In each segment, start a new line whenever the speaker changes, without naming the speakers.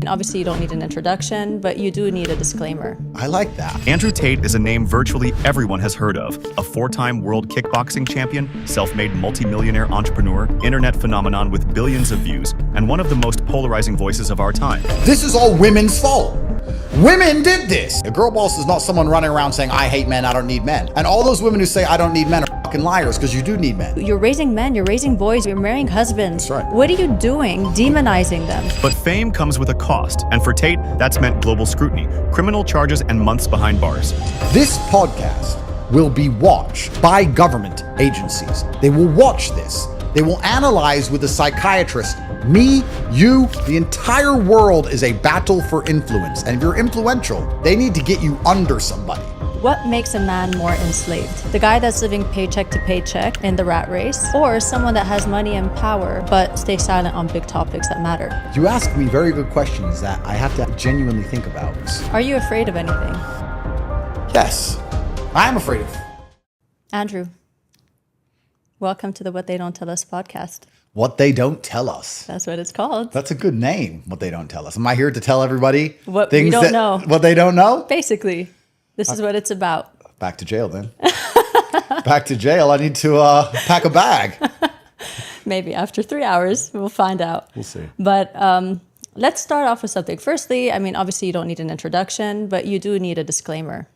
Obviously, you don't need an introduction, but you do need a disclaimer.
I like that.
Andrew Tate is a name virtually everyone has heard of. A 4-time world kickboxing champion, self-made multimillionaire entrepreneur, internet phenomenon with billions of views, and one of the most polarizing voices of our time.
This is all women's fault. Women did this. A girl boss is not someone running around saying, I hate men, I don't need men. And all those women who say, I don't need men are fucking liars, because you do need men.
You're raising men, you're raising boys, you're marrying husbands.
That's right.
What are you doing demonizing them?
But fame comes with a cost, and for Tate, that's meant global scrutiny, criminal charges, and months behind bars.
This podcast will be watched by government agencies. They will watch this. They will analyze with a psychiatrist. Me, you, the entire world is a battle for influence. And if you're influential, they need to get you under somebody.
What makes a man more enslaved? The guy that's living paycheck to paycheck in the rat race, or someone that has money and power but stays silent on big topics that matter?
You ask me very good questions that I have to genuinely think about.
Are you afraid of anything?
Yes, I am afraid of.
Andrew, welcome to the What They Don't Tell Us podcast.
What They Don't Tell Us.
That's what it's called.
That's a good name, What They Don't Tell Us. Am I here to tell everybody
What
things
we don't
that,
know.
What they don't know?
Basically, this is what it's about.
Back to jail then. Back to jail. I need to pack a bag.
Maybe after 3 hours, we'll find out.
We'll see.
But let's start off with something. Firstly, I mean, obviously you don't need an introduction, but you do need a disclaimer.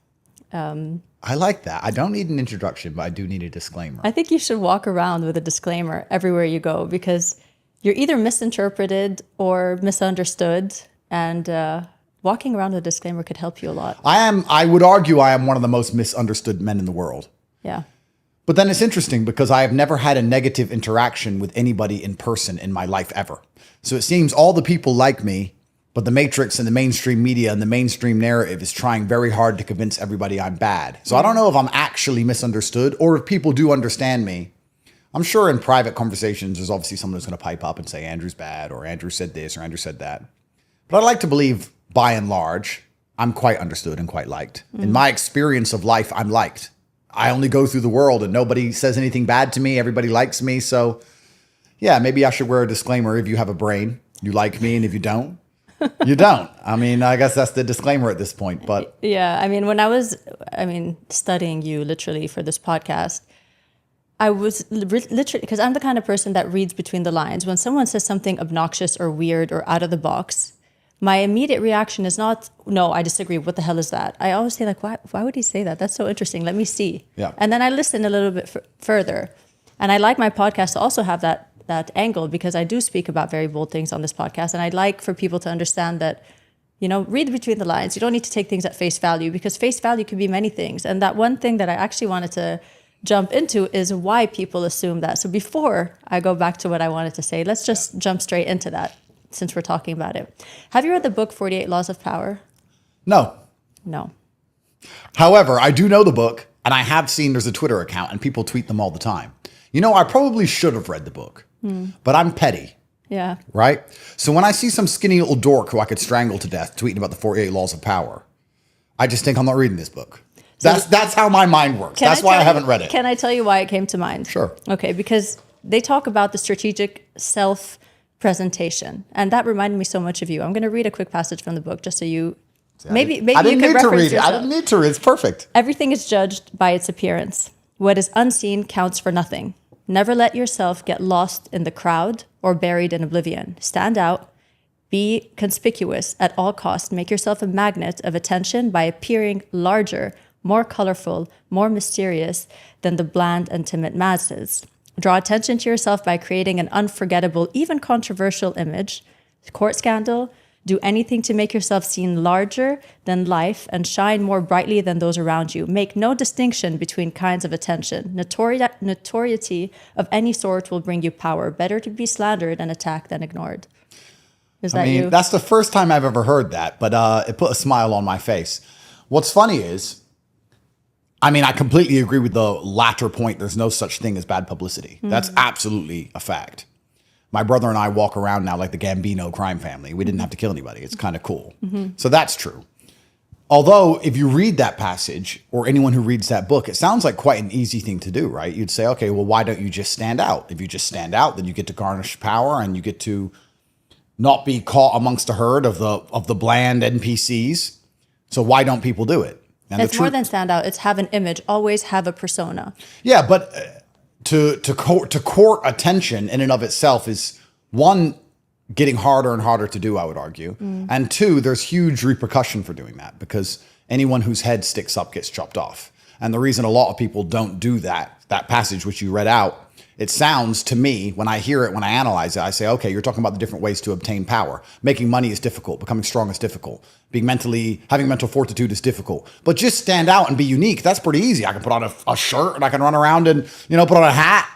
I like that. I don't need an introduction, but I do need a disclaimer.
I think you should walk around with a disclaimer everywhere you go, because you're either misinterpreted or misunderstood, and walking around with a disclaimer could help you a lot.
I would argue I am one of the most misunderstood men in the world.
Yeah.
But then it's interesting because I have never had a negative interaction with anybody in person in my life ever. So it seems all the people like me, but the Matrix and the mainstream media and the mainstream narrative is trying very hard to convince everybody I'm bad. So I don't know if I'm actually misunderstood or if people do understand me. I'm sure in private conversations, there's obviously someone who's going to pipe up and say, Andrew's bad, or Andrew said this, or Andrew said that. But I like to believe, by and large, I'm quite understood and quite liked. In my experience of life, I'm liked. I only go through the world and nobody says anything bad to me. Everybody likes me. So yeah, maybe I should wear a disclaimer. If you have a brain, you like me. And if you don't, you don't. I mean, I guess that's the disclaimer at this point. But
yeah, I mean, when I was studying you literally for this podcast, I was literally, because I'm the kind of person that reads between the lines. When someone says something obnoxious or weird or out of the box, my immediate reaction is not, no, I disagree. What the hell is that? I always say, like, why would he say that? That's so interesting. Let me see.
Yeah.
And then I listen a little bit further. And I like my podcast to also have that angle, because I do speak about very bold things on this podcast. And I'd like for people to understand that, you know, read between the lines. You don't need to take things at face value, because face value could be many things. And that one thing that I actually wanted to jump into is why people assume that. So before I go back to what I wanted to say, let's just jump straight into that, since we're talking about it. Have you read the book 48 Laws of Power?
no.
No.
However, I do know the book, and I have seen there's a Twitter account and people tweet them all the time. You know, I probably should have read the book, but I'm petty.
Yeah.
Right? So when I see some skinny little dork who I could strangle to death tweeting about the 48 Laws of Power, I just think I'm not reading this book. That's how my mind works. That's why I haven't read it.
Can I tell you why it came to mind?
Sure.
Okay, because they talk about the strategic self-presentation, and that reminded me so much of you. I'm going to read a quick passage from the book just so you... Maybe
I
you
didn't
can
need to
reference
read it. I
yourself.
didn't need to read it. It's perfect.
Everything is judged by its appearance. What is unseen counts for nothing. Never let yourself get lost in the crowd or buried in oblivion. Stand out. Be conspicuous at all costs. Make yourself a magnet of attention by appearing larger, more colorful, more mysterious than the bland and timid masses. Draw attention to yourself by creating an unforgettable, even controversial image. Court scandal. Do anything to make yourself seem larger than life and shine more brightly than those around you. Make no distinction between kinds of attention. Notoriety of any sort will bring you power. Better to be slandered and attacked than ignored. Is that you?
That's the first time I've ever heard that, but it put a smile on my face. What's funny is, I completely agree with the latter point. There's no such thing as bad publicity. That's absolutely a fact. My brother and I walk around now like the Gambino crime family. We didn't have to kill anybody. It's kind of cool. So that's true. Although if you read that passage, or anyone who reads that book, it sounds like quite an easy thing to do, right? You'd say, okay, well, why don't you just stand out? If you just stand out, then you get to garnish power and you get to not be caught amongst a herd of the bland NPCs. So why don't people do it? And
it's more than stand out. It's have an image. Always have a persona.
Yeah, but to court attention in and of itself is, one, getting harder and harder to do, I would argue. And two, there's huge repercussion for doing that, because anyone whose head sticks up gets chopped off. And the reason a lot of people don't do that passage which you read out, it sounds to me, when I hear it, when I analyze it, I say, okay, you're talking about the different ways to obtain power. Making money is difficult. Becoming strong is difficult. Having mental fortitude is difficult. But just stand out and be unique. That's pretty easy. I can put on a shirt and I can run around and, put on a hat.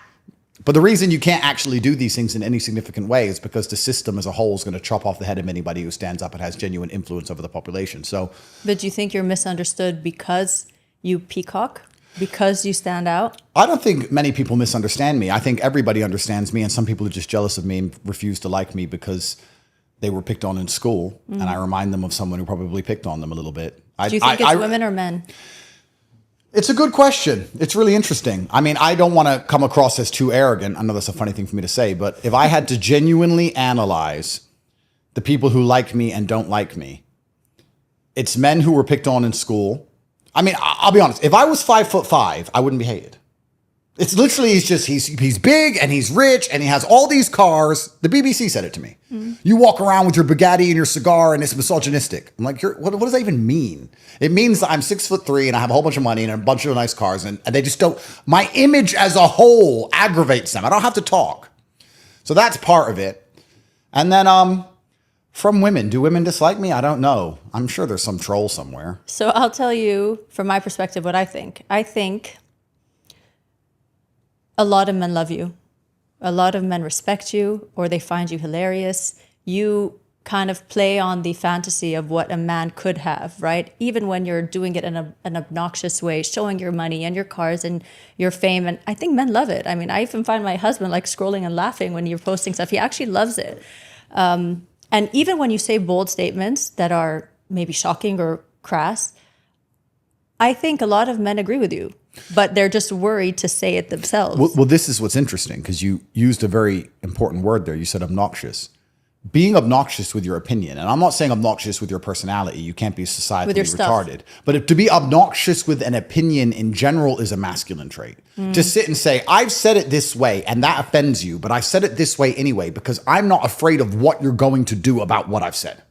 But the reason you can't actually do these things in any significant way is because the system as a whole is going to chop off the head of anybody who stands up and has genuine influence over the population. So,
but do you think you're misunderstood because you peacock? Because you stand out?
I don't think many people misunderstand me. I think everybody understands me, and some people are just jealous of me and refuse to like me because they were picked on in school, and I remind them of someone who probably picked on them a little bit.
Do you think it's women or men?
It's a good question. It's really interesting. I mean, I don't want to come across as too arrogant. I know that's a funny thing for me to say, but if I had to genuinely analyze the people who like me and don't like me, it's men who were picked on in school. I mean, I'll be honest. If I was 5'5", I wouldn't be hated. It's literally, he's big and he's rich and he has all these cars. The BBC said it to me. You walk around with your Bugatti and your cigar and it's misogynistic. I'm like, what does that even mean? It means that I'm 6'3" and I have a whole bunch of money and a bunch of nice cars, and they just don't. My image as a whole aggravates them. I don't have to talk. So that's part of it. And then from women, do women dislike me? I don't know. I'm sure there's some troll somewhere.
So I'll tell you from my perspective what I think. I think a lot of men love you. A lot of men respect you, or they find you hilarious. You kind of play on the fantasy of what a man could have, right? Even when you're doing it in an obnoxious way, showing your money and your cars and your fame. And I think men love it. I mean, I even find my husband like scrolling and laughing when you're posting stuff. He actually loves it. And even when you say bold statements that are maybe shocking or crass, I think a lot of men agree with you, but they're just worried to say it themselves.
Well, this is what's interesting, because you used a very important word there. You said obnoxious. Being obnoxious with your opinion, and I'm not saying obnoxious with your personality. You can't be societally retarded. But to be obnoxious with an opinion in general is a masculine trait. To sit and say, I've said it this way and that offends you, but I said it this way anyway because I'm not afraid of what you're going to do about what I've said.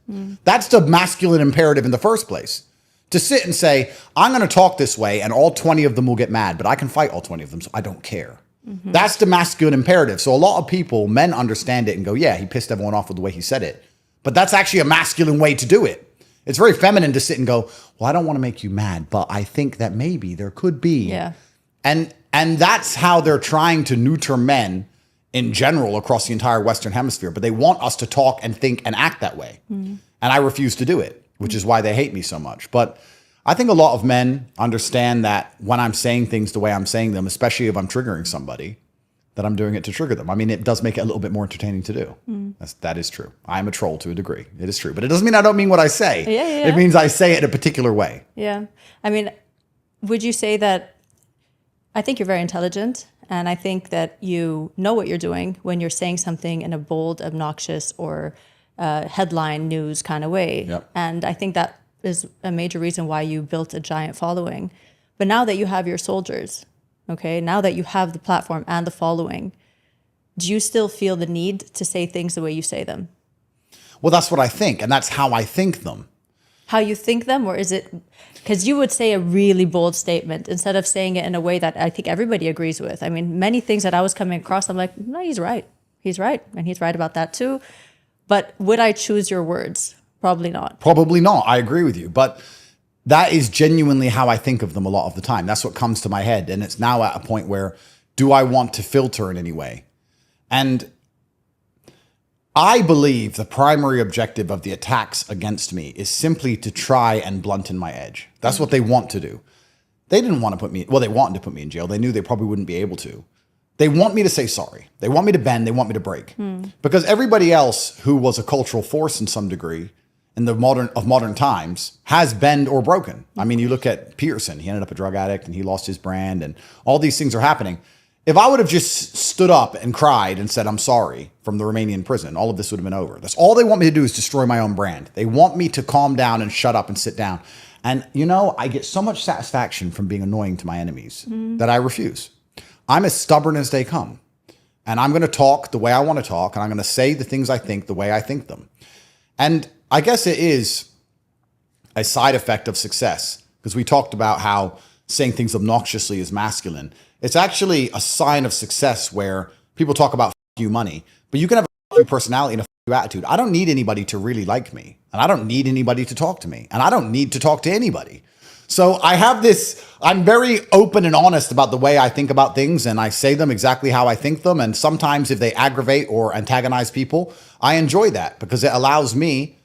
That's the masculine imperative in the first place. To sit and say, I'm going to talk this way and all 20 of them will get mad, but I can fight all 20 of them, so I don't care. That's the masculine imperative. So a lot of people, men, understand it and go, yeah, he pissed everyone off with the way he said it. But that's actually a masculine way to do it. It's very feminine to sit and go, well, I don't want to make you mad, but I think that maybe there could be.
Yeah.
And that's how they're trying to neuter men in general across the entire Western Hemisphere. But they want us to talk and think and act that way. And I refuse to do it, which is why they hate me so much. But I think a lot of men understand that when I'm saying things the way I'm saying them, especially if I'm triggering somebody, that I'm doing it to trigger them. I mean, it does make it a little bit more entertaining to do. That is true. I am a troll to a degree. It is true. But it doesn't mean I don't mean what I say.
Yeah.
It means I say it in a particular way.
Yeah. I mean, would you say that, I think you're very intelligent, and I think that you know what you're doing when you're saying something in a bold, obnoxious, or headline news kind of way.
Yep.
And I think that is a major reason why you built a giant following. But now that you have your soldiers, okay, now that you have the platform and the following, do you still feel the need to say things the way you say them?
Well, that's what I think, and that's how I think them.
How you think them, or is it, because you would say a really bold statement instead of saying it in a way that I think everybody agrees with. I mean, many things that I was coming across, I'm like, no, he's right. He's right. And he's right about that too. But would I choose your words? Probably not. Probably
not. I agree with you. But that is genuinely how I think of them a lot of the time. That's what comes to my head. And it's now at a point where, do I want to filter in any way? And I believe the primary objective of the attacks against me is simply to try and blunten my edge. That's what they want to do. They didn't want to put me, well, they wanted to put me in jail. They knew they probably wouldn't be able to. They want me to say sorry. They want me to bend. They want me to break. Because everybody else who was a cultural force in some degree in the modern times has bent or broken. I mean, you look at Peterson. He ended up a drug addict and he lost his brand and all these things are happening. If I would have just stood up and cried and said, I'm sorry from the Romanian prison, all of this would have been over. That's all they want me to do is destroy my own brand. They want me to calm down and shut up and sit down. And, you know, I get so much satisfaction from being annoying to my enemies that I refuse. I'm as stubborn as they come. And I'm going to talk the way I want to talk. And I'm going to say the things I think the way I think them. And I guess it is a side effect of success, because we talked about how saying things obnoxiously is masculine. It's actually a sign of success where people talk about f you money, but you can have a f you personality and a f you attitude. I don't need anybody to really like me, and I don't need anybody to talk to me, and I don't need to talk to anybody. So I have this, I'm very open and honest about the way I think about things, and I say them exactly how I think them. And sometimes if they aggravate or antagonize people, I enjoy that because it allows me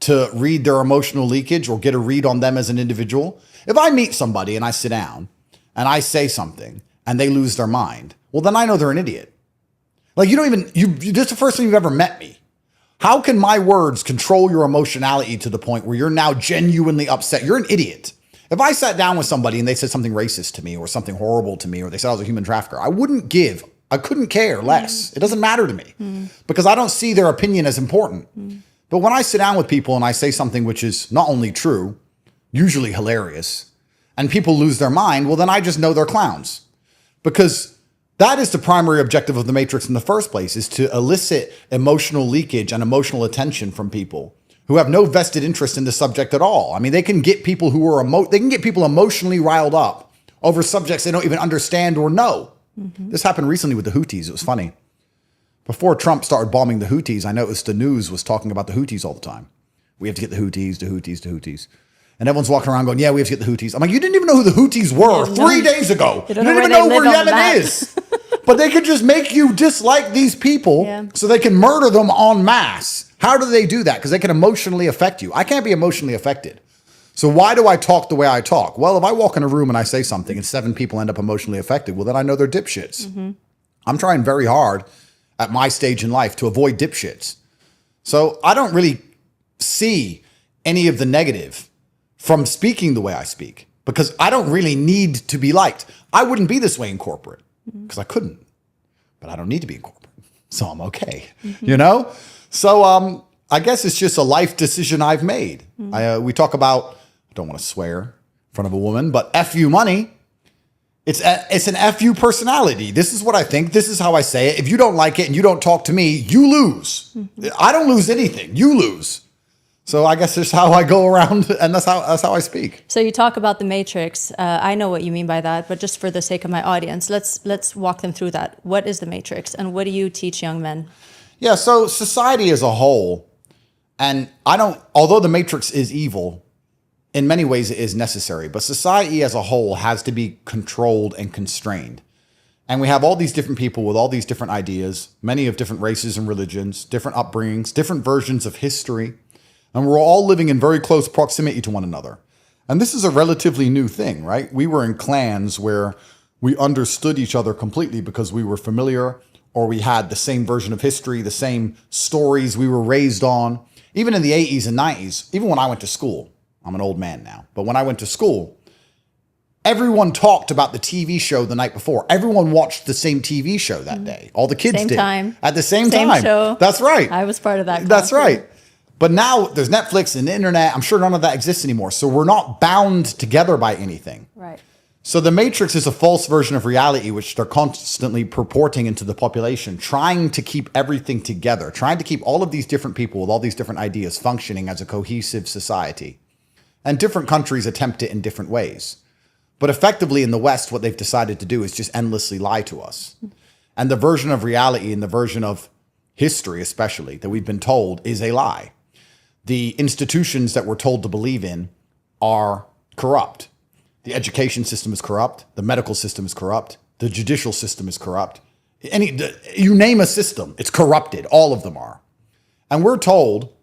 to read their emotional leakage or get a read on them as an individual. If I meet somebody and I sit down and I say something and they lose their mind, well, then I know they're an idiot. Like, you don't even, this is the first time you've ever met me. How can my words control your emotionality to the point where you're now genuinely upset? You're an idiot. If I sat down with somebody and they said something racist to me or something horrible to me, or they said I was a human trafficker, I couldn't care less. It doesn't matter to me because I don't see their opinion as important. But when I sit down with people and I say something which is not only true, usually hilarious, and people lose their mind, well, then I just know they're clowns. Because that is the primary objective of the Matrix in the first place, is to elicit emotional leakage and emotional attention from people who have no vested interest in the subject at all. I mean, they can get people who are emotionally riled up over subjects they don't even understand or know. This happened recently with the Houthis. It was funny. Before Trump started bombing the Houthis, I noticed the news was talking about the Houthis all the time. We have to get the Houthis, the Houthis, the Houthis. And everyone's walking around going, yeah, we have to get the Houthis. I'm like, you didn't even know who the Houthis were 3 days ago. You didn't even know where Yemen is. But they could just make you dislike these people so they can murder them en masse. How do they do that? Because they can emotionally affect you. I can't be emotionally affected. So why do I talk the way I talk? Well, if I walk in a room and I say something and 7 people end up emotionally affected, well, then I know they're dipshits. I'm trying very hard at my stage in life to avoid dipshits. So I don't really see any of the negative from speaking the way I speak because I don't really need to be liked. I wouldn't be this way in corporate because I couldn't, but I don't need to be in corporate. So I'm okay, you know? So I guess it's just a life decision I've made. We talk about, I don't want to swear in front of a woman, but F you money. It's an F you personality. This is what I think. This is how I say it. If you don't like it and you don't talk to me, you lose. I don't lose anything. You lose. So I guess that's how I go around, and that's how I speak.
So you talk about the Matrix. I know what you mean by that, but just for the sake of my audience, let's walk them through that. What is the Matrix, and what do you teach young men?
Yeah, so society as a whole, and although the Matrix is evil, in many ways it is necessary, but society as a whole has to be controlled and constrained. And we have all these different people with all these different ideas, many of different races and religions, different upbringings, different versions of history. And we're all living in very close proximity to one another. And this is a relatively new thing, right? We were in clans where we understood each other completely because we were familiar, or we had the same version of history, the same stories we were raised on. Even in the 80s and 90s, even when I went to school, I'm an old man now, but when I went to school, everyone talked about the TV show the night before. Everyone watched the same TV show that day. All the kids did. At the same time.
Show.
That's right.
I was part of that.
That's right. But now there's Netflix and the internet. I'm sure none of that exists anymore. So we're not bound together by anything.
Right.
So the Matrix is a false version of reality, which they're constantly purporting into the population, trying to keep everything together, trying to keep all of these different people with all these different ideas functioning as a cohesive society. And different countries attempt it in different ways. But effectively in the West, what they've decided to do is just endlessly lie to us. And the version of reality and the version of history, especially, that we've been told is a lie. The institutions that we're told to believe in are corrupt. The education system is corrupt. The medical system is corrupt. The judicial system is corrupt. You name a system, it's corrupted. All of them are. And we're told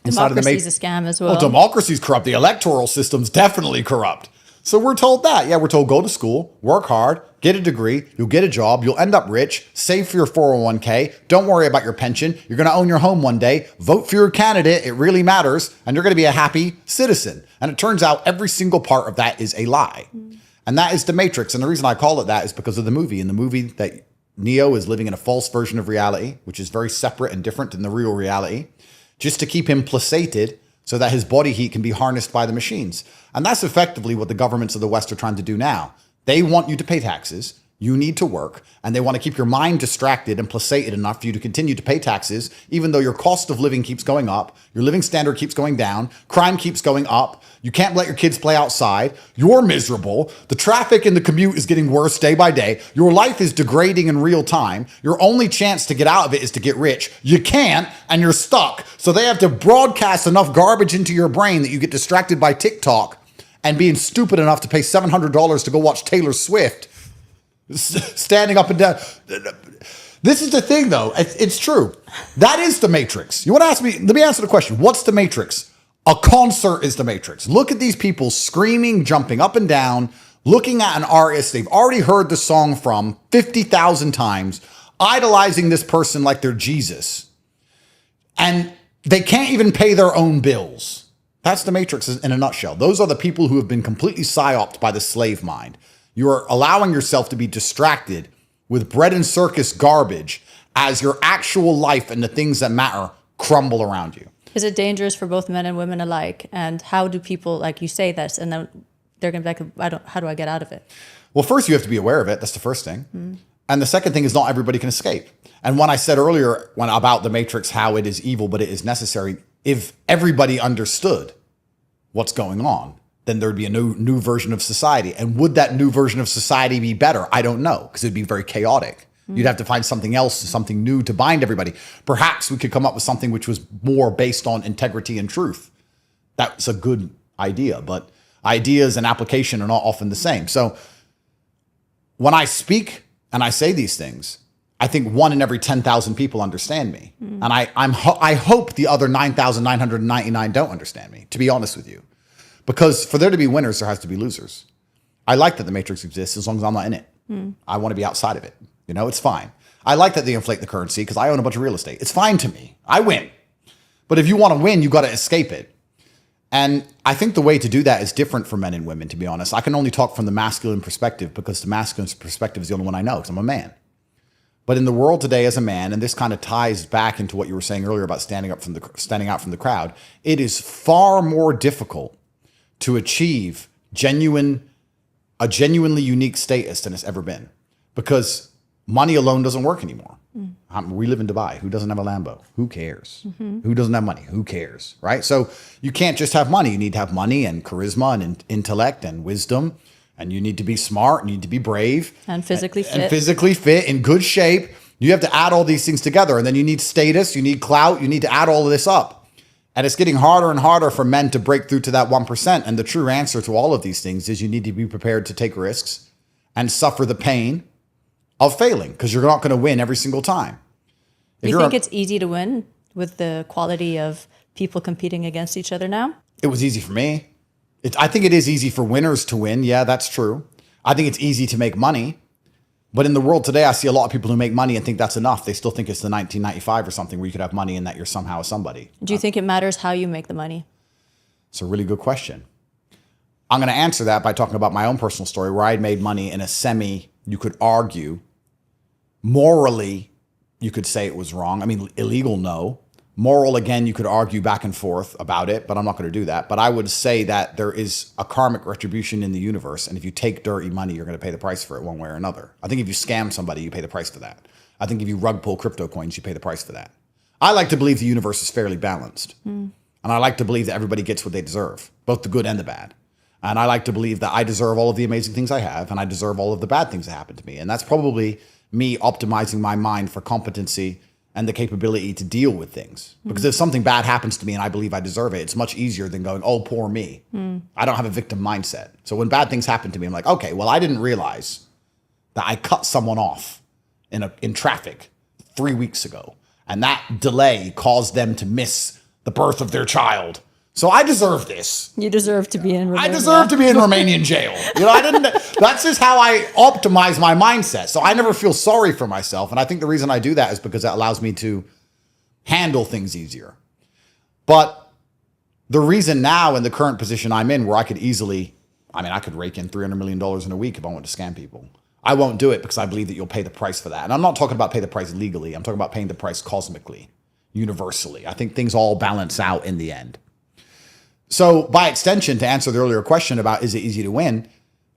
democracy is a scam as well.
Well, democracy is corrupt. The electoral system's definitely corrupt. So we're told that. Yeah, we're told go to school, work hard, get a degree, you'll get a job, you'll end up rich, save for your 401k, don't worry about your pension, you're going to own your home one day, vote for your candidate, it really matters, and you're going to be a happy citizen. And it turns out every single part of that is a lie. And that is the Matrix. And the reason I call it that is because of the movie. In the movie, that Neo is living in a false version of reality, which is very separate and different than the real reality, just to keep him placated so that his body heat can be harnessed by the machines. And that's effectively what the governments of the West are trying to do now. They want you to pay taxes. You need to work, and they want to keep your mind distracted and placated enough for you to continue to pay taxes, even though your cost of living keeps going up, your living standard keeps going down, crime keeps going up, you can't let your kids play outside, you're miserable, the traffic and the commute is getting worse day by day, your life is degrading in real time, your only chance to get out of it is to get rich, you can't, and you're stuck. So they have to broadcast enough garbage into your brain that you get distracted by TikTok and being stupid enough to pay $700 to go watch Taylor Swift standing up and down. This is the thing, though. It's true. That is the Matrix. You want to ask me? Let me answer the question. What's the Matrix? A concert is the Matrix. Look at these people screaming, jumping up and down, looking at an artist they've already heard the song from 50,000 times, idolizing this person like they're Jesus. And they can't even pay their own bills. That's the Matrix in a nutshell. Those are the people who have been completely psyoped by the slave mind. You are allowing yourself to be distracted with bread and circus garbage as your actual life and the things that matter crumble around you.
Is it dangerous for both men and women alike? And how do people, like you say this, and then they're going to be like, how do I get out of it?
Well, first you have to be aware of it. That's the first thing. And the second thing is not everybody can escape. And when I said earlier about the Matrix, how it is evil, but it is necessary, if everybody understood what's going on, then there'd be a new version of society. And would that new version of society be better? I don't know, because it'd be very chaotic. You'd have to find something else, something new to bind everybody. Perhaps we could come up with something which was more based on integrity and truth. That's a good idea, but ideas and application are not often the same. So when I speak and I say these things, I think 1 in every 10,000 people understand me. And I hope the other 9,999 don't understand me, to be honest with you. Because for there to be winners, there has to be losers. I like that the Matrix exists as long as I'm not in it. I want to be outside of it. You know, it's fine. I like that they inflate the currency because I own a bunch of real estate. It's fine to me. I win. But if you want to win, you got to escape it. And I think the way to do that is different for men and women, to be honest. I can only talk from the masculine perspective because the masculine perspective is the only one I know because I'm a man. But in the world today as a man, and this kind of ties back into what you were saying earlier about standing out from the crowd, it is far more difficult to achieve a genuinely unique status than it's ever been, because money alone doesn't work anymore. We live in Dubai. Who doesn't have a Lambo? Who cares? Who doesn't have money? Who cares? Right? So you can't just have money. You need to have money and charisma and intellect and wisdom. And you need to be smart. You need to be brave.
And physically fit.
And physically fit, in good shape. You have to add all these things together. And then you need status. You need clout. You need to add all of this up. And it's getting harder and harder for men to break through to that 1%. And the true answer to all of these things is you need to be prepared to take risks and suffer the pain of failing, because you're not going to win every single time.
Do you think it's easy to win with the quality of people competing against each other now?
It was easy for me. I think it is easy for winners to win. Yeah, that's true. I think it's easy to make money. But in the world today, I see a lot of people who make money and think that's enough. They still think it's the 1995 or something where you could have money and that you're somehow somebody.
Do you think it matters how you make the money?
It's a really good question. I'm going to answer that by talking about my own personal story where I made money in a you could argue, morally, you could say it was wrong. I mean, illegal, no. Moral, again, you could argue back and forth about it, but I'm not going to do that. But I would say that there is a karmic retribution in the universe. And if you take dirty money, you're going to pay the price for it one way or another. I think if you scam somebody, you pay the price for that. I think if you rug pull crypto coins, you pay the price for that. I like to believe the universe is fairly balanced. And I like to believe that everybody gets what they deserve, both the good and the bad. And I like to believe that I deserve all of the amazing things I have, and I deserve all of the bad things that happen to me. And that's probably me optimizing my mind for competency and the capability to deal with things. Because if something bad happens to me and I believe I deserve it, it's much easier than going, oh, poor me. I don't have a victim mindset. So when bad things happen to me, I'm like, okay, well, I didn't realize that I cut someone off in traffic 3 weeks ago. And that delay caused them to miss the birth of their child. So I deserve this.
You deserve to be in Romania.
I deserve to be in Romanian jail. You know, that's just how I optimize my mindset. So I never feel sorry for myself. And I think the reason I do that is because it allows me to handle things easier. But the reason now in the current position I'm in, where I could easily I mean, I could rake in $300 million in a week if I want to scam people. I won't do it because I believe that you'll pay the price for that. And I'm not talking about pay the price legally. I'm talking about paying the price cosmically, universally. I think things all balance out in the end. So by extension, to answer the earlier question about is it easy to win,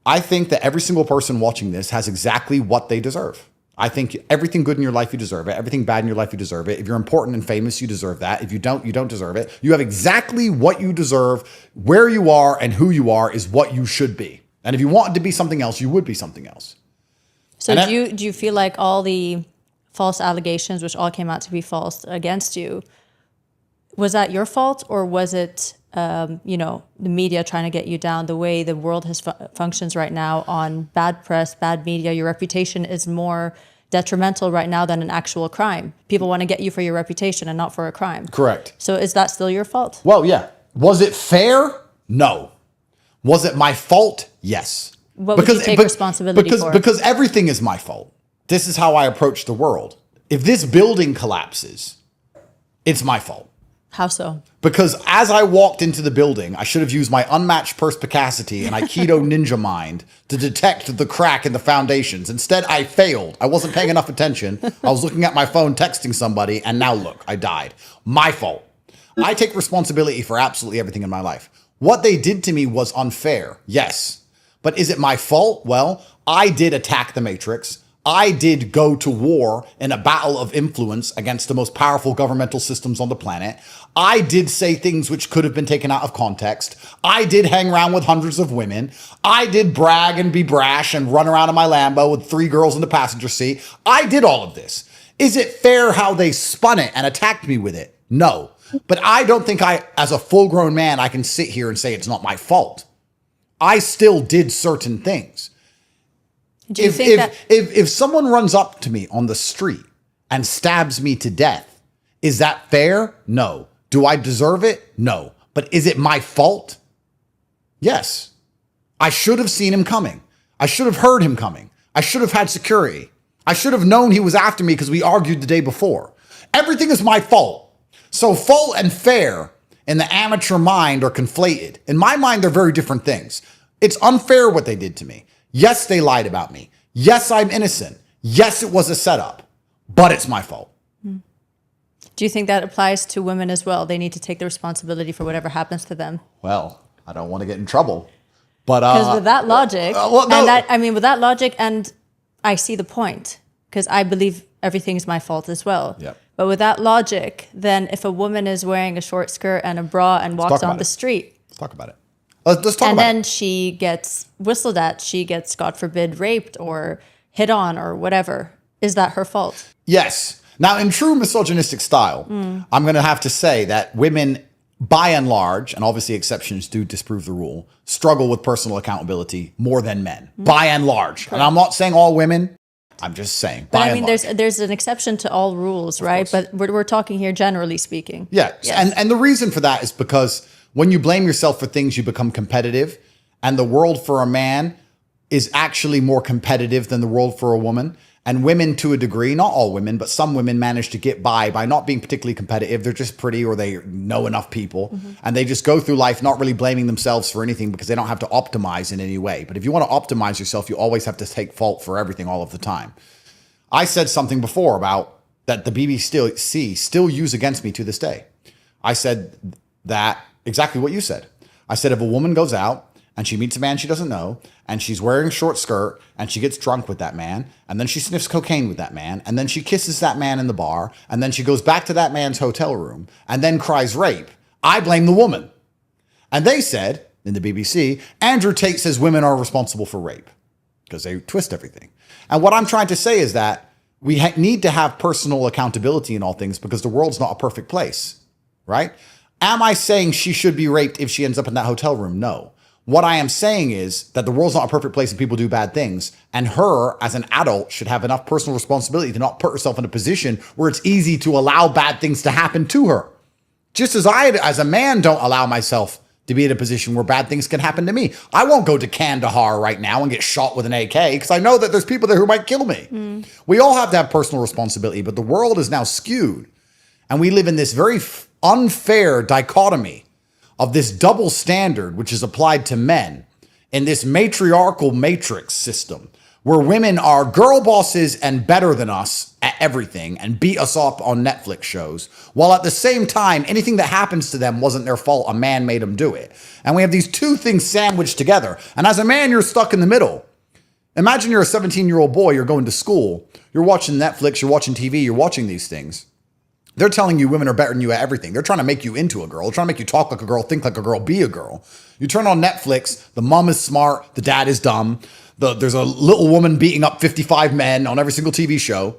I think that every single person watching this has exactly what they deserve. I think everything good in your life, you deserve it. Everything bad in your life, you deserve it. If you're important and famous, you deserve that. If you don't deserve it. You have exactly what you deserve. Where you are and who you are is what you should be. And if you wanted to be something else, you would be something else.
So do you feel like all the false allegations, which all came out to be false against you, was that your fault, or was it, the media trying to get you down? The way the world has functions right now on bad press, bad media, your reputation is more detrimental right now than an actual crime. People want to get you for your reputation and not for a crime.
Correct.
So is that still your fault?
Well, yeah. Was it fair? No. Was it my fault? Yes.
What would you take responsibility for?
Because everything is my fault. This is how I approach the world. If this building collapses, it's my fault.
How so?
Because as I walked into the building, I should have used my unmatched perspicacity and Aikido ninja mind to detect the crack in the foundations. Instead, I failed. I wasn't paying enough attention. I was looking at my phone, texting somebody, and now look, I died. My fault. I take responsibility for absolutely everything in my life. What they did to me was unfair, yes. But is it my fault? Well, I did attack the Matrix. I did go to war in a battle of influence against the most powerful governmental systems on the planet. I did say things which could have been taken out of context. I did hang around with hundreds of women. I did brag and be brash and run around in my Lambo with 3 girls in the passenger seat. I did all of this. Is it fair how they spun it and attacked me with it? No. But I don't think as a full-grown man, I can sit here and say it's not my fault. I still did certain things.
Do you think that
if someone runs up to me on the street and stabs me to death, is that fair? No. Do I deserve it? No. But is it my fault? Yes. I should have seen him coming. I should have heard him coming. I should have had security. I should have known he was after me because we argued the day before. Everything is my fault. So fault and fair in the amateur mind are conflated. In my mind, they're very different things. It's unfair what they did to me. Yes, they lied about me. Yes, I'm innocent. Yes, it was a setup, but it's my fault.
Do you think that applies to women as well? They need to take the responsibility for whatever happens to them.
Well, I don't want to get in trouble, but
because with that logic, with that logic, and I see the point because I believe everything is my fault as well.
Yep.
But with that logic, then if a woman is wearing a short skirt and a bra and walks on the street,
let's talk about it. Let's talk about it.
And then she gets whistled at, she gets, God forbid, raped or hit on or whatever. Is that her fault?
Yes. Now, in true misogynistic style, I'm going to have to say that women, by and large, and obviously exceptions do disprove the rule, struggle with personal accountability more than men, by and large. Correct. And I'm not saying all women. I'm just saying.
But I mean, there's an exception to all rules, right? But we're talking here generally speaking.
Yeah. Yes. And the reason for that is because when you blame yourself for things, you become competitive. And the world for a man is actually more competitive than the world for a woman. And women, to a degree, not all women, but some women manage to get by not being particularly competitive. They're just pretty or they know enough people. Mm-hmm. And they just go through life not really blaming themselves for anything because they don't have to optimize in any way. But if you want to optimize yourself, you always have to take fault for everything all of the time. I said something before about that the BBC still use against me to this day. I said that exactly what you said. I said if a woman goes out and she meets a man she doesn't know, and she's wearing a short skirt, and she gets drunk with that man, and then she sniffs cocaine with that man, and then she kisses that man in the bar, and then she goes back to that man's hotel room, and then cries rape, I blame the woman. And they said, in the BBC, Andrew Tate says women are responsible for rape, because they twist everything. And what I'm trying to say is that we need to have personal accountability in all things, because the world's not a perfect place, right? Am I saying she should be raped if she ends up in that hotel room? No. What I am saying is that the world's not a perfect place and people do bad things. And her, as an adult, should have enough personal responsibility to not put herself in a position where it's easy to allow bad things to happen to her. Just as I, as a man, don't allow myself to be in a position where bad things can happen to me. I won't go to Kandahar right now and get shot with an AK because I know that there's people there who might kill me. We all have to have personal responsibility, but the world is now skewed. And we live in this very unfair dichotomy of this double standard, which is applied to men, in this matriarchal matrix system where women are girl bosses and better than us at everything and beat us up on Netflix shows, while at the same time, anything that happens to them wasn't their fault. A man made them do it. And we have these two things sandwiched together. And as a man, you're stuck in the middle. Imagine you're a 17-year-old boy, you're going to school, you're watching Netflix, you're watching TV, you're watching these things. They're telling you women are better than you at everything. They're trying to make you into a girl. They're trying to make you talk like a girl, think like a girl, be a girl. You turn on Netflix, the mom is smart, the dad is dumb. There's a little woman beating up 55 men on every single TV show.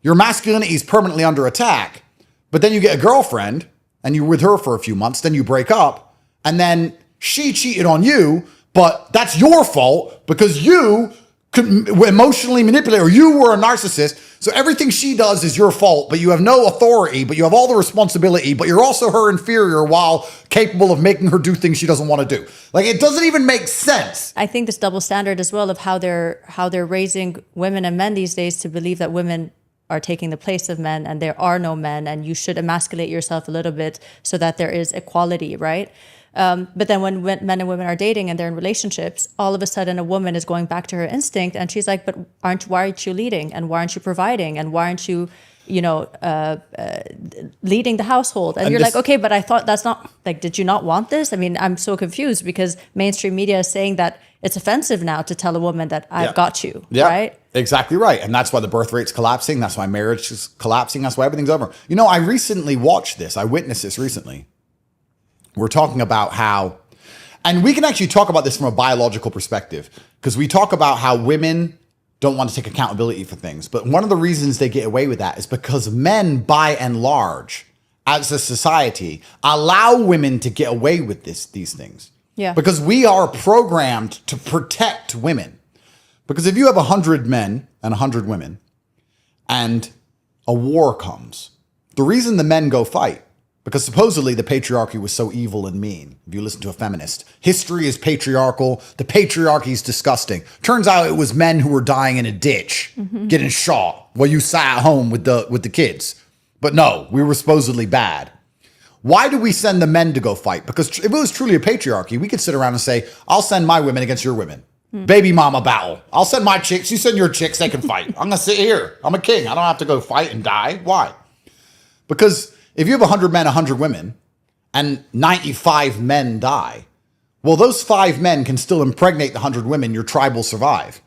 Your masculinity is permanently under attack. But then you get a girlfriend and you're with her for a few months, then you break up, and then she cheated on you, but that's your fault because you could emotionally manipulate, or you were a narcissist. So everything she does is your fault, but you have no authority, but you have all the responsibility, but you're also her inferior while capable of making her do things she doesn't want to do. Like, it doesn't even make sense.
I think this double standard as well of how they're raising women and men these days to believe that women are taking the place of men and there are no men and you should emasculate yourself a little bit so that there is equality, right? But then when men and women are dating and they're in relationships, all of a sudden a woman is going back to her instinct and she's like, but why aren't you leading? And why aren't you providing? And why aren't you, leading the household? And you're like, okay, but I thought that's not, like, did you not want this? I mean, I'm so confused because mainstream media is saying that it's offensive now to tell a woman that I've got you, right?
Exactly right. And that's why the birth rate's collapsing. That's why marriage is collapsing. That's why everything's over. You know, I recently watched this. I witnessed this recently. We're talking about how, and we can actually talk about this from a biological perspective, because we talk about how women don't want to take accountability for things. But one of the reasons they get away with that is because men, by and large, as a society, allow women to get away with these things.
Yeah.
Because we are programmed to protect women. Because if you have 100 men and 100 women and a war comes, the reason the men go fight, because supposedly the patriarchy was so evil and mean. If you listen to a feminist, history is patriarchal. The patriarchy is disgusting. Turns out it was men who were dying in a ditch, getting shot while you sat at home with the kids. But no, we were supposedly bad. Why do we send the men to go fight? Because if it was truly a patriarchy, we could sit around and say, I'll send my women against your women. Baby mama battle. I'll send my chicks. You send your chicks. They can fight. I'm going to sit here. I'm a king. I don't have to go fight and die. Why? Because if you have 100 men, 100 women, and 95 men die, well, those 5 men can still impregnate the 100 women. Your tribe will survive.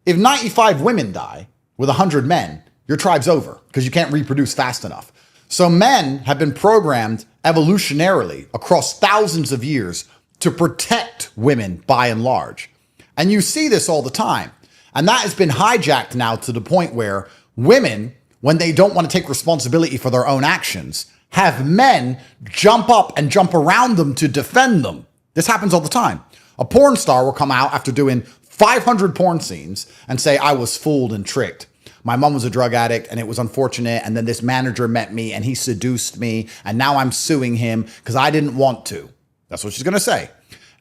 If 95 women die with 100 men, your tribe's over because you can't reproduce fast enough. So men have been programmed evolutionarily across thousands of years to protect women by and large. And you see this all the time. And that has been hijacked now to the point where women, when they don't want to take responsibility for their own actions, have men jump up and jump around them to defend them. This happens all the time. A porn star will come out after doing 500 porn scenes and say, I was fooled and tricked. My mom was a drug addict and it was unfortunate. And then this manager met me and he seduced me. And now I'm suing him because I didn't want to. That's what she's going to say.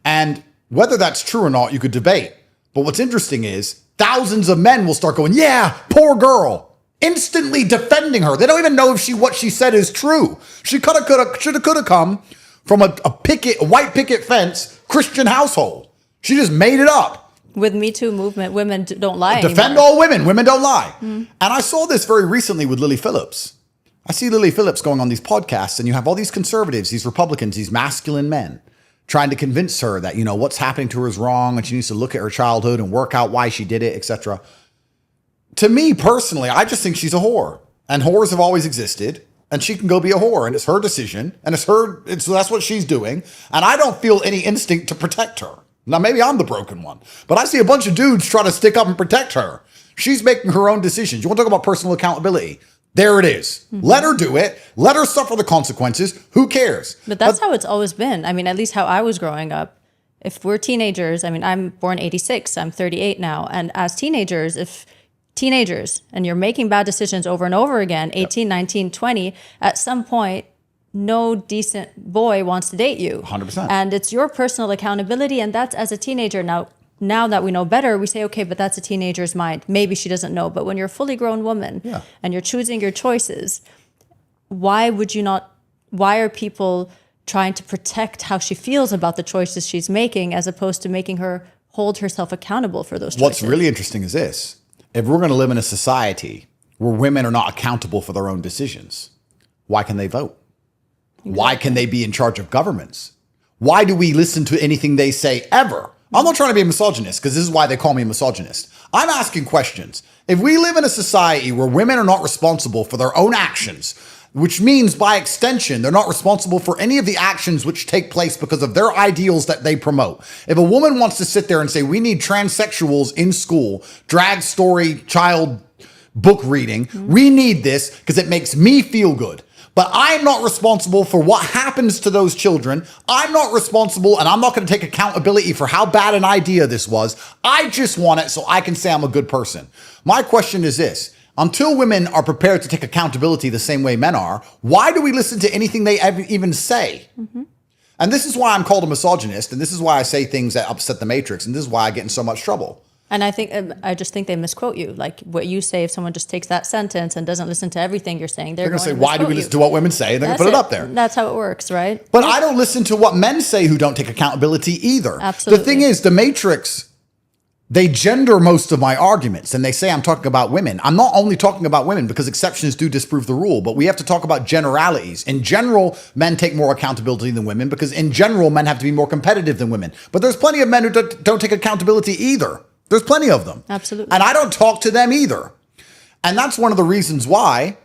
And whether that's true or not, you could debate. But what's interesting is thousands of men will start going, yeah, poor girl. Instantly defending her. They don't even know if what she said is true. She could have come from a white picket fence Christian household. She just made it up.
With Me Too movement, women don't lie
Defend
anymore.
all women. Women don't lie. And I saw this very recently with Lily Phillips. I see Lily Phillips going on these podcasts and you have all these conservatives, these Republicans, these masculine men trying to convince her that, you know, what's happening to her is wrong and she needs to look at her childhood and work out why she did it, etc. To me personally, I just think she's a whore, and whores have always existed, and she can go be a whore, and it's her decision, and that's what she's doing, and I don't feel any instinct to protect her. Now, maybe I'm the broken one, but I see a bunch of dudes try to stick up and protect her. She's making her own decisions. You want to talk about personal accountability? There it is. Let her do it. Let her suffer the consequences. Who cares?
But that's how it's always been. I mean, at least how I was growing up. If we're teenagers, I mean, I'm born 86, I'm 38 now, and as teenagers, and you're making bad decisions over and over again, 18, 19, 20, at some point, no decent boy wants to date you.
100%.
And it's your personal accountability. And that's as a teenager. Now that we know better, we say, okay, but that's a teenager's mind. Maybe she doesn't know. But when you're a fully grown woman and you're choosing your choices, why are people trying to protect how she feels about the choices she's making as opposed to making her hold herself accountable for those choices.
What's really interesting is this. If we're going to live in a society where women are not accountable for their own decisions, why can they vote? Exactly. Why can they be in charge of governments? Why do we listen to anything they say ever? I'm not trying to be a misogynist because this is why they call me a misogynist. I'm asking questions. If we live in a society where women are not responsible for their own actions, which means by extension, they're not responsible for any of the actions which take place because of their ideals that they promote. If a woman wants to sit there and say, we need transsexuals in school, drag story, child book reading, we need this because it makes me feel good. But I'm not responsible for what happens to those children. I'm not responsible, and I'm not going to take accountability for how bad an idea this was. I just want it so I can say I'm a good person. My question is this. Until women are prepared to take accountability the same way men are, why do we listen to anything they even say? And this is why I'm called a misogynist, and this is why I say things that upset the matrix, and this is why I get in so much trouble.
And I just think they misquote you. Like what you say, if someone just takes that sentence and doesn't listen to everything you're saying, they're going to
say, why do we listen to what women say? And they're going to put it up there.
That's how it works, right?
But I don't listen to what men say who don't take accountability either.
Absolutely.
The thing is, the matrix, they gender most of my arguments and they say I'm talking about women. I'm not only talking about women because exceptions do disprove the rule, but we have to talk about generalities. In general, men take more accountability than women because in general, men have to be more competitive than women. But there's plenty of men who don't take accountability either. There's plenty of them.
Absolutely.
And I don't talk to them either. And that's one of the reasons why,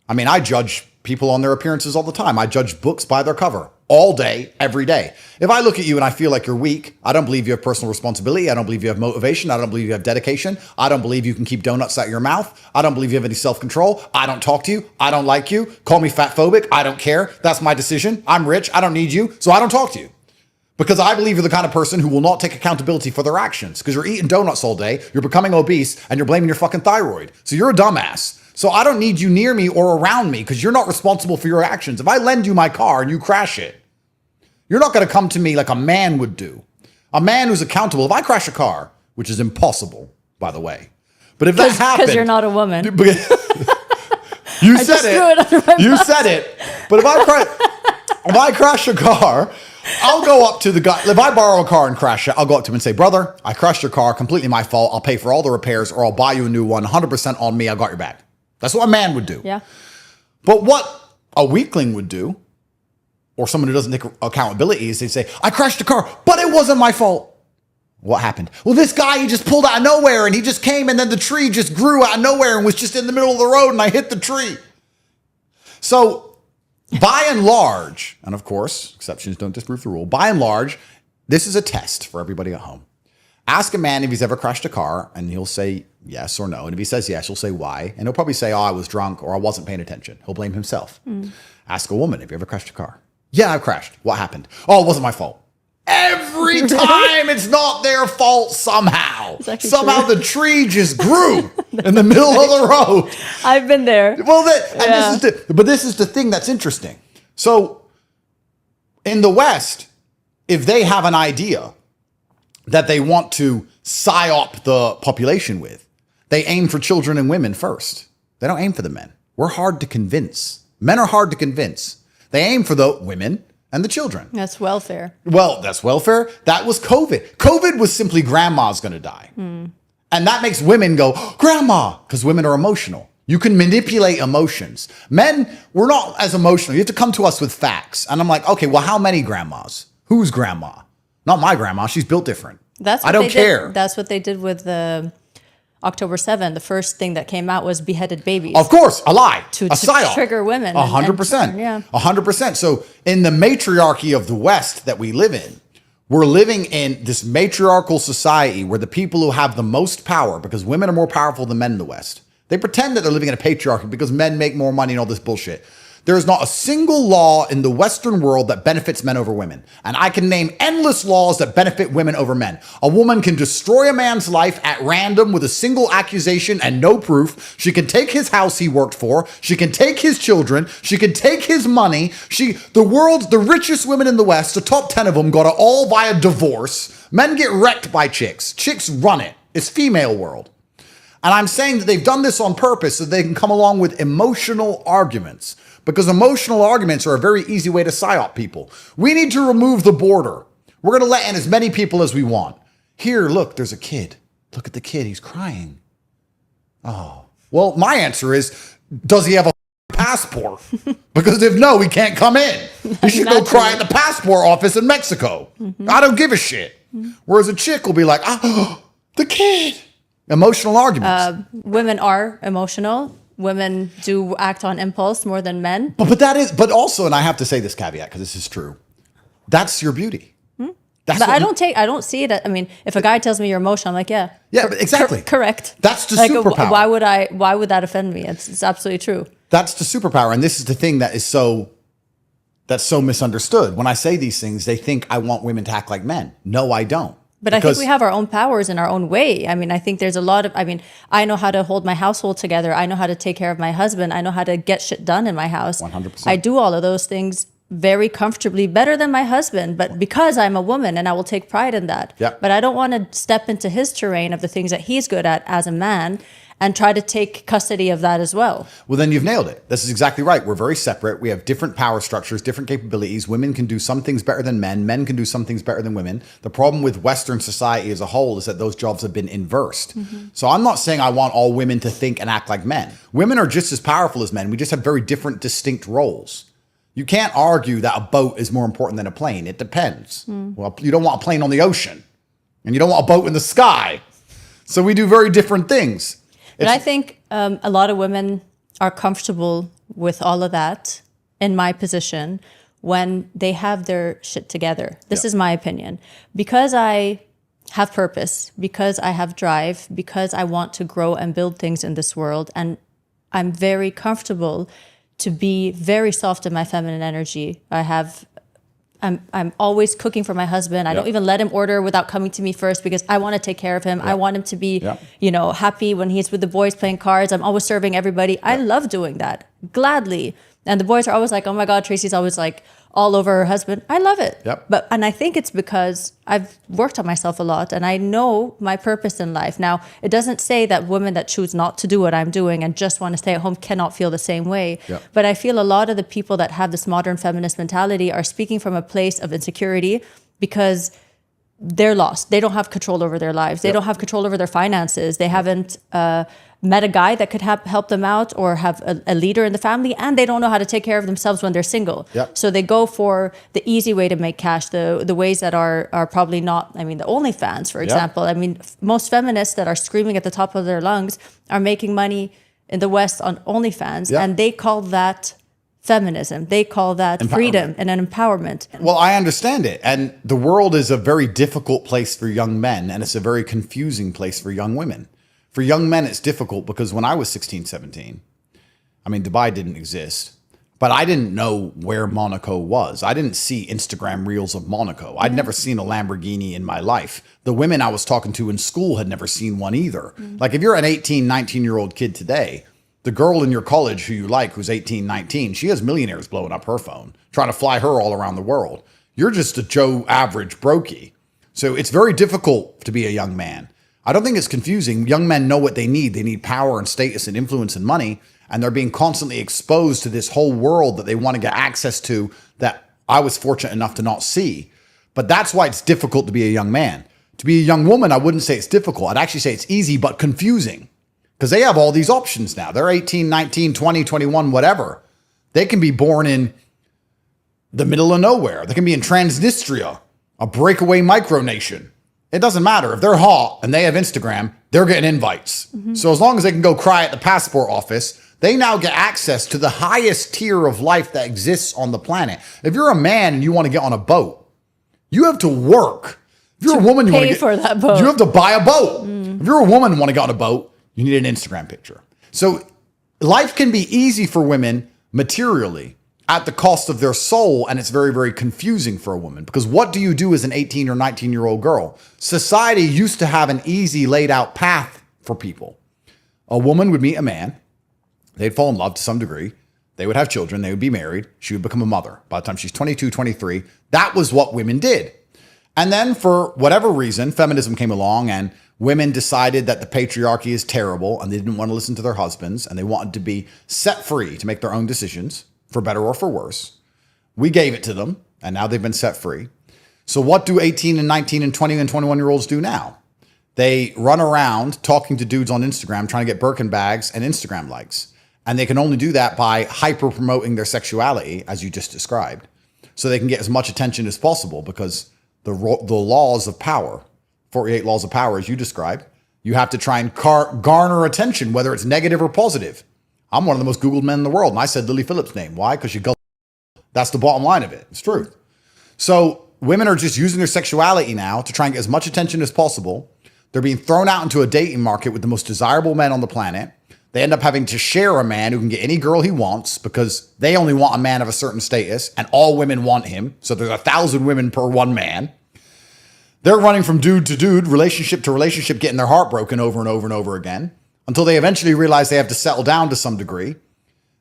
I judge people on their appearances all the time. I judge books by their cover all day, every day. If I look at you and I feel like you're weak, I don't believe you have personal responsibility. I don't believe you have motivation. I don't believe you have dedication. I don't believe you can keep donuts out your mouth. I don't believe you have any self-control. I don't talk to you. I don't like you. Call me fat phobic. I don't care. That's my decision. I'm rich. I don't need you. So I don't talk to you. Because I believe you're the kind of person who will not take accountability for their actions. Because you're eating donuts all day, you're becoming obese, and you're blaming your fucking thyroid. So you're a dumbass. So I don't need you near me or around me because you're not responsible for your actions. If I lend you my car and you crash it, you're not going to come to me like a man would do. A man who's accountable. If I crash a car, which is impossible, by the way. But if that happened...
Because you're not a woman.
You said it. You said it. But if I crash a car... I'll go up to the guy. If I borrow a car and crash it, I'll go up to him and say, brother, I crashed your car, completely my fault. I'll pay for all the repairs or I'll buy you a new one, 100% on me. I got your back. That's what a man would do.
Yeah.
But what a weakling would do, or someone who doesn't take accountability, is they say, I crashed the car, but it wasn't my fault. What happened? Well, this guy, he just pulled out of nowhere and he just came and then the tree just grew out of nowhere and was just in the middle of the road and I hit the tree. So... by and large, and of course, exceptions don't disprove the rule. By and large, this is a test for everybody at home. Ask a man if he's ever crashed a car, and he'll say yes or no. And if he says yes, you'll say why. And he'll probably say, oh, I was drunk or I wasn't paying attention. He'll blame himself. Ask a woman, have you ever crashed a car? Yeah, I've crashed. What happened? Oh, it wasn't my fault. Every time it's not their fault somehow. Somehow the tree just grew in the middle of the road.
I've been there.
Well, this is the thing that's interesting. So in the West, if they have an idea that they want to psyop the population with, they aim for children and women first. They don't aim for the men. We're hard to convince. Men are hard to convince. They aim for the women and the children.
That's welfare.
Well, that's welfare. That was COVID. COVID was simply grandma's going to die. And that makes women go, oh, grandma, because women are emotional. You can manipulate emotions. Men, we're not as emotional. You have to come to us with facts. And I'm like, okay, well, how many grandmas? Whose grandma? Not my grandma. She's built different. I don't care.
That's what they did with the October 7th. The first thing that came out was beheaded babies.
Of course, a lie.
To
psyop.
Trigger women.
100%.
Yeah.
100%. So in the matriarchy of the West that we live in, we're living in this matriarchal society where the people who have the most power, because women are more powerful than men in the West, they pretend that they're living in a patriarchy because men make more money and all this bullshit. There is not a single law in the Western world that benefits men over women. And I can name endless laws that benefit women over men. A woman can destroy a man's life at random with a single accusation and no proof. She can take his house he worked for. She can take his children. She can take his money. The richest women in the West, the top 10 of them, got it all via divorce. Men get wrecked by chicks. Chicks run it. It's female world. And I'm saying that they've done this on purpose so they can come along with emotional arguments. Because emotional arguments are a very easy way to psyop people. We need to remove the border. We're going to let in as many people as we want. Here, look, there's a kid. Look at the kid. He's crying. Oh, well, my answer is, does he have a passport? Because if no, he can't come in. He should go cry at the passport office in Mexico. I don't give a shit. Whereas a chick will be like, oh, the kid. Emotional arguments.
Women are emotional. Women do act on impulse more than men.
But also, and I have to say this caveat because this is true. That's your beauty.
But I don't see it. I mean, if a guy tells me you're emotional, I'm like, yeah,
exactly,
correct.
That's the superpower.
Why would that offend me? It's absolutely true.
That's the superpower, and this is the thing that's so misunderstood. When I say these things, they think I want women to act like men. No, I don't.
But I think we have our own powers in our own way. I mean, I think there's a lot of, I know how to hold my household together. I know how to take care of my husband. I know how to get shit done in my house.
100%.
I do all of those things very comfortably, better than my husband, but because I'm a woman and I will take pride in that.
Yeah.
But I don't want to step into his terrain of the things that he's good at as a man and try to take custody of that as well.
Well, then you've nailed it. This is exactly right. We're very separate. We have different power structures, different capabilities. Women can do some things better than men. Men can do some things better than women. The problem with Western society as a whole is that those jobs have been inversed. So I'm not saying I want all women to think and act like men. Women are just as powerful as men. We just have very different, distinct roles. You can't argue that a boat is more important than a plane. It depends. Well, you don't want a plane on the ocean, and you don't want a boat in the sky. So we do very different things.
But I think a lot of women are comfortable with all of that in my position when they have their shit together. This is my opinion. Because I have purpose, because I have drive, because I want to grow and build things in this world, and I'm very comfortable to be very soft in my feminine energy. I'm always cooking for my husband. I don't even let him order without coming to me first because I want to take care of him. I want him to be, happy when he's with the boys playing cards. I'm always serving everybody. I love doing that, gladly. And the boys are always like, oh my God, Tracy's always like all over her husband. I love it. And I think it's because I've worked on myself a lot and I know my purpose in life. Now, it doesn't say that women that choose not to do what I'm doing and just want to stay at home cannot feel the same way. But I feel a lot of the people that have this modern feminist mentality are speaking from a place of insecurity because they're lost. They don't have control over their lives. They don't have control over their finances. They haven't met a guy that could help them out or have a leader in the family, and they don't know how to take care of themselves when they're single. So they go for the easy way to make cash, the ways that are probably not, the OnlyFans, for example. Most feminists that are screaming at the top of their lungs are making money in the West on OnlyFans, and they call that feminism. They call that freedom and an empowerment.
Well, I understand it. And the world is a very difficult place for young men, and it's a very confusing place for young women. For young men, it's difficult because when I was 16, 17, Dubai didn't exist, but I didn't know where Monaco was. I didn't see Instagram reels of Monaco. I'd never seen a Lamborghini in my life. The women I was talking to in school had never seen one either. Like if you're an 18, 19-year-old kid today, the girl in your college who you like, who's 18, 19, she has millionaires blowing up her phone, trying to fly her all around the world. You're just a Joe average brokey. So it's very difficult to be a young man. I don't think it's confusing. Young men know what they need. They need power and status and influence and money. And they're being constantly exposed to this whole world that they want to get access to that I was fortunate enough to not see. But that's why it's difficult to be a young man. To be a young woman, I wouldn't say it's difficult. I'd actually say it's easy, but confusing. Because they have all these options now. They're 18, 19, 20, 21, whatever. They can be born in the middle of nowhere. They can be in Transnistria, a breakaway micronation. It doesn't matter. If they're hot and they have Instagram, they're getting invites. So as long as they can go cry at the passport office, they now get access to the highest tier of life that exists on the planet. If you're a man and you want to get on a boat, you have to work. If you're a woman, you want to get
for that boat.
You have to buy a boat. If you're a woman and want to get on a boat, you need an Instagram picture. So life can be easy for women materially at the cost of their soul, and it's very, very confusing for a woman because what do you do as an 18 or 19-year-old girl? Society used to have an easy laid out path for people. A woman would meet a man, they'd fall in love to some degree, they would have children, they would be married, she would become a mother. By the time she's 22, 23, that was what women did. And then for whatever reason, feminism came along and women decided that the patriarchy is terrible and they didn't want to listen to their husbands and they wanted to be set free to make their own decisions, for better or for worse. We gave it to them, and now they've been set free. So what do 18 and 19 and 20 and 21-year-olds do now? They run around talking to dudes on Instagram, trying to get Birkin bags and Instagram likes. And they can only do that by hyper-promoting their sexuality, as you just described, so they can get as much attention as possible, because the laws of power, 48 laws of power, as you described, you have to try and garner attention, whether it's negative or positive. I'm one of the most Googled men in the world, and I said Lily Phillips' name. Why? Because you go. That's the bottom line of it. It's truth. So women are just using their sexuality now to try and get as much attention as possible. They're being thrown out into a dating market with the most desirable men on the planet. They end up having to share a man who can get any girl he wants, because they only want a man of a certain status, and all women want him. So there's 1,000 women per one man. They're running from dude to dude, relationship to relationship, getting their heart broken over and over and over again, until they eventually realize they have to settle down to some degree.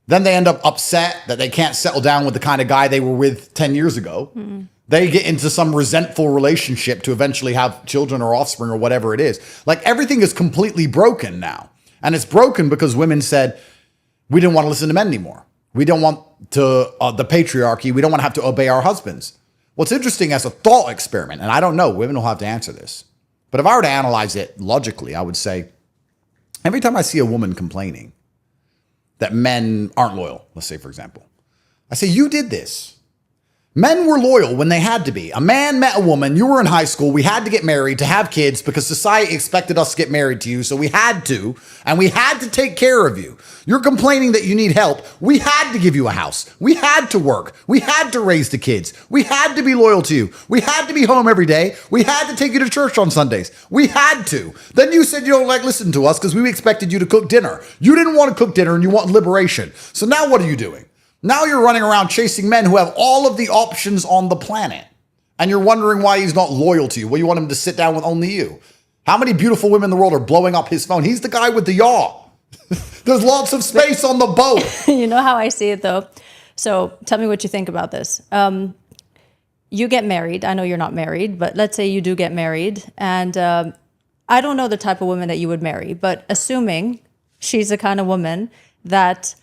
Then they end up upset that they can't settle down with the kind of guy they were with 10 years ago. Mm-hmm. They get into some resentful relationship to eventually have children or offspring or whatever it is. Like, everything is completely broken now. And it's broken because women said, we didn't want to listen to men anymore. We don't want to the patriarchy. We don't want to have to obey our husbands. What's interesting as a thought experiment, and I don't know, women will have to answer this, but if I were to analyze it logically, I would say, every time I see a woman complaining that men aren't loyal, let's say, for example, I say, you did this. Men were loyal when they had to be. A man met a woman. You were in high school. We had to get married to have kids because society expected us to get married to you. So we had to, and we had to take care of you. You're complaining that you need help. We had to give you a house. We had to work. We had to raise the kids. We had to be loyal to you. We had to be home every day. We had to take you to church on Sundays. We had to. Then you said you don't like listening to us because we expected you to cook dinner. You didn't want to cook dinner and you want liberation. So now what are you doing? Now you're running around chasing men who have all of the options on the planet. And you're wondering why he's not loyal to you. Well, you want him to sit down with only you. How many beautiful women in the world are blowing up his phone? He's the guy with the yacht. There's lots of space on the boat.
You know how I see it, though? So tell me what you think about this. You get married. I know you're not married, but let's say you do get married. And I don't know the type of woman that you would marry, but assuming she's the kind of woman that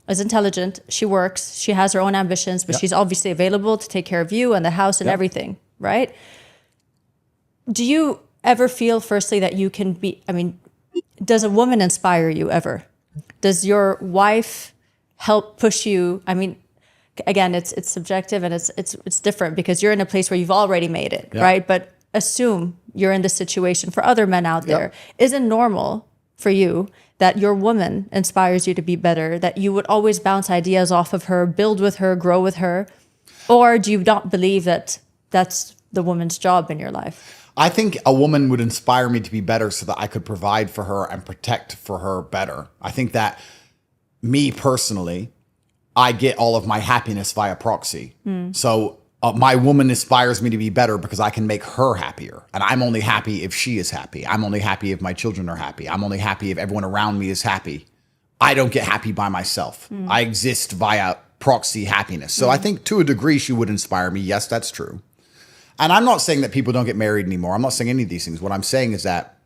is intelligent, she works, she has her own ambitions, but she's obviously available to take care of you and the house and everything, right? Do you ever feel, firstly, that you can be, does a woman inspire you ever? Does your wife help push you? Again, it's subjective and it's different because you're in a place where you've already made it, right? But assume you're in this situation for other men out there. Is it normal for you that your woman inspires you to be better, that you would always bounce ideas off of her, build with her, grow with her? Or do you not believe that that's the woman's job in your life?
I think a woman would inspire me to be better so that I could provide for her and protect for her better. I think that me personally, I get all of my happiness via proxy. So my woman inspires me to be better because I can make her happier. And I'm only happy if she is happy. I'm only happy if my children are happy. I'm only happy if everyone around me is happy. I don't get happy by myself. I exist via proxy happiness. So I think to a degree she would inspire me. Yes, that's true. And I'm not saying that people don't get married anymore. I'm not saying any of these things. What I'm saying is that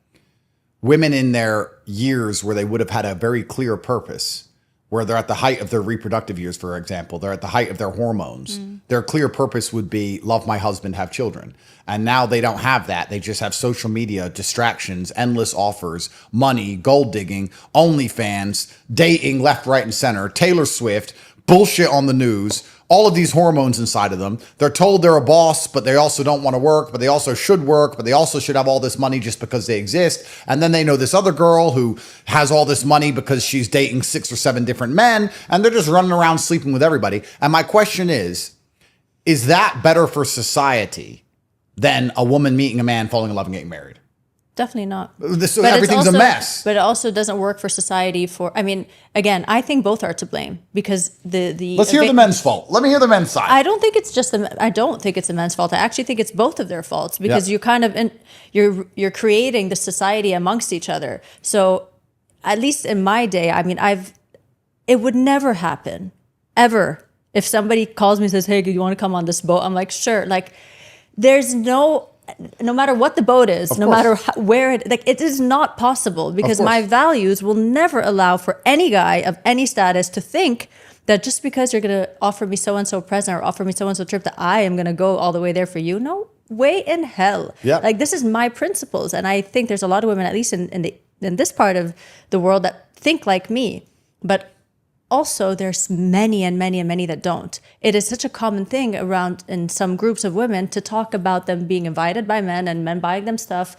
women in their years where they would have had a very clear purpose, where they're at the height of their reproductive years, for example, they're at the height of their hormones. Their clear purpose would be love my husband, have children. And now they don't have that. They just have social media, distractions, endless offers, money, gold digging, OnlyFans, dating left, right, and center, Taylor Swift, bullshit on the news, all of these hormones inside of them. They're told they're a boss, but they also don't want to work, but they also should work, but they also should have all this money just because they exist. And then they know this other girl who has all this money because she's dating 6 or 7 different men, and they're just running around sleeping with everybody. And my question is that better for society than a woman meeting a man, falling in love, and getting married?
Definitely not.
So everything's a mess.
But it also doesn't work for society again, I think both are to blame because
Let's hear the men's fault. Let me hear the men's side.
I don't think it's the men's fault. I actually think it's both of their faults because you're kind of you're creating the society amongst each other. So at least in my day, it would never happen ever. If somebody calls me and says, "Hey, do you want to come on this boat?" I'm like, "Sure." Like there's no no matter what the boat is,
Of
no
course.
matter where it is not possible, because
course.
my values will never allow for any guy of any status to think that just because you're going to offer me so-and-so present or offer me so-and-so trip that I am going to go all the way there for you. No way in hell.
Yeah.
Like, this is my principles. And I think there's a lot of women, at least in this part of the world, that think like me. But also there's many and many and many that don't. It is such a common thing around in some groups of women to talk about them being invited by men and men buying them stuff.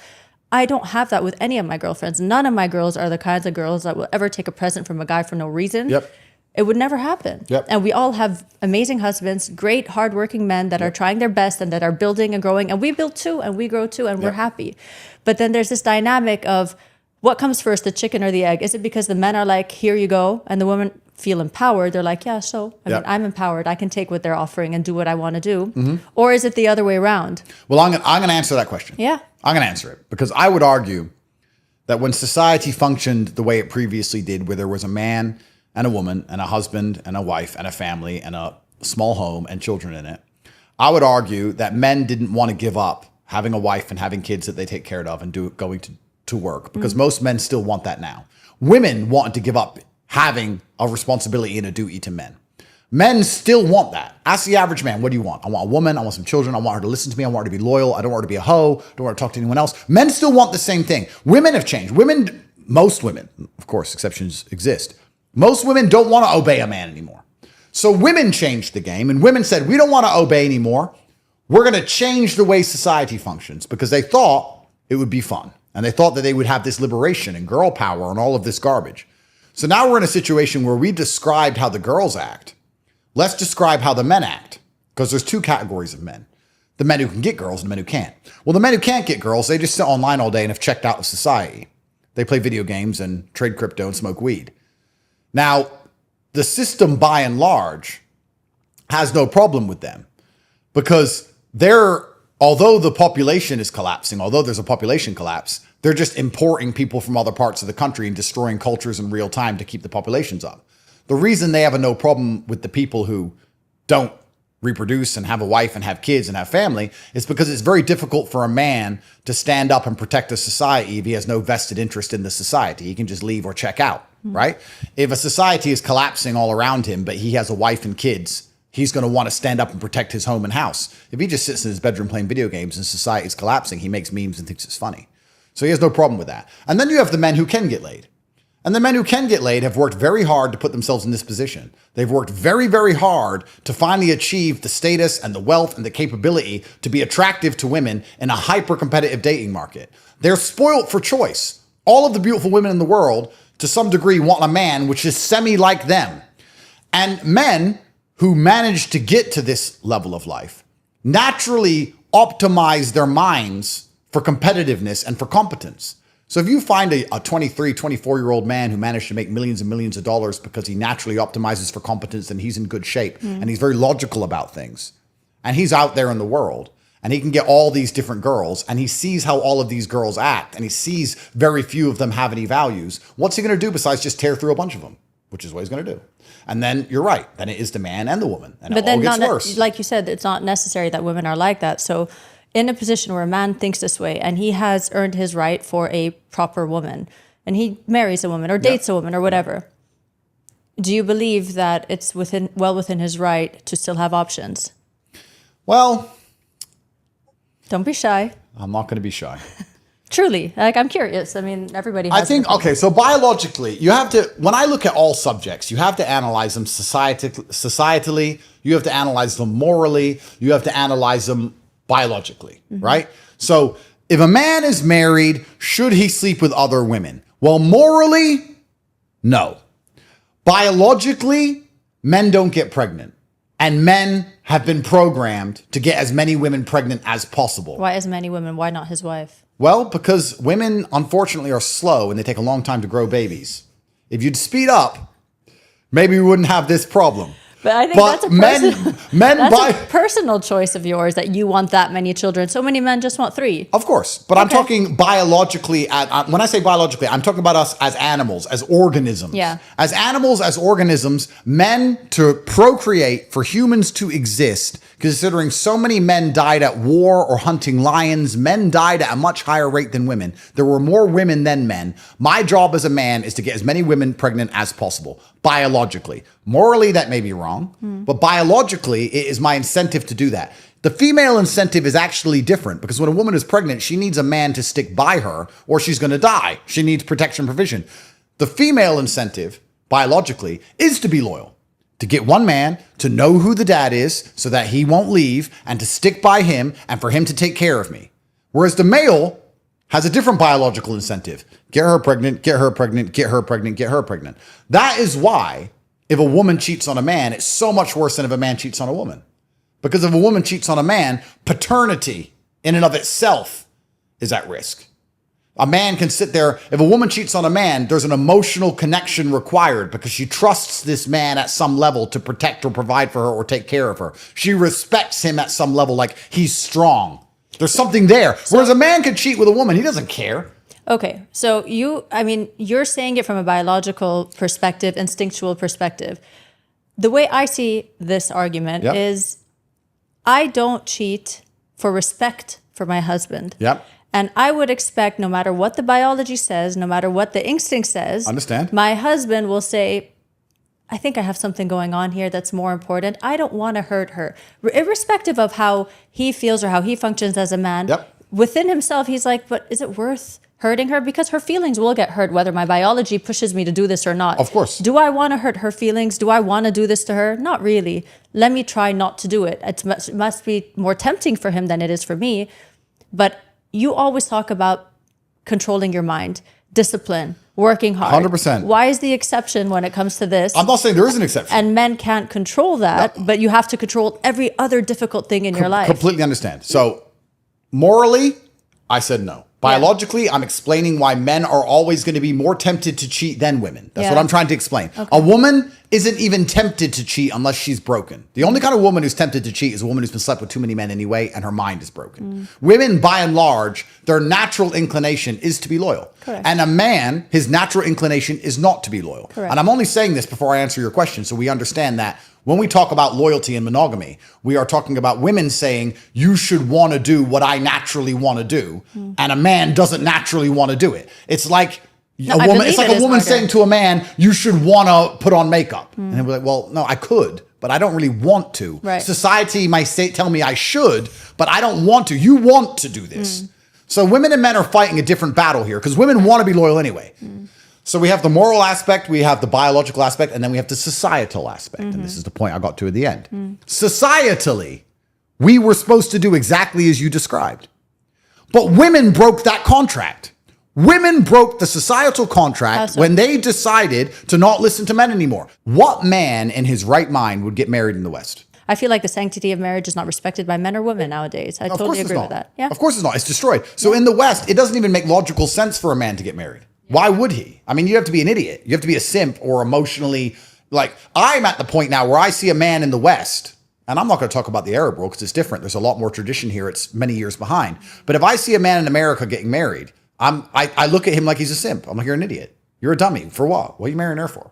I don't have that with any of my girlfriends. None of my girls are the kinds of girls that will ever take a present from a guy for no reason.
Yep.
It would never happen.
Yep.
And we all have amazing husbands, great hardworking men that are trying their best and that are building and growing. And we build too, and we grow too, and we're happy. But then there's this dynamic of what comes first, the chicken or the egg? Is it because the men are like, here you go, and the women feel empowered? They're like, yeah, so I mean, I'm empowered. I can take what they're offering and do what I want to do. Or is it the other way around?
Well, I'm going to answer that question.
Yeah.
I'm going to answer it because I would argue that when society functioned the way it previously did, where there was a man and a woman and a husband and a wife and a family and a small home and children in it, I would argue that men didn't want to give up having a wife and having kids that they take care of and going to work, because most men still want that now. Women wanted to give up having a responsibility and a duty to men. Men still want that. Ask the average man, what do you want? I want a woman. I want some children. I want her to listen to me. I want her to be loyal. I don't want her to be a hoe. I don't want her to talk to anyone else. Men still want the same thing. Women have changed. Most women, of course, exceptions exist. Most women don't want to obey a man anymore. So women changed the game, and women said, we don't want to obey anymore. We're going to change the way society functions, because they thought it would be fun. And they thought that they would have this liberation and girl power and all of this garbage. So now we're in a situation where we described how the girls act. Let's describe how the men act, because there's two categories of men. The men who can get girls and the men who can't. Well, the men who can't get girls, they just sit online all day and have checked out of society. They play video games and trade crypto and smoke weed. Now, the system by and large has no problem with them, because although the population is collapsing, although there's a population collapse, they're just importing people from other parts of the country and destroying cultures in real time to keep the populations up. The reason they have no problem with the people who don't reproduce and have a wife and have kids and have family is because it's very difficult for a man to stand up and protect a society if he has no vested interest in the society. He can just leave or check out, right? If a society is collapsing all around him, but he has a wife and kids, he's going to want to stand up and protect his home and house. If he just sits in his bedroom playing video games and society is collapsing, he makes memes and thinks it's funny. So he has no problem with that. And then you have the men who can get laid. And the men who can get laid have worked very hard to put themselves in this position. They've worked very, very hard to finally achieve the status and the wealth and the capability to be attractive to women in a hyper-competitive dating market. They're spoiled for choice. All of the beautiful women in the world, to some degree, want a man which is semi-like them. And men who manage to get to this level of life naturally optimize their minds for competitiveness and for competence. So if you find a 23, 24-year-old man who managed to make millions and millions of dollars because he naturally optimizes for competence and he's in good shape and he's very logical about things, and he's out there in the world and he can get all these different girls and he sees how all of these girls act and he sees very few of them have any values, what's he going to do besides just tear through a bunch of them, which is what he's going to do. And then you're right. Then it is the man and the woman. And it all gets worse.
Like you said, it's not necessary that women are like that. So in a position where a man thinks this way and he has earned his right for a proper woman and he marries a woman or dates a woman or whatever, do you believe that it's well within his right to still have options?
Well,
don't be shy.
I'm not going to be shy.
Truly, like, I'm curious. I mean, everybody has.
I think, okay, so biologically, you have to, when I look at all subjects, you have to analyze them societally, you have to analyze them morally, you have to analyze them biologically, right? So if a man is married, should he sleep with other women? Well, morally, no. Biologically, men don't get pregnant. And men have been programmed to get as many women pregnant as possible.
Why as many women? Why not his wife?
Well, because women, unfortunately, are slow and they take a long time to grow babies. If you'd speed up, maybe we wouldn't have this problem.
But I think that's a personal choice of yours that you want that many children. So many men just want 3.
Of course. But I'm talking biologically. When I say biologically, I'm talking about us as animals, as organisms.
Yeah.
As animals, as organisms, men, to procreate, for humans to exist, considering so many men died at war or hunting lions. Men died at a much higher rate than women. There were more women than men. My job as a man is to get as many women pregnant as possible, biologically. Morally, that may be wrong, but biologically, it is my incentive to do that. The female incentive is actually different because when a woman is pregnant, she needs a man to stick by her or she's going to die. She needs protection provision. The female incentive, biologically, is to be loyal, to get one man, to know who the dad is so that he won't leave and to stick by him and for him to take care of me. Whereas the male has a different biological incentive. Get her pregnant, get her pregnant, get her pregnant, get her pregnant. That is why if a woman cheats on a man, it's so much worse than if a man cheats on a woman. Because if a woman cheats on a man, paternity in and of itself is at risk. A man can sit there. If a woman cheats on a man, there's an emotional connection required because she trusts this man at some level to protect or provide for her or take care of her. She respects him at some level, like he's strong. There's something there. Whereas a man could cheat with a woman. He doesn't care.
Okay. So you're saying it from a biological perspective, instinctual perspective. The way I see this argument is I don't cheat for respect for my husband.
Yep.
And I would expect no matter what the biology says, no matter what the instinct says,
understand,
my husband will say, I think I have something going on here that's more important. I don't want to hurt her. Irrespective of how he feels or how he functions as a man, within himself, he's like, but is it worth hurting her? Because her feelings will get hurt whether my biology pushes me to do this or not.
Of course.
Do I want to hurt her feelings? Do I want to do this to her? Not really. Let me try not to do it. It must be more tempting for him than it is for me. But you always talk about controlling your mind, discipline, working hard.
100%.
Why is the exception when it comes to this?
I'm not saying there is an exception.
And men can't control that, but you have to control every other difficult thing in your life.
Completely understand. So morally, I said no. Biologically, I'm explaining why men are always going to be more tempted to cheat than women. That's what I'm trying to explain. Okay. A woman isn't even tempted to cheat unless she's broken. The only kind of woman who's tempted to cheat is a woman who's been slept with too many men anyway and her mind is broken. Women, by and large, their natural inclination is to be loyal.
Correct.
And a man, his natural inclination is not to be loyal.
Correct.
And I'm only saying this before I answer your question so we understand that when we talk about loyalty and monogamy, we are talking about women saying, you should want to do what I naturally want to do. And a man doesn't naturally want to do it. It's like a woman, it's like a woman saying to a man, you should want to put on makeup. And we're like, well, no, I could, but I don't really want to.
Right.
Society might tell me I should, but I don't want to. You want to do this. So women and men are fighting a different battle here because women want to be loyal anyway. So we have the moral aspect, we have the biological aspect, and then we have the societal aspect. And this is the point I got to at the end. Societally, we were supposed to do exactly as you described. But women broke that contract. Women broke the societal contract when they decided to not listen to men anymore. What man in his right mind would get married in the West?
I feel like the sanctity of marriage is not respected by men or women nowadays. I totally agree with that. Yeah.
Of course it's not. It's destroyed. So in the West, it doesn't even make logical sense for a man to get married. Why would he? I mean, you have to be an idiot. You have to be a simp or emotionally, like, I'm at the point now where I see a man in the West, and I'm not going to talk about the Arab world because it's different. There's a lot more tradition here. It's many years behind. But if I see a man in America getting married, I look at him like he's a simp. I'm like, you're an idiot. You're a dummy. For what? What are you marrying her for?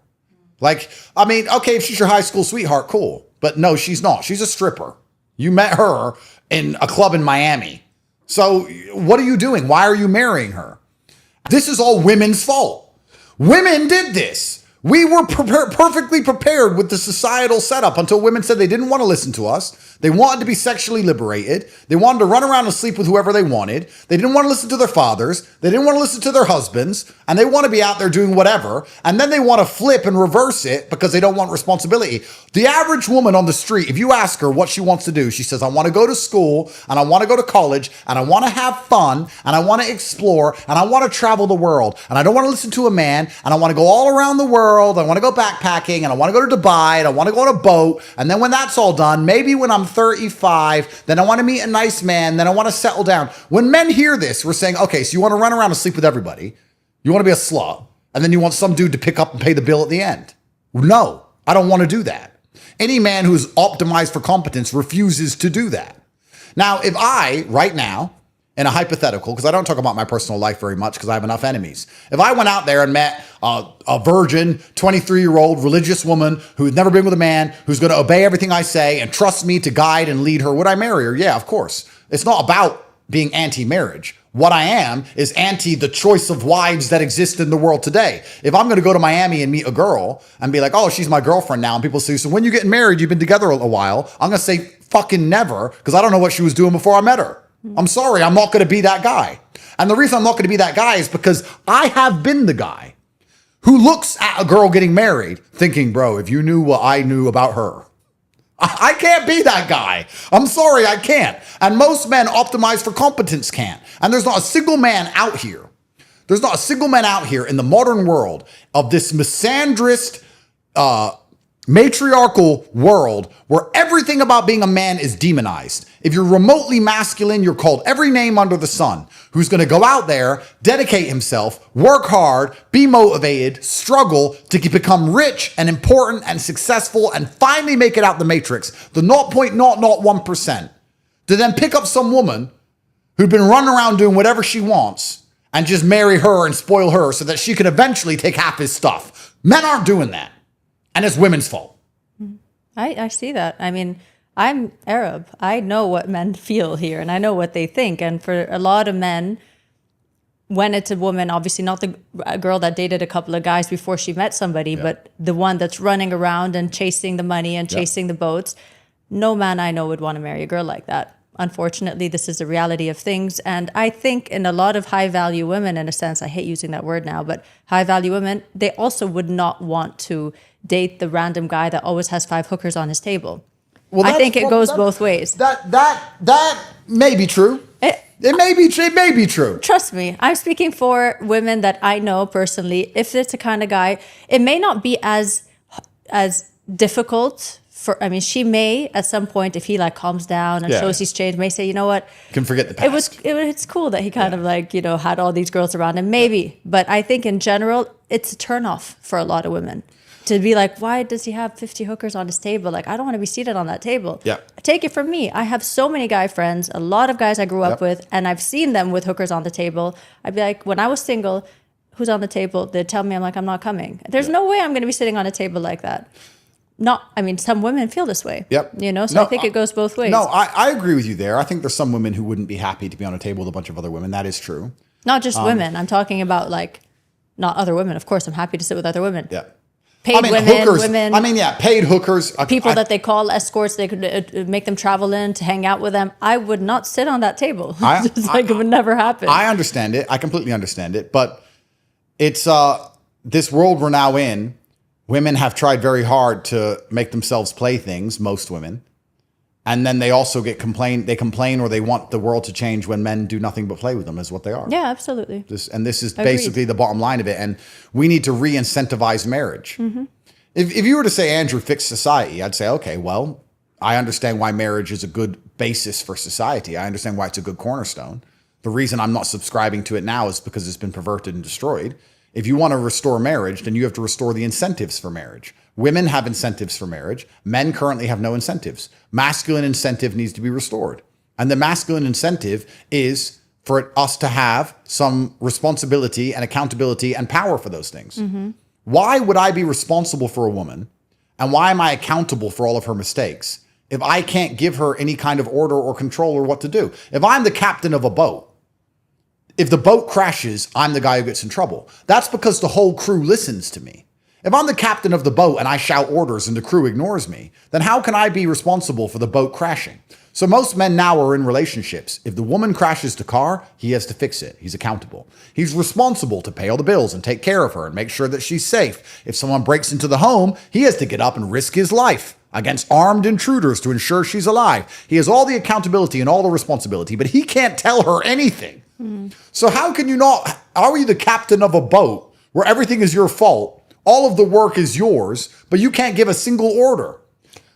Like, I mean, okay, if she's your high school sweetheart, cool. But no, she's not. She's a stripper. You met her in a club in Miami. So what are you doing? Why are you marrying her? This is all women's fault. Women did this. We were perfectly prepared with the societal setup until women said they didn't want to listen to us. They wanted to be sexually liberated. They wanted to run around and sleep with whoever they wanted. They didn't want to listen to their fathers. They didn't want to listen to their husbands. And they want to be out there doing whatever. And then they want to flip and reverse it because they don't want responsibility. The average woman on the street, if you ask her what she wants to do, she says, I want to go to school and I want to go to college and I want to have fun and I want to explore and I want to travel the world. And I don't want to listen to a man and I want to go all around the world. I want to go backpacking and I want to go to Dubai and I want to go on a boat. And then when that's all done, maybe when I'm 35, then I want to meet a nice man. Then I want to settle down. When men hear this, we're saying, okay, so you want to run around and sleep with everybody. You want to be a slut. And then you want some dude to pick up and pay the bill at the end. No, I don't want to do that. Any man who's optimized for competence refuses to do that. Now, if I, right now, in a hypothetical, because I don't talk about my personal life very much because I have enough enemies. If I went out there and met a virgin, 23-year-old religious woman who's never been with a man, who's going to obey everything I say and trust me to guide and lead her, would I marry her? Yeah, of course. It's not about being anti-marriage. What I am is anti the choice of wives that exist in the world today. If I'm going to go to Miami and meet a girl and be like, oh, she's my girlfriend now, and people say, so when you getting married, you've been together a while, I'm going to say fucking never, because I don't know what she was doing before I met her. I'm sorry, I'm not going to be that guy. And the reason I'm not going to be that guy is because I have been the guy who looks at a girl getting married thinking, bro, if you knew what I knew about her. I can't be that guy. I'm sorry, I can't. And most men optimized for competence can't. And there's not a single man out here. There's not a single man out here in the modern world of this misandrist, matriarchal world where everything about being a man is demonized. If you're remotely masculine, you're called every name under the sun, who's going to go out there, dedicate himself, work hard, be motivated, struggle to become rich and important and successful and finally make it out the matrix, the 0.001%, to then pick up some woman who'd been running around doing whatever she wants and just marry her and spoil her so that she could eventually take half his stuff. Men aren't doing that. And it's women's fault.
I see that. I mean, I'm Arab. I know what men feel here and I know what they think. And for a lot of men, when it's a woman, obviously not the girl that dated a couple of guys before she met somebody, but the one that's running around and chasing the money and chasing the boats, no man I know would want to marry a girl like that. Unfortunately, this is the reality of things. And I think in a lot of high value women, in a sense, I hate using that word now, but high value women, they also would not want to date the random guy that always has 5 hookers on his table. Well, I think it goes both ways.
That may be true. It may be true.
Trust me, I'm speaking for women that I know personally. If it's the kind of guy, it may not be as difficult. She may at some point, if he like calms down and shows he's changed, may say, you know what,
can forget the past.
It's cool that he kind of had all these girls around him, maybe. But I think in general, it's a turnoff for a lot of women to be like, why does he have 50 hookers on his table? Like, I don't want to be seated on that table.
Yeah.
Take it from me. I have so many guy friends, a lot of guys I grew up with, and I've seen them with hookers on the table. I'd be like, when I was single, who's on the table? They'd tell me, I'm like, I'm not coming. There's no way I'm going to be sitting on a table like that. Some women feel this way.
Yep.
I think it goes both ways.
No, I agree with you there. I think there's some women who wouldn't be happy to be on a table with a bunch of other women. That is true.
Not just women. I'm talking about not other women. Of course, I'm happy to sit with other women.
Yeah.
Paid women.
Paid hookers.
People that they call escorts, they could make them travel in to hang out with them. I would not sit on that table. It would never happen.
I understand it. I completely understand it. But it's this world we're now in. Women have tried very hard to make themselves playthings, most women. And then they also they complain or they want the world to change when men do nothing but play with them, is what they are.
Yeah, absolutely.
This is basically the bottom line of it. And we need to re-incentivize marriage. Mm-hmm. If you were to say, Andrew, fix society, I'd say, okay, well, I understand why marriage is a good basis for society. I understand why it's a good cornerstone. The reason I'm not subscribing to it now is because it's been perverted and destroyed. If you want to restore marriage, then you have to restore the incentives for marriage. Women have incentives for marriage. Men currently have no incentives. Masculine incentive needs to be restored. And the masculine incentive is for us to have some responsibility and accountability and power for those things. Mm-hmm. Why would I be responsible for a woman? And why am I accountable for all of her mistakes if I can't give her any kind of order or control or what to do? If I'm the captain of a boat, if the boat crashes, I'm the guy who gets in trouble. That's because the whole crew listens to me. If I'm the captain of the boat and I shout orders and the crew ignores me, then how can I be responsible for the boat crashing? So most men now are in relationships. If the woman crashes the car, he has to fix it. He's accountable. He's responsible to pay all the bills and take care of her and make sure that she's safe. If someone breaks into the home, he has to get up and risk his life against armed intruders to ensure she's alive. He has all the accountability and all the responsibility, but he can't tell her anything. So how can you not, are you the captain of a boat where everything is your fault? All of the work is yours, but you can't give a single order.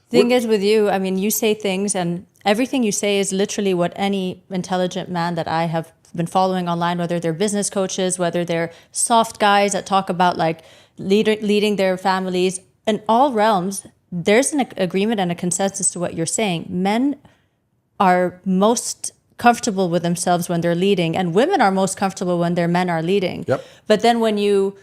Thing is with you, you say things and everything you say is literally what any intelligent man that I have been following online, whether they're business coaches, whether they're soft guys that talk about leading their families, in all realms, there's an agreement and a consensus to what you're saying. Men are most comfortable with themselves when they're leading, and women are most comfortable when their men are leading.
Yep.
But then when you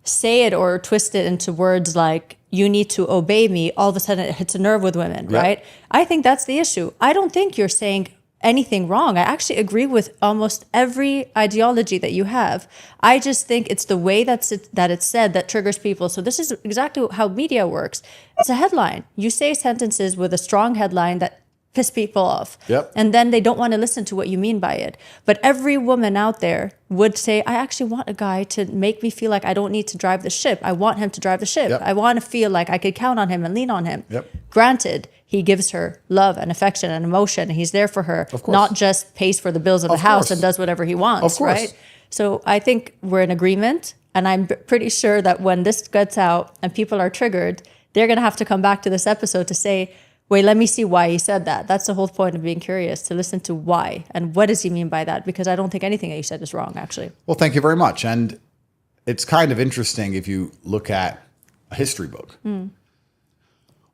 say it or twist it into words like, you need to obey me, all of a sudden it hits a nerve with women, right? I think that's the issue. I don't think you're saying anything wrong. I actually agree with almost every ideology that you have. I just think it's the way that it's said that triggers people. So this is exactly how media works. It's a headline. You say sentences with a strong headline that piss people off.
Yep.
And then they don't want to listen to what you mean by it. But every woman out there would say, I actually want a guy to make me feel like I don't need to drive the ship. I want him to drive the ship.
Yep.
I want to feel like I could count on him and lean on him.
Yep.
Granted, he gives her love and affection and emotion. And he's there for her,
Of course.
not just pays for the bills of the house and does whatever he wants,
Of course.
right? So I think we're in agreement. And I'm pretty sure that when this gets out and people are triggered, they're going to have to come back to this episode to say, wait, let me see why he said that. That's the whole point of being curious, to listen to why. And what does he mean by that? Because I don't think anything that you said is wrong, actually.
Well, thank you very much. And it's kind of interesting if you look at a history book.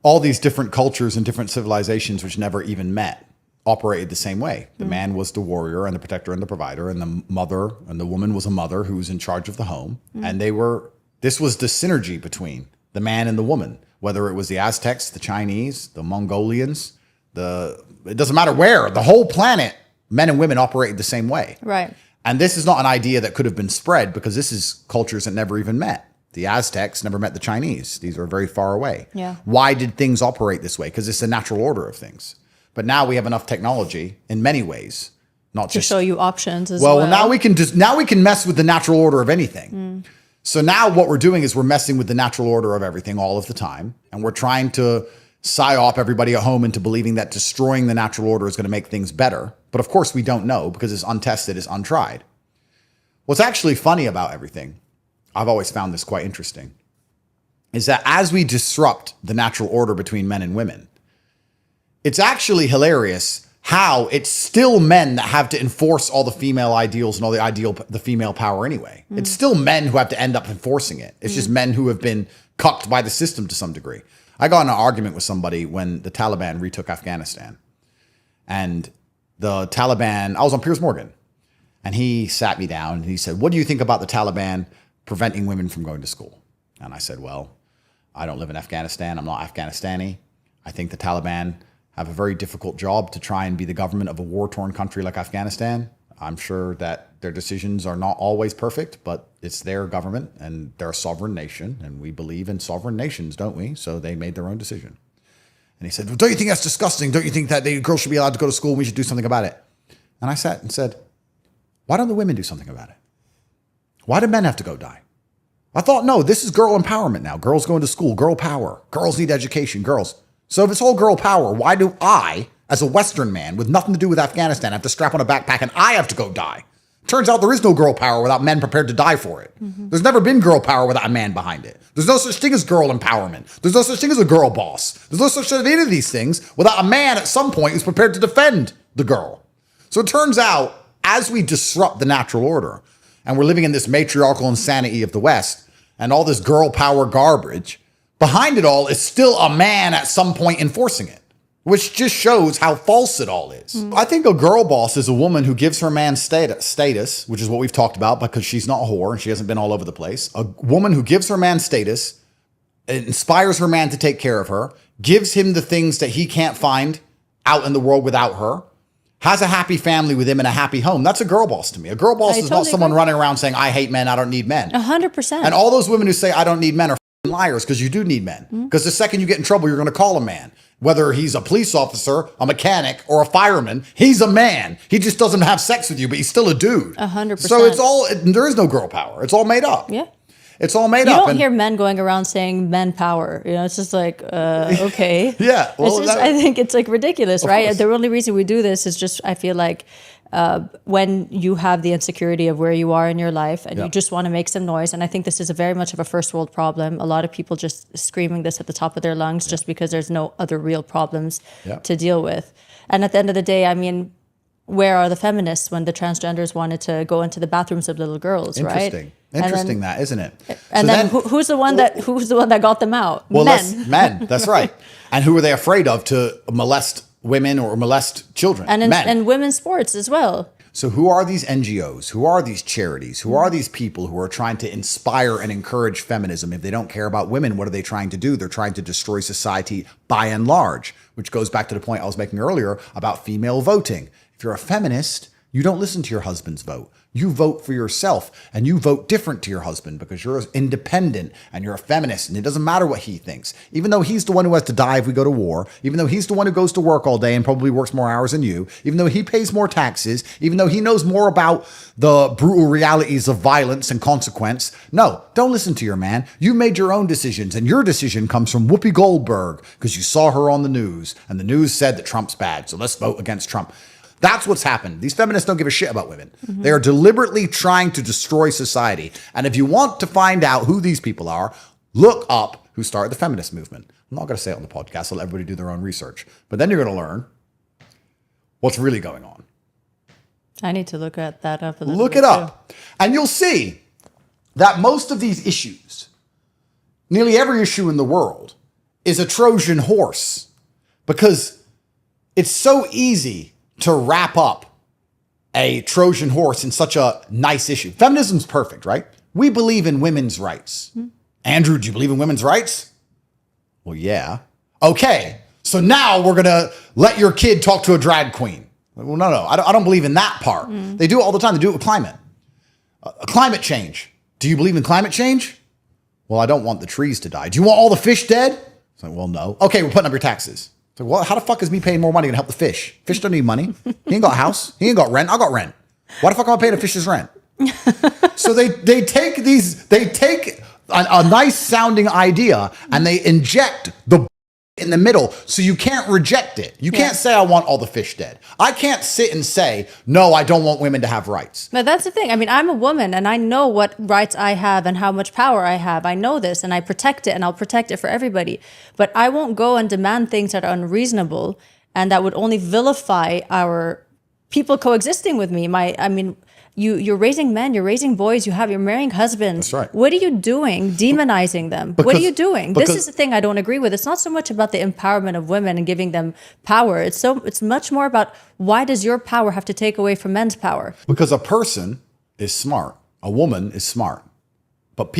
All these different cultures and different civilizations which never even met operated the same way. The man was the warrior and the protector and the provider, and the mother and the woman was a mother who was in charge of the home. And this was the synergy between the man and the woman. Whether it was the Aztecs, the Chinese, the Mongolians, it doesn't matter where, the whole planet, men and women operated the same way.
Right.
And this is not an idea that could have been spread because this is cultures that never even met. The Aztecs never met the Chinese. These are very far away.
Yeah.
Why did things operate this way? Because it's the natural order of things. But now we have enough technology in many ways, not
To
just
show you options as well.
well, now we can mess with the natural order of anything. So now what we're doing is we're messing with the natural order of everything all of the time. And we're trying to psyop everybody at home into believing that destroying the natural order is going to make things better. But of course we don't know because it's untested, it's untried. What's actually funny about everything, I've always found this quite interesting, is that as we disrupt the natural order between men and women, it's actually hilarious how it's still men that have to enforce all the female ideals and all the female power anyway. It's still men who have to end up enforcing it. It's just men who have been cucked by the system to some degree. I got in an argument with somebody when the Taliban retook Afghanistan. And the Taliban, I was on Piers Morgan, and he sat me down and he said, what do you think about the Taliban preventing women from going to school? And I said, well, I don't live in Afghanistan. I'm not Afghanistani. I think the Taliban have a very difficult job to try and be the government of a war-torn country like Afghanistan. I'm sure that their decisions are not always perfect, but it's their government and they're a sovereign nation, and we believe in sovereign nations, don't we? So they made their own decision. And he said, well, don't you think that's disgusting? Don't you think that girls should be allowed to go to school and we should do something about it? And I sat and said, why don't the women do something about it? Why do men have to go die? I thought, no, this is girl empowerment now. Girls going to school, girl power. Girls need education, girls. So if it's all girl power, why do I, as a Western man with nothing to do with Afghanistan, have to strap on a backpack and I have to go die? Turns out there is no girl power without men prepared to die for it. There's never been girl power without a man behind it. There's no such thing as girl empowerment. There's no such thing as a girl boss. There's no such thing as any of these things without a man at some point who's prepared to defend the girl. So it turns out, as we disrupt the natural order, and we're living in this matriarchal insanity of the West, and all this girl power garbage, behind it all is still a man at some point enforcing it, which just shows how false it all is. I think a girl boss is a woman who gives her man status, which is what we've talked about because she's not a whore and she hasn't been all over the place. A woman who gives her man status, inspires her man to take care of her, gives him the things that he can't find out in the world without her, has a happy family with him and a happy home. That's a girl boss to me. A girl boss is not someone running around saying, I hate men, I don't need men.
100%.
And all those women who say, I don't need men are liars, because you do need men. Because the second you get in trouble, you're going to call a man. Whether he's a police officer, a mechanic, or a fireman, he's a man. He just doesn't have sex with you, but he's still a dude.
100%.
So there is no girl power. It's all made up.
Yeah.
It's all made
You
up.
don't hear men going around saying men power. You know, it's just like, okay.
Yeah. Well,
I think it's like ridiculous, right?
course.
The only reason we do this is just, I feel like, when you have the insecurity of where you are in your life and you just want to make some noise. And I think this is a very much of a first world problem. A lot of people just screaming this at the top of their lungs just because there's no other real problems to deal with. And at the end of the day, I mean, where are the feminists when the transgenders wanted to go into the bathrooms of little girls, right?
Interesting, that, isn't it?
And
so
then who's the one that got them out?
Well,
Men.
Men, that's right. And who are they afraid of to molest women or molest children, men.
And women's sports as well.
So who are these NGOs? Who are these charities? Who are these people who are trying to inspire and encourage feminism? If they don't care about women, what are they trying to do? They're trying to destroy society by and large, which goes back to the point I was making earlier about female voting. If you're a feminist, you don't listen to your husband's vote. You vote for yourself, and you vote different to your husband because you're independent and you're a feminist, and it doesn't matter what he thinks. Even though he's the one who has to die if we go to war, even though he's the one who goes to work all day and probably works more hours than you, even though he pays more taxes, even though he knows more about the brutal realities of violence and consequence. No, don't listen to your man. You made your own decisions, and your decision comes from Whoopi Goldberg because you saw her on the news, and the news said that Trump's bad, so let's vote against Trump. That's what's happened. These feminists don't give a shit about women. They are deliberately trying to destroy society. And if you want to find out who these people are, look up who started the feminist movement. I'm not going to say it on the podcast. I'll let everybody do their own research. But then you're going to learn what's really going on.
I need to look at that up a little
Look
bit
it up.
too.
And you'll see that most of these issues, nearly every issue in the world, is a Trojan horse. Because it's so easy to wrap up a Trojan horse in such a nice issue. Feminism's perfect, right? We believe in women's rights. Andrew, do you believe in women's rights? Well, yeah. Okay, so now we're going to let your kid talk to a drag queen. Well, no, I don't believe in that part. They do it all the time. They do it with climate. Climate change. Do you believe in climate change? Well, I don't want the trees to die. Do you want all the fish dead? It's like, well, no. Okay, we're putting up your taxes. So, well, how the fuck is me paying more money to help the fish? Fish don't need money. He ain't got a house. He ain't got rent. I got rent. Why the fuck am I paying the fish's rent? So they take a nice sounding idea and they inject the in the middle so you can't reject it. You can't say, I want all the fish dead. I can't sit and say, no, I don't want women to have rights.
But that's the thing. I mean, I'm a woman and I know what rights I have and how much power I have. I know this and I protect it and I'll protect it for everybody. But I won't go and demand things that are unreasonable and that would only vilify our people coexisting with me. You're raising men, you're raising boys, you're marrying husbands.
That's right.
What are you doing? Demonizing them. What are you doing? This is the thing I don't agree with. It's not so much about the empowerment of women and giving them power. It's much more about why does your power have to take away from men's power?
Because a person is smart. A woman is smart. But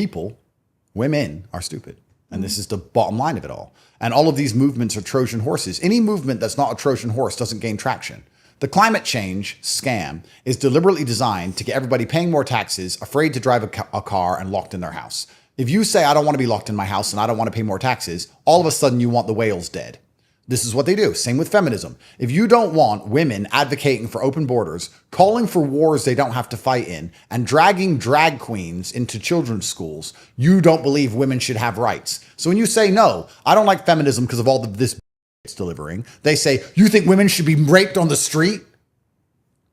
women are stupid. And this is the bottom line of it all. And all of these movements are Trojan horses. Any movement that's not a Trojan horse doesn't gain traction. The climate change scam is deliberately designed to get everybody paying more taxes, afraid to drive a car, and locked in their house. If you say, I don't want to be locked in my house and I don't want to pay more taxes, all of a sudden you want the whales dead. This is what they do. Same with feminism. If you don't want women advocating for open borders, calling for wars they don't have to fight in, and dragging drag queens into children's schools, you don't believe women should have rights. So when you say, no, I don't like feminism because of all this it's delivering, they say, you think women should be raped on the street?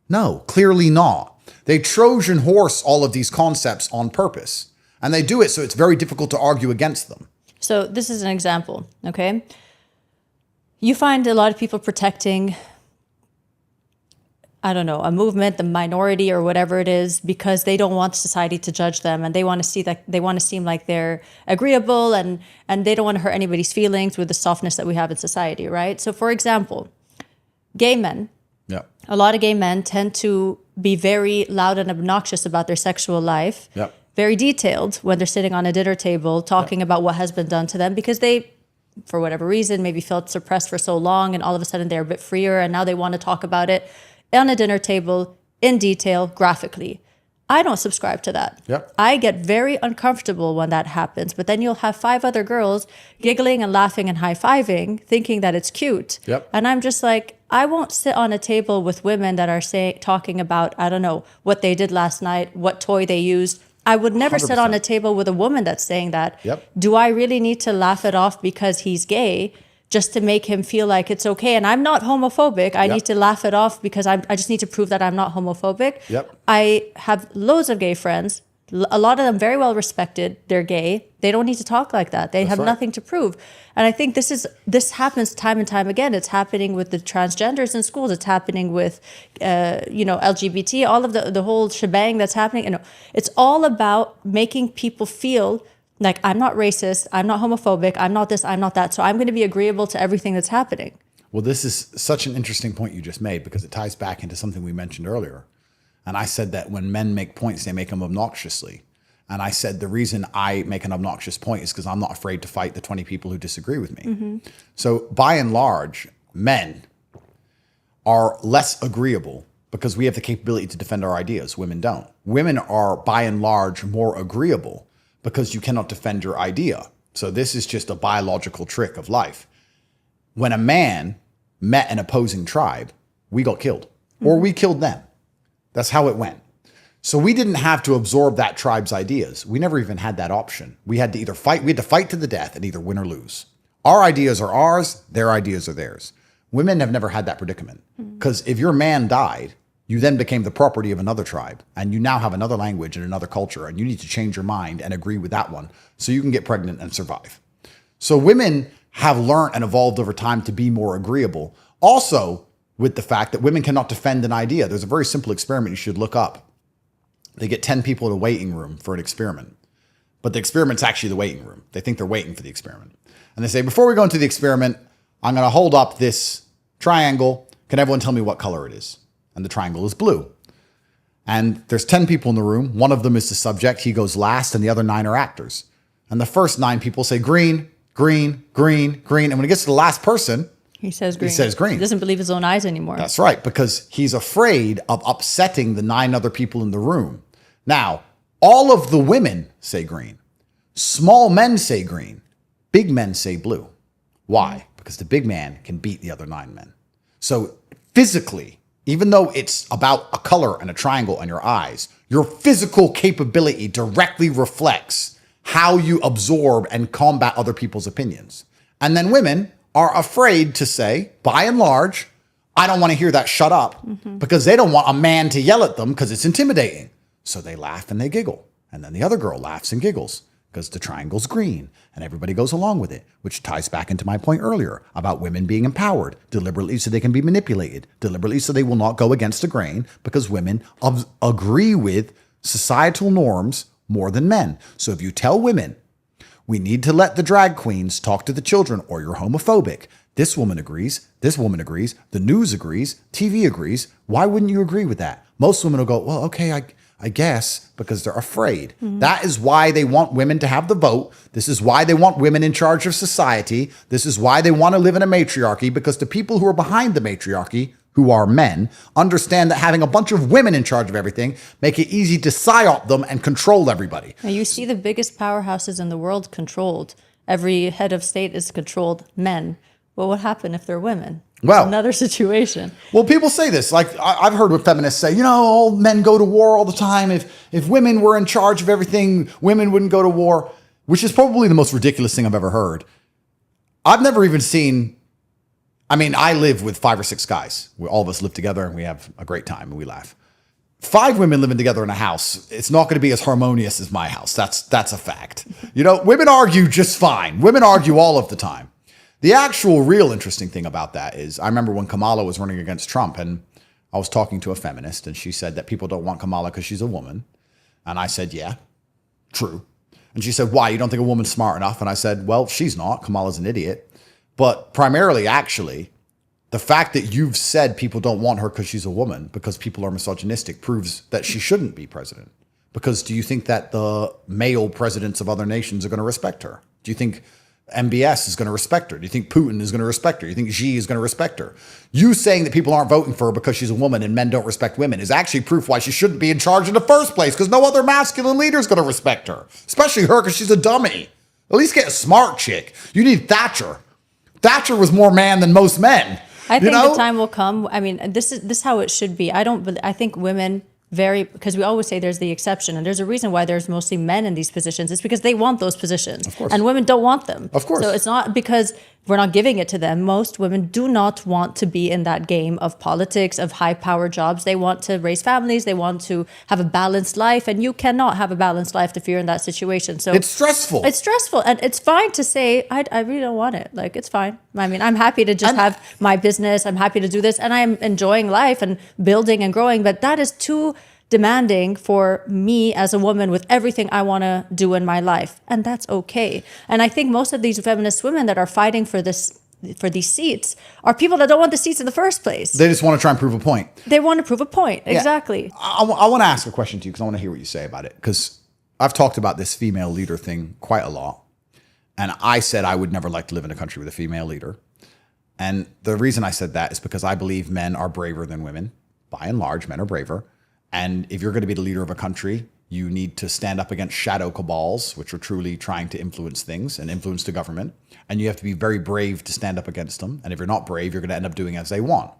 No, clearly not. They Trojan horse all of these concepts on purpose. And they do it so it's very difficult to argue against them.
So this is an example, okay? You find a lot of people protecting, I don't know, a movement, the minority or whatever it is, because they don't want society to judge them and they want to seem like they're agreeable and they don't want to hurt anybody's feelings with the softness that we have in society, right? So for example, gay men, a lot of gay men tend to be very loud and obnoxious about their sexual life, very detailed when they're sitting on a dinner table talking about what has been done to them because they, for whatever reason, maybe felt suppressed for so long and all of a sudden they're a bit freer and now they want to talk about it on a dinner table, in detail, graphically. I don't subscribe to that. I get very uncomfortable when that happens, but then you'll have 5 other girls giggling and laughing and high-fiving, thinking that it's cute. And I'm just like, I won't sit on a table with women that are talking about, I don't know, what they did last night, what toy they used. I would never
100%.
sit on a table with a woman that's saying that. Do I really need to laugh it off because he's gay? Just to make him feel like it's okay. And I'm not homophobic. I need to laugh it off because I just need to prove that I'm not homophobic. I have loads of gay friends. A lot of them very well respected. They're gay. They don't need to talk like that. They have nothing to prove. And I think this happens time and time again. It's happening with the transgenders in schools. It's happening with, LGBT, all of the whole shebang that's happening. It's all about making people feel like I'm not racist, I'm not homophobic, I'm not this, I'm not that, so I'm going to be agreeable to everything that's happening.
Well, this is such an interesting point you just made because it ties back into something we mentioned earlier. And I said that when men make points, they make them obnoxiously. And I said the reason I make an obnoxious point is because I'm not afraid to fight the 20 people who disagree with me. So by and large, men are less agreeable because we have the capability to defend our ideas. Women don't. Women are by and large more agreeable because you cannot defend your idea. So this is just a biological trick of life. When a man met an opposing tribe, we got killed or we killed them. That's how it went. So we didn't have to absorb that tribe's ideas. We never even had that option. We had to either fight, we had to fight to the death and either win or lose. Our ideas are ours, their ideas are theirs. Women have never had that predicament because if your man died, you then became the property of another tribe and you now have another language and another culture and you need to change your mind and agree with that one so you can get pregnant and survive. So women have learned and evolved over time to be more agreeable. Also with the fact that women cannot defend an idea. There's a very simple experiment you should look up. They get 10 people in a waiting room for an experiment, but the experiment's actually the waiting room. They think they're waiting for the experiment. And they say, before we go into the experiment, I'm going to hold up this triangle. Can everyone tell me what color it is? And the triangle is blue. And there's 10 people in the room. One of them is the subject. He goes last, and the other 9 are actors. And the first 9 people say green, green, green, green. And when it gets to the last person,
he says green.
He says green.
He doesn't believe his own eyes anymore.
That's right, because he's afraid of upsetting the 9 other people in the room. Now, all of the women say green. Small men say green. Big men say blue. Why? Because the big man can beat the other 9 men. So physically, even though it's about a color and a triangle and your eyes, your physical capability directly reflects how you absorb and combat other people's opinions. And then women are afraid to say, by and large, I don't want to hear that shut up because they don't want a man to yell at them because it's intimidating. So they laugh and they giggle. And then the other girl laughs and giggles because the triangle's green and everybody goes along with it, which ties back into my point earlier about women being empowered deliberately so they can be manipulated, deliberately so they will not go against the grain because women agree with societal norms more than men. So if you tell women, we need to let the drag queens talk to the children or you're homophobic. This woman agrees. This woman agrees. The news agrees. TV agrees. Why wouldn't you agree with that? Most women will go, well, okay, I guess, because they're afraid. That is why they want women to have the vote. This is why they want women in charge of society. This is why they want to live in a matriarchy, because the people who are behind the matriarchy, who are men, understand that having a bunch of women in charge of everything make it easy to psyop them and control everybody.
Now you see the biggest powerhouses in the world controlled. Every head of state is controlled men. Well, what happened if they're women?
Well,
it's another situation.
Well, people say this. Like I've heard what feminists say, all men go to war all the time. If women were in charge of everything, women wouldn't go to war, which is probably the most ridiculous thing I've ever heard. I've never even seen, I live with 5 or 6 guys. All of us live together and we have a great time and we laugh. 5 women living together in a house, it's not going to be as harmonious as my house. That's a fact. Women argue just fine. Women argue all of the time. The actual real interesting thing about that is I remember when Kamala was running against Trump and I was talking to a feminist and she said that people don't want Kamala because she's a woman. And I said, yeah, true. And she said, why? You don't think a woman's smart enough? And I said, well, she's not. Kamala's an idiot. But primarily, actually, the fact that you've said people don't want her because she's a woman, because people are misogynistic, proves that she shouldn't be president. Because do you think that the male presidents of other nations are going to respect her? Do you think MBS is going to respect her? Do you think Putin is going to respect her? Do you think Xi is going to respect her? You saying that people aren't voting for her because she's a woman and men don't respect women is actually proof why she shouldn't be in charge in the first place, because no other masculine leader is going to respect her, especially her because she's a dummy. At least get a smart chick. You need Thatcher. Thatcher was more man than most men.
I think the time will come. This is how it should be. I think women because we always say there's the exception, and there's a reason why there's mostly men in these positions. It's because they want those positions, of course, and women don't want them.
Of course.
So it's not because we're not giving it to them. Most women do not want to be in that game of politics, of high power jobs. They want to raise families. They want to have a balanced life, and you cannot have a balanced life if you're in that situation. So
it's stressful.
It's stressful, and it's fine to say, I really don't want it. Like, it's fine. I'm happy to just have my business. I'm happy to do this, and I'm enjoying life and building and growing, but that is too demanding for me as a woman with everything I want to do in my life. And that's okay. And I think most of these feminist women that are fighting for this for these seats are people that don't want the seats in the first place.
They just want to try and prove a point.
They want to prove a point. Exactly.
I want to ask a question to you because I want to hear what you say about it. Because I've talked about this female leader thing quite a lot. And I said I would never like to live in a country with a female leader. And the reason I said that is because I believe men are braver than women. By and large, men are braver. And if you're going to be the leader of a country, you need to stand up against shadow cabals, which are truly trying to influence things and influence the government. And you have to be very brave to stand up against them. And if you're not brave, you're going to end up doing as they want.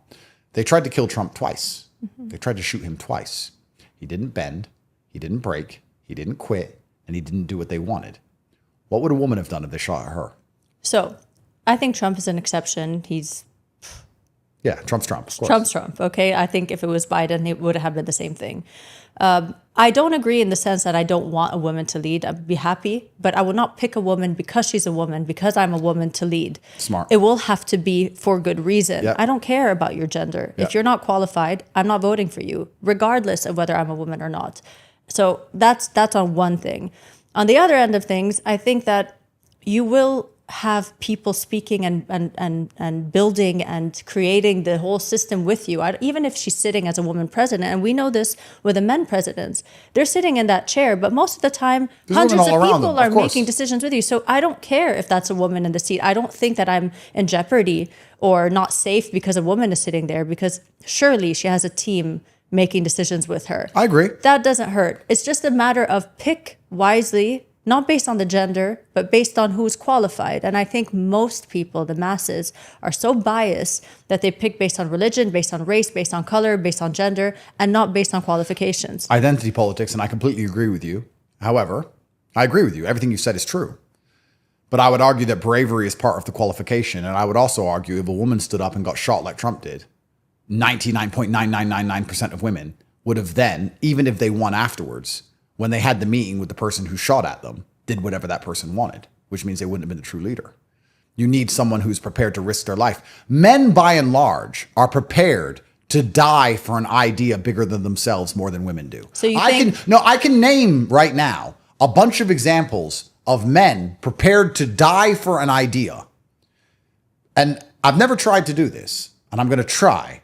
They tried to kill Trump twice. They tried to shoot him twice. He didn't bend. He didn't break. He didn't quit. And he didn't do what they wanted. What would a woman have done if they shot at her?
So I think Trump is an exception.
Yeah, Trump's Trump. Of course.
Trump's Trump. Okay. I think if it was Biden, it would have been the same thing. I don't agree in the sense that I don't want a woman to lead. I'd be happy, but I would not pick a woman because she's a woman, because I'm a woman to lead.
Smart.
It will have to be for good reason.
Yep.
I don't care about your gender.
Yep.
If you're not qualified, I'm not voting for you, regardless of whether I'm a woman or not. So that's on one thing. On the other end of things, I think that you will have people speaking and building and creating the whole system with you. Even if she's sitting as a woman president, and we know this with the men presidents, they're sitting in that chair, but most of the time, hundreds of people are making decisions with you. So I don't care if that's a woman in the seat. I don't think that I'm in jeopardy or not safe because a woman is sitting there, because surely she has a team making decisions with her.
I agree.
That doesn't hurt. It's just a matter of pick wisely, not based on the gender, but based on who's qualified. And I think most people, the masses, are so biased that they pick based on religion, based on race, based on color, based on gender, and not based on qualifications.
Identity politics, and I completely agree with you. However, I agree with you. Everything you said is true. But I would argue that bravery is part of the qualification. And I would also argue if a woman stood up and got shot like Trump did, 99.9999% of women would have then, even if they won afterwards, when they had the meeting with the person who shot at them, did whatever that person wanted, which means they wouldn't have been the true leader. You need someone who's prepared to risk their life. Men, by and large, are prepared to die for an idea bigger than themselves more than women do.
So you
I can name right now a bunch of examples of men prepared to die for an idea. And I've never tried to do this, and I'm going to try.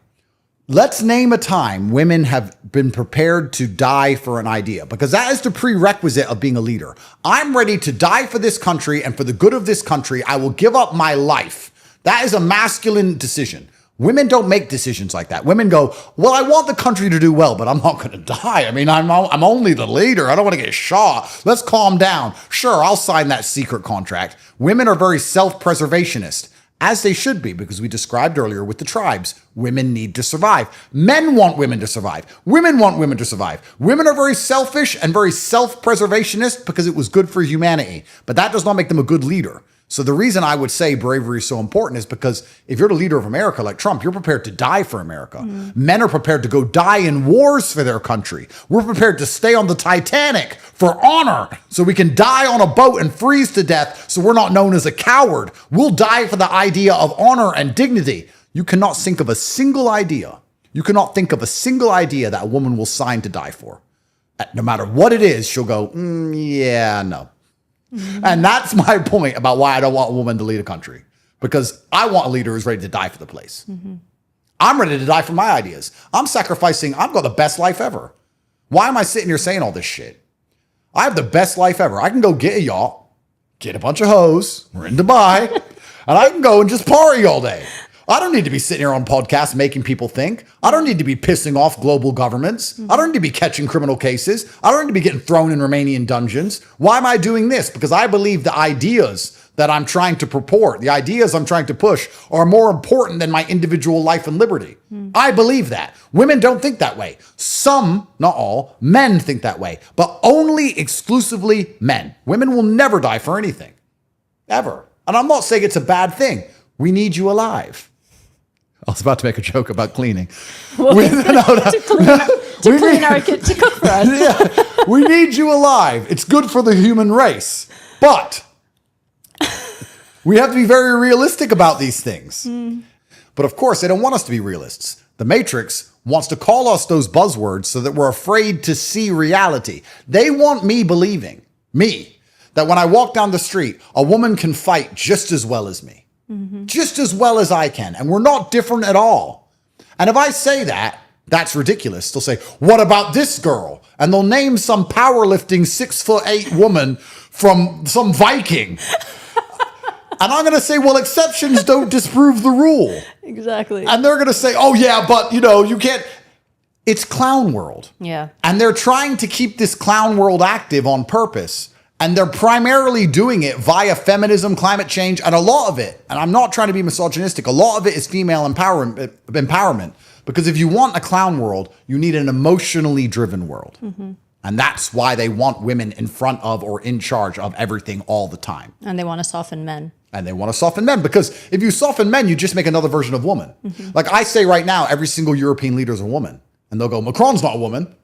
Let's name a time women have been prepared to die for an idea, because that is the prerequisite of being a leader. I'm ready to die for this country, and for the good of this country, I will give up my life. That is a masculine decision. Women don't make decisions like that. Women go, well, I want the country to do well, but I'm not going to die. I mean, I'm only the leader. I don't want to get shot. Let's calm down. Sure, I'll sign that secret contract. Women are very self-preservationist. As they should be, because we described earlier with the tribes, women need to survive. Men want women to survive. Women want women to survive. Women are very selfish and very self-preservationist because it was good for humanity. But that does not make them a good leader. So the reason I would say bravery is so important is because if you're the leader of America like Trump, you're prepared to die for America. Men are prepared to go die in wars for their country. We're prepared to stay on the Titanic for honor so we can die on a boat and freeze to death so we're not known as a coward. We'll die for the idea of honor and dignity. You cannot think of a single idea. You cannot think of a single idea that a woman will sign to die for. No matter what it is, she'll go, yeah, no. And that's my point about why I don't want a woman to lead a country. Because I want a leader who's ready to die for the place. I'm ready to die for my ideas. I'm sacrificing. I've got the best life ever. Why am I sitting here saying all this shit? I have the best life ever. I can go get a yacht, get a bunch of hoes. We're in Dubai. And I can go and just party all day. I don't need to be sitting here on podcasts making people think. I don't need to be pissing off global governments. I don't need to be catching criminal cases. I don't need to be getting thrown in Romanian dungeons. Why am I doing this? Because I believe the ideas that I'm trying to purport, the ideas I'm trying to push, are more important than my individual life and liberty. I believe that. Women don't think that way. Some, not all, men think that way, but only exclusively men. Women will never die for anything. Ever. And I'm not saying it's a bad thing. We need you alive. I was about to make a joke about cleaning.
To cook for us.
Yeah, we need you alive. It's good for the human race. But we have to be very realistic about these things. But of course, they don't want us to be realists. The Matrix wants to call us those buzzwords so that we're afraid to see reality. They want me believing, that when I walk down the street, a woman can fight just as well as me. just as well as I can. And we're not different at all. And if I say that, that's ridiculous. They'll say, what about this girl? And they'll name some powerlifting 6'8" woman from some Viking. And I'm going to say, well, exceptions don't disprove the rule.
Exactly.
And they're going to say, oh, yeah, but, you can't. It's clown world.
Yeah.
And they're trying to keep this clown world active on purpose. And they're primarily doing it via feminism, climate change, and a lot of it, and I'm not trying to be misogynistic, a lot of it is female empowerment. Because if you want a clown world, you need an emotionally driven world. And that's why they want women in front of or in charge of everything all the time.
And they want to soften men.
And they want to soften men, because if you soften men, you just make another version of woman. Like I say right now, every single European leader is a woman. And they'll go, Macron's not a woman.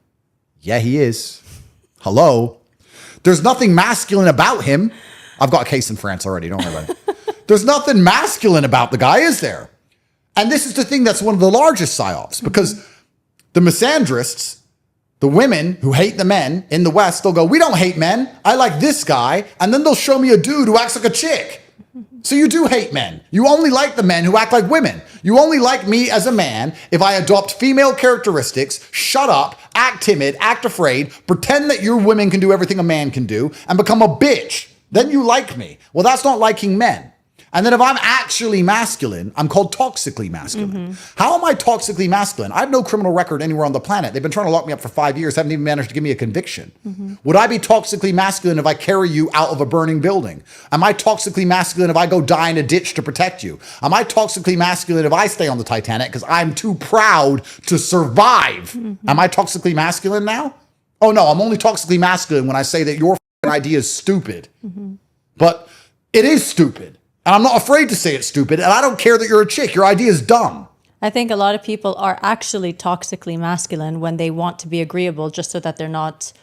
Yeah, he is. Hello. There's nothing masculine about him. I've got a case in France already, don't worry about it. There's nothing masculine about the guy, is there? And this is the thing that's one of the largest psyops, because the misandrists, the women who hate the men in the West, they'll go, we don't hate men. I like this guy. And then they'll show me a dude who acts like a chick. So you do hate men. You only like the men who act like women. You only like me as a man if I adopt female characteristics, shut up, act timid, act afraid, pretend that your women can do everything a man can do, and become a bitch. Then you like me. Well, that's not liking men. And then if I'm actually masculine, I'm called toxically masculine. How am I toxically masculine? I have no criminal record anywhere on the planet. They've been trying to lock me up for 5 years, haven't even managed to give me a conviction. Would I be toxically masculine if I carry you out of a burning building? Am I toxically masculine if I go die in a ditch to protect you? Am I toxically masculine if I stay on the Titanic because I'm too proud to survive? Am I toxically masculine now? Oh no, I'm only toxically masculine when I say that your idea is stupid. But it is stupid. And I'm not afraid to say it's stupid. And I don't care that you're a chick. Your idea is dumb.
I think a lot of people are actually toxically masculine when they want to be agreeable, just so that they're not.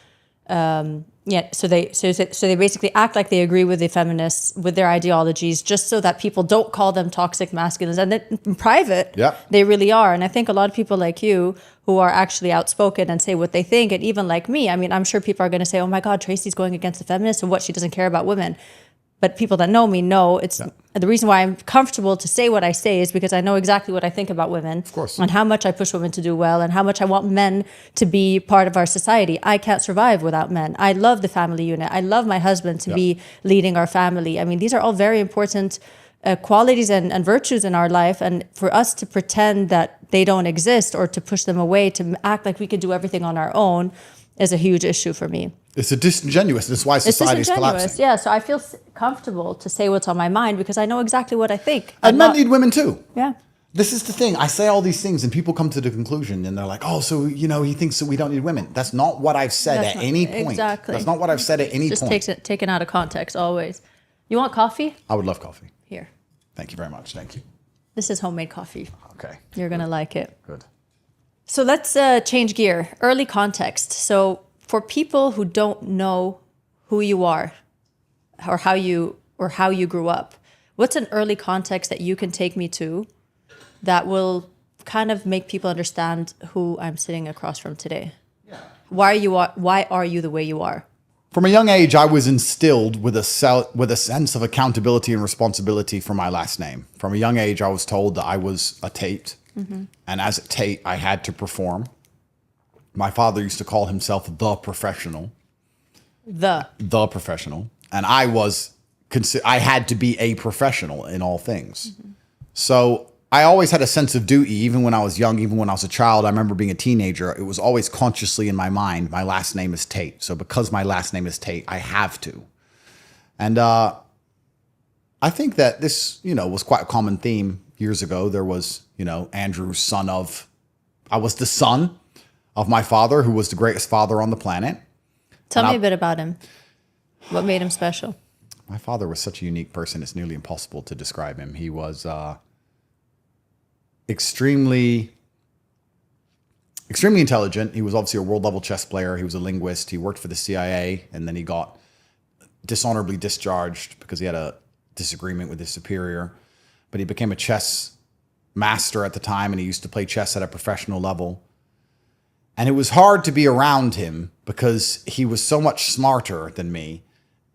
So they basically act like they agree with the feminists, with their ideologies, just so that people don't call them toxic masculines. And then in private, they really are. And I think a lot of people like you who are actually outspoken and say what they think, and even like me, I mean, I'm sure people are going to say, oh my God, Tracy's going against the feminists and what, she doesn't care about women. But people that know me know it's the reason why I'm comfortable to say what I say is because I know exactly what I think about women.
Of course.
And how much I push women to do well and how much I want men to be part of our society. I can't survive without men. I love the family unit. I love my husband to be leading our family. I mean, these are all very important qualities and virtues in our life. And for us to pretend that they don't exist or to push them away, to act like we could do everything on our own is a huge issue for me.
It's a disingenuous. That's why society is collapsing.
Yeah, so I feel comfortable to say what's on my mind because I know exactly what I think.
And men need women too.
Yeah.
This is the thing. I say all these things and people come to the conclusion and they're like, oh, so, he thinks that we don't need women. That's not what I've said at any point.
Exactly.
That's not what I've said at any point.
Just taken out of context always. You want coffee?
I would love coffee.
Here.
Thank you very much. Thank you.
This is homemade coffee.
Okay.
You're going to like it.
Good.
So let's change gear. Early context. So for people who don't know who you are or how you grew up, what's an early context that you can take me to that will kind of make people understand who I'm sitting across from today? Yeah. Why are you the way you are?
From a young age, I was instilled with a sense of accountability and responsibility for my last name. From a young age, I was told that I was a Tate. And as a Tate, I had to perform. My father used to call himself the professional. The professional. And I had to be a professional in all things. So I always had a sense of duty, even when I was young, even when I was a child. I remember being a teenager. It was always consciously in my mind, my last name is Tate. So because my last name is Tate, I have to. And I think that this, was quite a common theme years ago. There was, Andrew's I was the son of my father, who was the greatest father on the planet.
Tell me a bit about him. What made him special?
My father was such a unique person. It's nearly impossible to describe him. He was extremely intelligent. He was obviously a world level chess player. He was a linguist. He worked for the CIA, and then he got dishonorably discharged because he had a disagreement with his superior. But he became a chess master at the time, and he used to play chess at a professional level. And it was hard to be around him because he was so much smarter than me.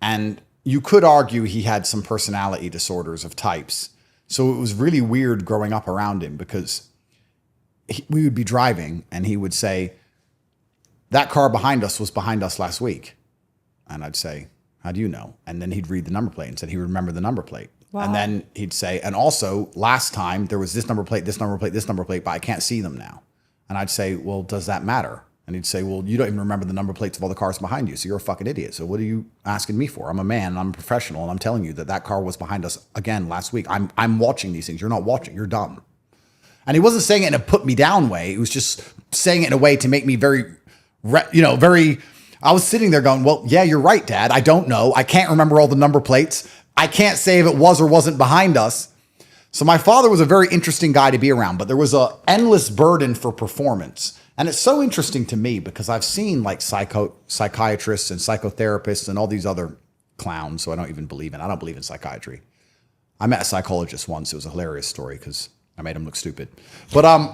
And you could argue he had some personality disorders of types. So it was really weird growing up around him because we would be driving and he would say, that car behind us was behind us last week. And I'd say, how do you know? And then he'd read the number plate and said he would remember the number plate. Wow. And then he'd say, and also last time there was this number plate, this number plate, this number plate, but I can't see them now. And I'd say, well, does that matter? And he'd say, well, you don't even remember the number plates of all the cars behind you. So you're a fucking idiot. So what are you asking me for? I'm a man and I'm a professional. And I'm telling you that car was behind us again last week. I'm watching these things. You're not watching. You're dumb. And he wasn't saying it in a put me down way. He was just saying it in a way to make me very, I was sitting there going, well, yeah, you're right, Dad. I don't know. I can't remember all the number plates. I can't say if it was or wasn't behind us. So my father was a very interesting guy to be around, but there was an endless burden for performance. And it's so interesting to me because I've seen like psychiatrists and psychotherapists and all these other clowns. So I don't even believe in, I don't believe in psychiatry. I met a psychologist once. It was a hilarious story because I made him look stupid. But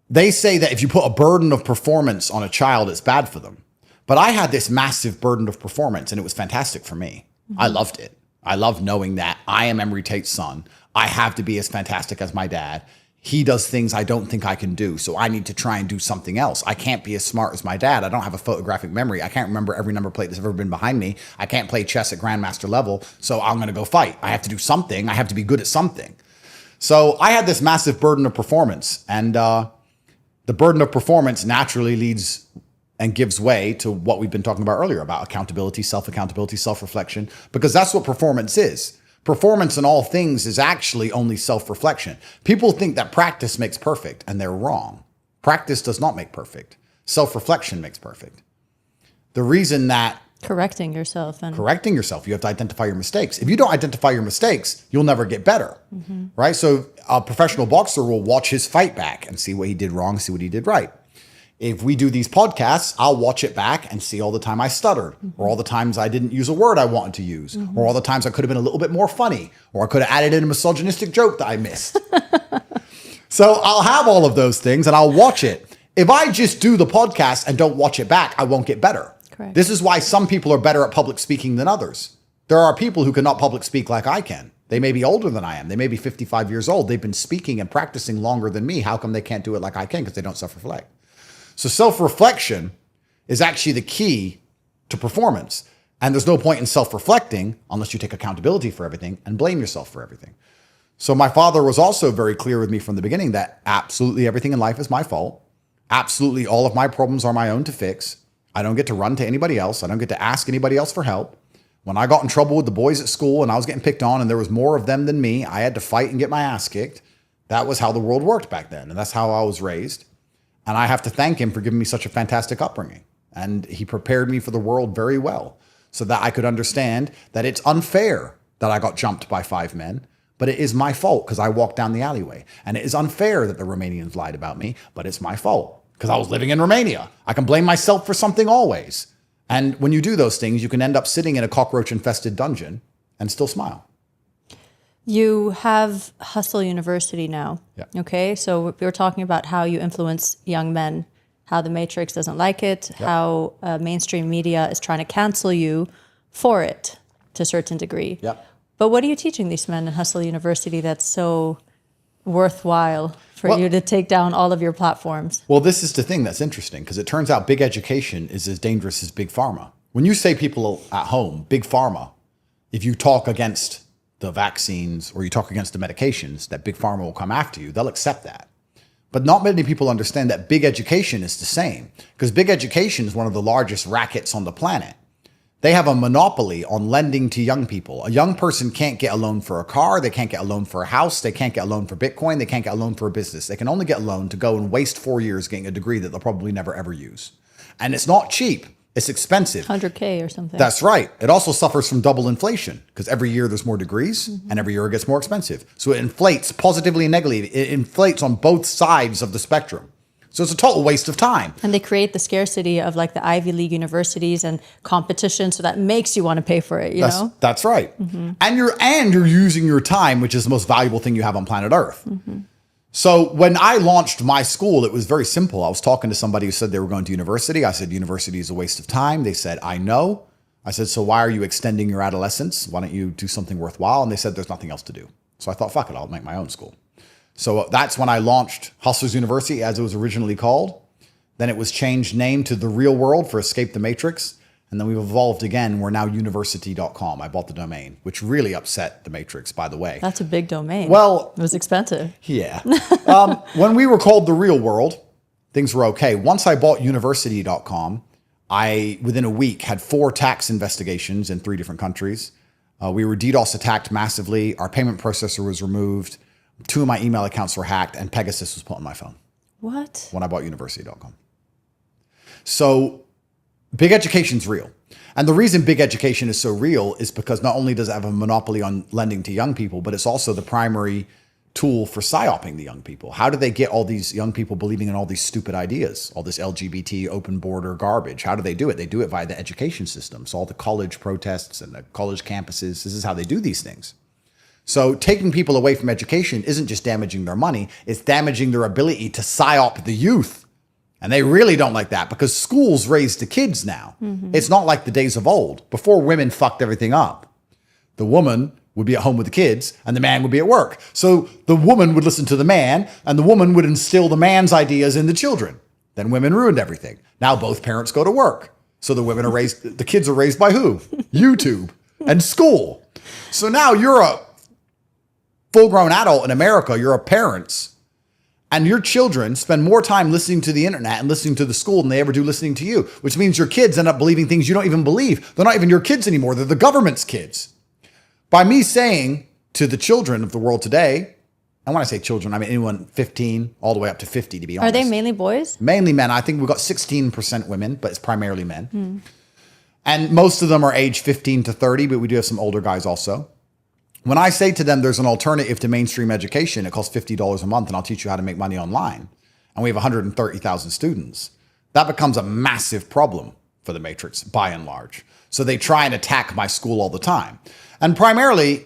they say that if you put a burden of performance on a child, it's bad for them. But I had this massive burden of performance and it was fantastic for me. Mm-hmm. I loved it. I loved knowing that I am Emery Tate's son. I have to be as fantastic as my dad. He does things I don't think I can do. So I need to try and do something else. I can't be as smart as my dad. I don't have a photographic memory. I can't remember every number plate that's ever been behind me. I can't play chess at grandmaster level. So I'm going to go fight. I have to do something. I have to be good at something. So I had this massive burden of performance. And the burden of performance naturally leads and gives way to what we've been talking about earlier about accountability, self-accountability, self-reflection, because that's what performance is. Performance in all things is actually only self-reflection. People think that practice makes perfect, and they're wrong. Practice does not make perfect. Self-reflection makes perfect. The reason that
correcting yourself, you
have to identify your mistakes. If you don't identify your mistakes, you'll never get better, right? So a professional boxer will watch his fight back and see what he did wrong, see what he did right. If we do these podcasts, I'll watch it back and see all the time I stuttered, or all the times I didn't use a word I wanted to use, or all the times I could have been a little bit more funny, or I could have added in a misogynistic joke that I missed. So I'll have all of those things and I'll watch it. If I just do the podcast and don't watch it back, I won't get better.
Correct.
This is why some people are better at public speaking than others. There are people who cannot public speak like I can. They may be older than I am. They may be 55 years old. They've been speaking and practicing longer than me. How come they can't do it like I can? Because they don't self-reflect. So self-reflection is actually the key to performance. And there's no point in self-reflecting unless you take accountability for everything and blame yourself for everything. So my father was also very clear with me from the beginning that absolutely everything in life is my fault. Absolutely all of my problems are my own to fix. I don't get to run to anybody else. I don't get to ask anybody else for help. When I got in trouble with the boys at school and I was getting picked on and there was more of them than me, I had to fight and get my ass kicked. That was how the world worked back then. And that's how I was raised. And I have to thank him for giving me such a fantastic upbringing. And he prepared me for the world very well so that I could understand that it's unfair that I got jumped by 5 men, but it is my fault because I walked down the alleyway. And it is unfair that the Romanians lied about me, but it's my fault because I was living in Romania. I can blame myself for something always. And when you do those things, you can end up sitting in a cockroach-infested dungeon and still smile.
You have Hustle University now.
Yeah.
Okay. So we were talking about how you influence young men, how the Matrix doesn't like it, how mainstream media is trying to cancel you for it to a certain degree.
Yeah.
But what are you teaching these men in Hustle University that's so worthwhile for you to take down all of your platforms?
Well, this is the thing that's interesting because it turns out big education is as dangerous as big pharma. When you say people at home, big pharma, if you talk against the vaccines or you talk against the medications, that big pharma will come after you. They'll accept that. But not many people understand that big education is the same because big education is one of the largest rackets on the planet. They have a monopoly on lending to young people. A young person can't get a loan for a car. They can't get a loan for a house. They can't get a loan for Bitcoin. They can't get a loan for a business. They can only get a loan to go and waste 4 years getting a degree that they'll probably never, ever use. And it's not cheap. It's expensive.
100K or something.
That's right. It also suffers from double inflation because every year there's more degrees and every year it gets more expensive. So it inflates positively and negatively. It inflates on both sides of the spectrum. So it's a total waste of time.
And they create the scarcity of like the Ivy League universities and competition. So that makes you want to pay for it, you know?
That's right. And you're using your time, which is the most valuable thing you have on planet Earth. So when I launched my school, it was very simple. I was talking to somebody who said they were going to university. I said, university is a waste of time. They said, I know. I said, so why are you extending your adolescence? Why don't you do something worthwhile? And they said, there's nothing else to do. So I thought, fuck it, I'll make my own school. So that's when I launched Hustlers University, as it was originally called. Then it was changed name to The Real World for Escape the Matrix. And then we've evolved again. We're now university.com. I bought the domain, which really upset the Matrix, by the way.
That's a big domain.
Well,
it was expensive.
Yeah. When we were called The Real World, things were okay. Once I bought university.com, I, within a week, had 4 tax investigations in 3 different countries. We were DDoS attacked massively. Our payment processor was removed. 2 of my email accounts were hacked, and Pegasus was put on my phone.
What?
When I bought university.com. So big education's real. And the reason big education is so real is because not only does it have a monopoly on lending to young people, but it's also the primary tool for psyoping the young people. How do they get all these young people believing in all these stupid ideas, all this LGBT open border garbage? How do they do it? They do it via the education system. So all the college protests and the college campuses, this is how they do these things. So taking people away from education isn't just damaging their money, it's damaging their ability to psyop the youth. And they really don't like that because schools raise the kids now. Mm-hmm. It's not like the days of old. Before, women fucked everything up. The woman would be at home with the kids and the man would be at work. So the woman would listen to the man and the woman would instill the man's ideas in the children. Then women ruined everything. Now both parents go to work. So the kids are raised by who? YouTube and school. So now you're a full-grown adult in America, you're a parent, and your children spend more time listening to the internet and listening to the school than they ever do listening to you, which means your kids end up believing things you don't even believe. They're not even your kids anymore. They're the government's kids. By me saying to the children of the world today, and when I say children, I mean anyone 15 all the way up to 50, to be honest.
Are they mainly boys?
Mainly men. I think we've got 16% women, but it's primarily men. And most of them are age 15 to 30, but we do have some older guys also. When I say to them, there's an alternative to mainstream education, it costs $50 a month and I'll teach you how to make money online. And we have 130,000 students. That becomes a massive problem for the Matrix by and large. So they try and attack my school all the time. And primarily,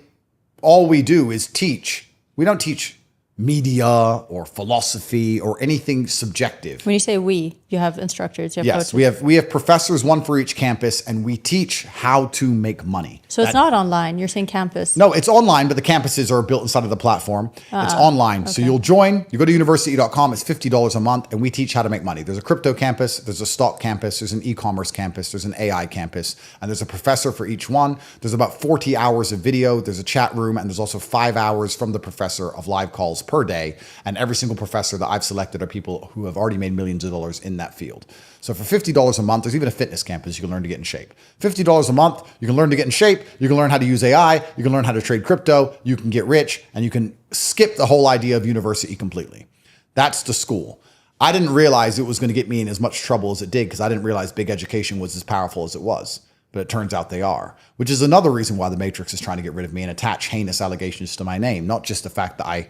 all we do is teach. We don't teach media or philosophy or anything subjective.
When you say we, you have instructors, you have
Yes,
coaches.
we have professors, one for each campus, and we teach how to make money.
So it's not online, you're saying campus.
No, it's online, but the campuses are built inside of the platform. It's online. Okay. So you'll join, you go to university.com, it's $50 a month, and we teach how to make money. There's a crypto campus, there's a stock campus, there's an e-commerce campus, there's an AI campus, and there's a professor for each one. There's about 40 hours of video, there's a chat room, and there's also 5 hours from the professor of live calls per day. And every single professor that I've selected are people who have already made millions of dollars in that field. So for $50 a month, there's even a fitness campus you can learn to get in shape. $50 a month, you can learn to get in shape, you can learn how to use AI, you can learn how to trade crypto, you can get rich, and you can skip the whole idea of university completely. That's the school. I didn't realize it was going to get me in as much trouble as it did because I didn't realize big education was as powerful as it was. But it turns out they are, which is another reason why the Matrix is trying to get rid of me and attach heinous allegations to my name, not just the fact that I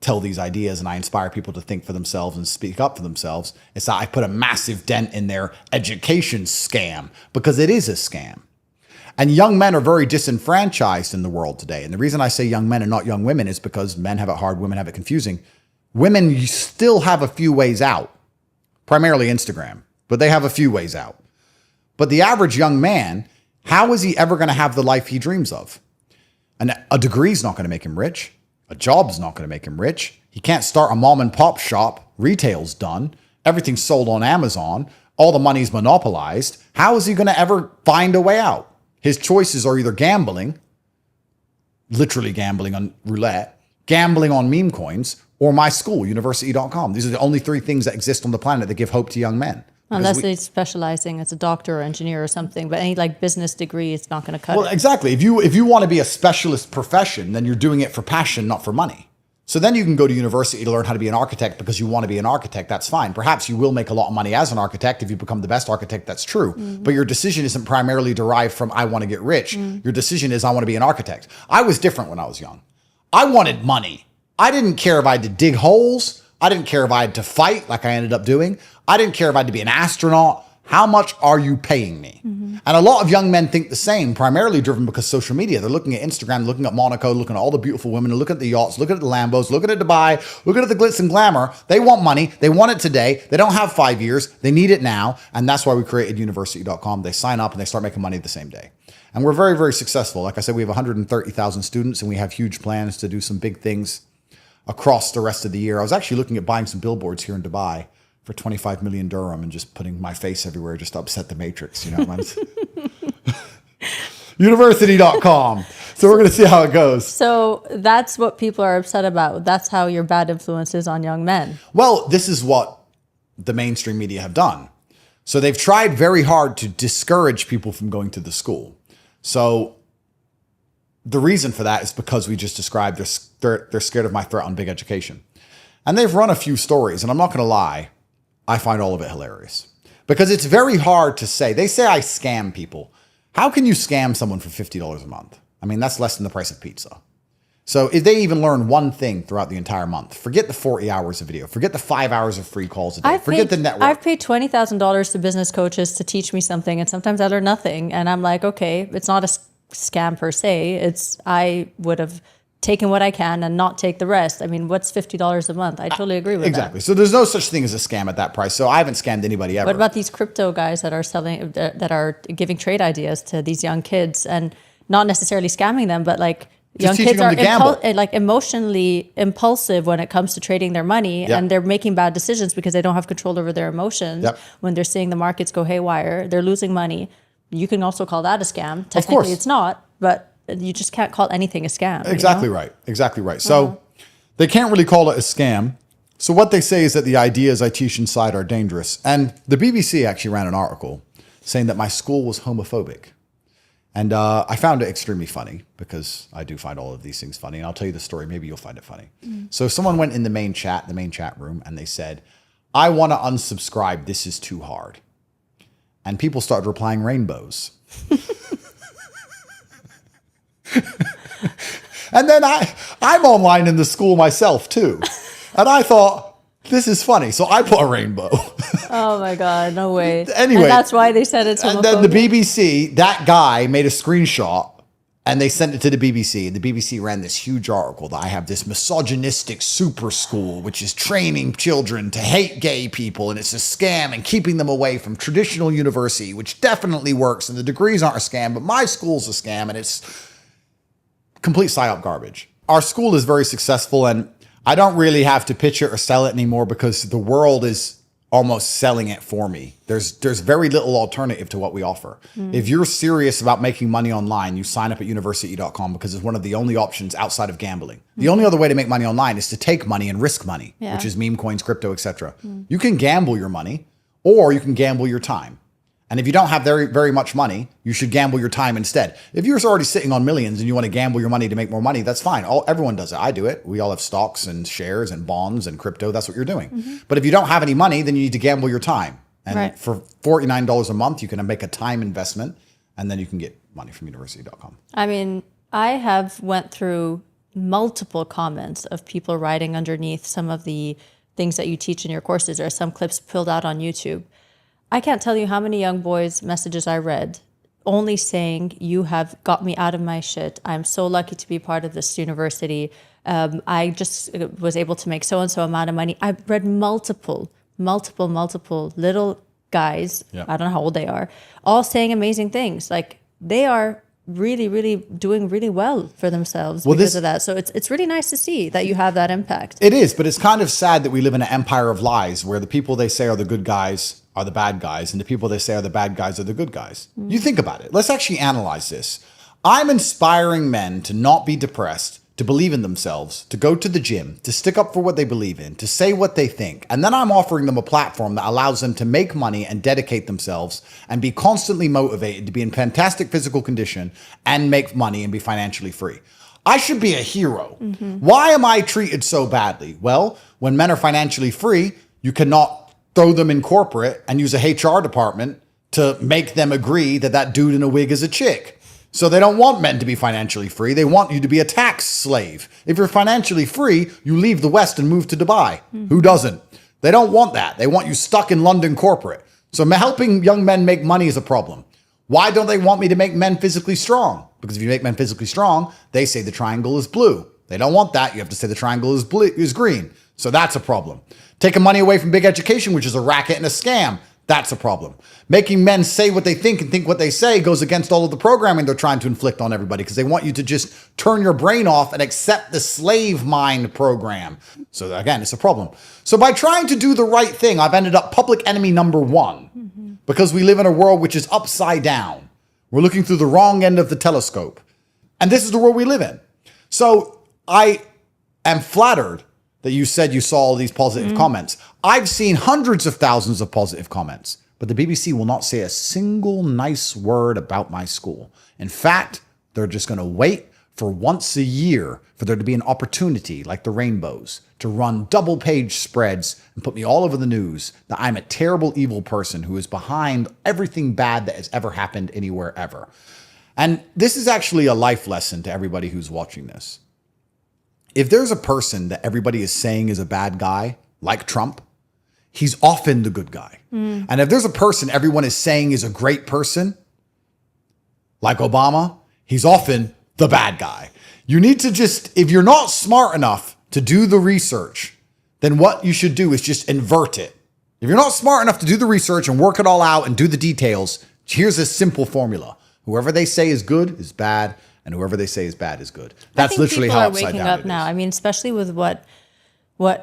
tell these ideas and I inspire people to think for themselves and speak up for themselves. It's that I put a massive dent in their education scam because it is a scam. And young men are very disenfranchised in the world today. And the reason I say young men and not young women is because men have it hard, women have it confusing. Women, you still have a few ways out, primarily Instagram, but they have a few ways out. But the average young man, how is he ever going to have the life he dreams of? And a degree is not going to make him rich. A job's not going to make him rich. He can't start a mom and pop shop. Retail's done. Everything's sold on Amazon. All the money's monopolized. How is he going to ever find a way out? His choices are either gambling, literally gambling on roulette, gambling on meme coins, or my school, university.com. These are the only 3 things that exist on the planet that give hope to young men.
Unless they're specializing as a doctor or engineer or something, but any like business degree is not going to cut
Well,
it.
exactly. If you want to be a specialist profession, then you're doing it for passion, not for money. So then you can go to university to learn how to be an architect because you want to be an architect. That's fine. Perhaps you will make a lot of money as an architect if you become the best architect. That's true. Mm-hmm. But your decision isn't primarily derived from I want to get rich. Mm-hmm. Your decision is I want to be an architect. I was different when I was young. I wanted money. I didn't care if I had to dig holes. I didn't care if I had to fight like I ended up doing. I didn't care if I had to be an astronaut. How much are you paying me? And a lot of young men think the same, primarily driven because social media. They're looking at Instagram, looking at Monaco, looking at all the beautiful women, looking at the yachts, looking at the Lambos, looking at Dubai, looking at the glitz and glamour. They want money. They want it today. They don't have 5 years. They need it now. And that's why we created university.com. They sign up and they start making money the same day. And we're very, very successful. Like I said, we have 130,000 students and we have huge plans to do some big things across the rest of the year. I was actually looking at buying some billboards here in Dubai for 25 million dirham and just putting my face everywhere just to upset the matrix, you know, man. University.com. So we're going to see how it goes.
So that's what people are upset about. That's how your bad influence is on young men.
Well, this is what the mainstream media have done. So they've tried very hard to discourage people from going to the school. So the reason for that is because we just described they're scared of my threat on big education. And they've run a few stories, and I'm not going to lie, I find all of it hilarious. Because it's very hard to say. They say I scam people. How can you scam someone for $50 a month? I mean, that's less than the price of pizza. So if they even learn one thing throughout the entire month, forget the 40 hours of video, forget the 5 hours of free calls a day, forget the network.
I've paid $20,000 to business coaches to teach me something, and sometimes I learn nothing. And I'm like, okay, it's not a scam per se. I would have taken what I can and not take the rest. I mean, what's $50 a month? I totally agree with that.
Exactly. So there's no such thing as a scam at that price. So I haven't scammed anybody ever.
What about these crypto guys that are that are giving trade ideas to these young kids and not necessarily scamming them, but like young kids are like emotionally impulsive when it comes to trading their money, and they're making bad decisions because they don't have control over their emotions. When they're seeing the markets go haywire, they're losing money. You can also call that a scam. Technically, it's not, but you just can't call anything a scam.
Exactly right. Exactly right. So they can't really call it a scam. So what they say is that the ideas I teach inside are dangerous. And the BBC actually ran an article saying that my school was homophobic. And I found it extremely funny because I do find all of these things funny. And I'll tell you the story. Maybe you'll find it funny. So someone went in the main chat room, and they said, I want to unsubscribe. This is too hard. And people started replying rainbows. And then I'm online in the school myself too. And I thought, this is funny. So I put a rainbow.
Oh my God, no way.
Anyway.
And that's why they said it's homophobic.
And then the BBC, that guy made a screenshot and they sent it to the BBC. And the BBC ran this huge article that I have this misogynistic super school, which is training children to hate gay people. And it's a scam and keeping them away from traditional university, which definitely works. And the degrees aren't a scam, but my school's a scam. And it's complete psyop garbage. Our school is very successful, and I don't really have to pitch it or sell it anymore because the world is almost selling it for me. There's very little alternative to what we offer. If you're serious about making money online, you sign up at university.com because it's one of the only options outside of gambling. The only other way to make money online is to take money and risk money, which is meme coins, crypto, etc. You can gamble your money or you can gamble your time. And if you don't have very, very much money, you should gamble your time instead. If you're already sitting on millions and you want to gamble your money to make more money, that's fine. Everyone does it. I do it. We all have stocks and shares and bonds and crypto. That's what you're doing. But if you don't have any money, then you need to gamble your time. And for $49 a month, you can make a time investment, and then you can get money from university.com.
I mean, I have went through multiple comments of people writing underneath some of the things that you teach in your courses. There are some clips pulled out on YouTube. I can't tell you how many young boys' messages I read only saying, you have got me out of my shit. I'm so lucky to be part of this university. I just was able to make so-and-so amount of money. I've read multiple little guys, I don't know how old they are, all saying amazing things. Like they are really, really doing really well for themselves because of that. So it's really nice to see that you have that impact.
It is, but it's kind of sad that we live in an empire of lies where the people they say are the good guys are the bad guys, and the people they say are the bad guys are the good guys. You think about it. Let's actually analyze this. I'm inspiring men to not be depressed, to believe in themselves, to go to the gym, to stick up for what they believe in, to say what they think. And then I'm offering them a platform that allows them to make money and dedicate themselves and be constantly motivated to be in fantastic physical condition and make money and be financially free. I should be a hero. Why am I treated so badly? Well, when men are financially free, you cannot throw them in corporate and use a HR department to make them agree that that dude in a wig is a chick. So they don't want men to be financially free. They want you to be a tax slave. If you're financially free, you leave the West and move to Dubai. Who doesn't? They don't want that. They want you stuck in London corporate. So helping young men make money is a problem. Why don't they want me to make men physically strong? Because if you make men physically strong, they say the triangle is blue. They don't want that. You have to say the triangle is green. So that's a problem. Taking money away from big education, which is a racket and a scam. That's a problem. Making men say what they think and think what they say goes against all of the programming they're trying to inflict on everybody because they want you to just turn your brain off and accept the slave mind program. So again, it's a problem. So by trying to do the right thing, I've ended up public enemy number one because we live in a world which is upside down. We're looking through the wrong end of the telescope. And this is the world we live in. So I am flattered that you said you saw all these positive comments. I've seen hundreds of thousands of positive comments, but the BBC will not say a single nice word about my school. In fact, they're just going to wait for once a year for there to be an opportunity like the Rainbows to run double page spreads and put me all over the news that I'm a terrible, evil person who is behind everything bad that has ever happened anywhere ever. And this is actually a life lesson to everybody who's watching this. If there's a person that everybody is saying is a bad guy, like Trump, he's often the good guy. And if there's a person everyone is saying is a great person, like Obama, he's often the bad guy. You need to just, if you're not smart enough to do the research, then what you should do is just invert it. If you're not smart enough to do the research and work it all out and do the details, here's a simple formula. Whoever they say is good is bad, and whoever they say is bad is good. That's literally how upside down it is.
People are waking up now. I mean, especially with what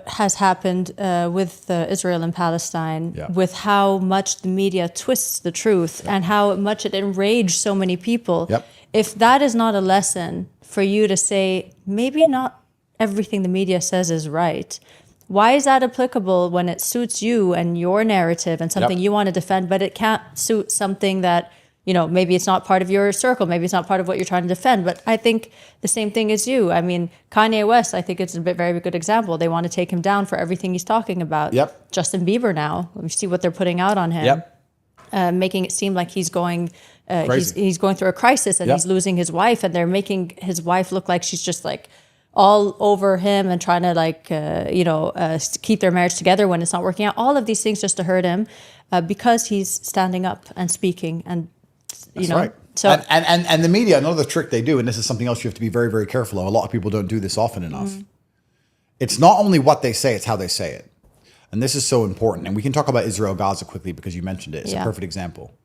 has happened with Israel and Palestine, with how much the media twists the truth and how much it enraged so many people. If that is not a lesson for you to say, maybe not everything the media says is right, why is that applicable when it suits you and your narrative and something you want to defend, but it can't suit something that, you know, maybe it's not part of your circle, maybe it's not part of what you're trying to defend, but I think the same thing as you. I mean, Kanye West, I think it's a very good example. They want to take him down for everything he's talking about. Justin Bieber now, we see what they're putting out on him, making it seem like he's going he's going through a crisis and he's losing his wife, and they're making his wife look like she's just like all over him and trying to like, keep their marriage together when it's not working out. All of these things just to hurt him because he's standing up and speaking and,
That's right. So and the media, another trick they do, and this is something else you have to be very, very careful of. A lot of people don't do this often enough. It's not only what they say, it's how they say it. And this is so important. And we can talk about Israel, Gaza quickly because you mentioned it. It's a perfect example.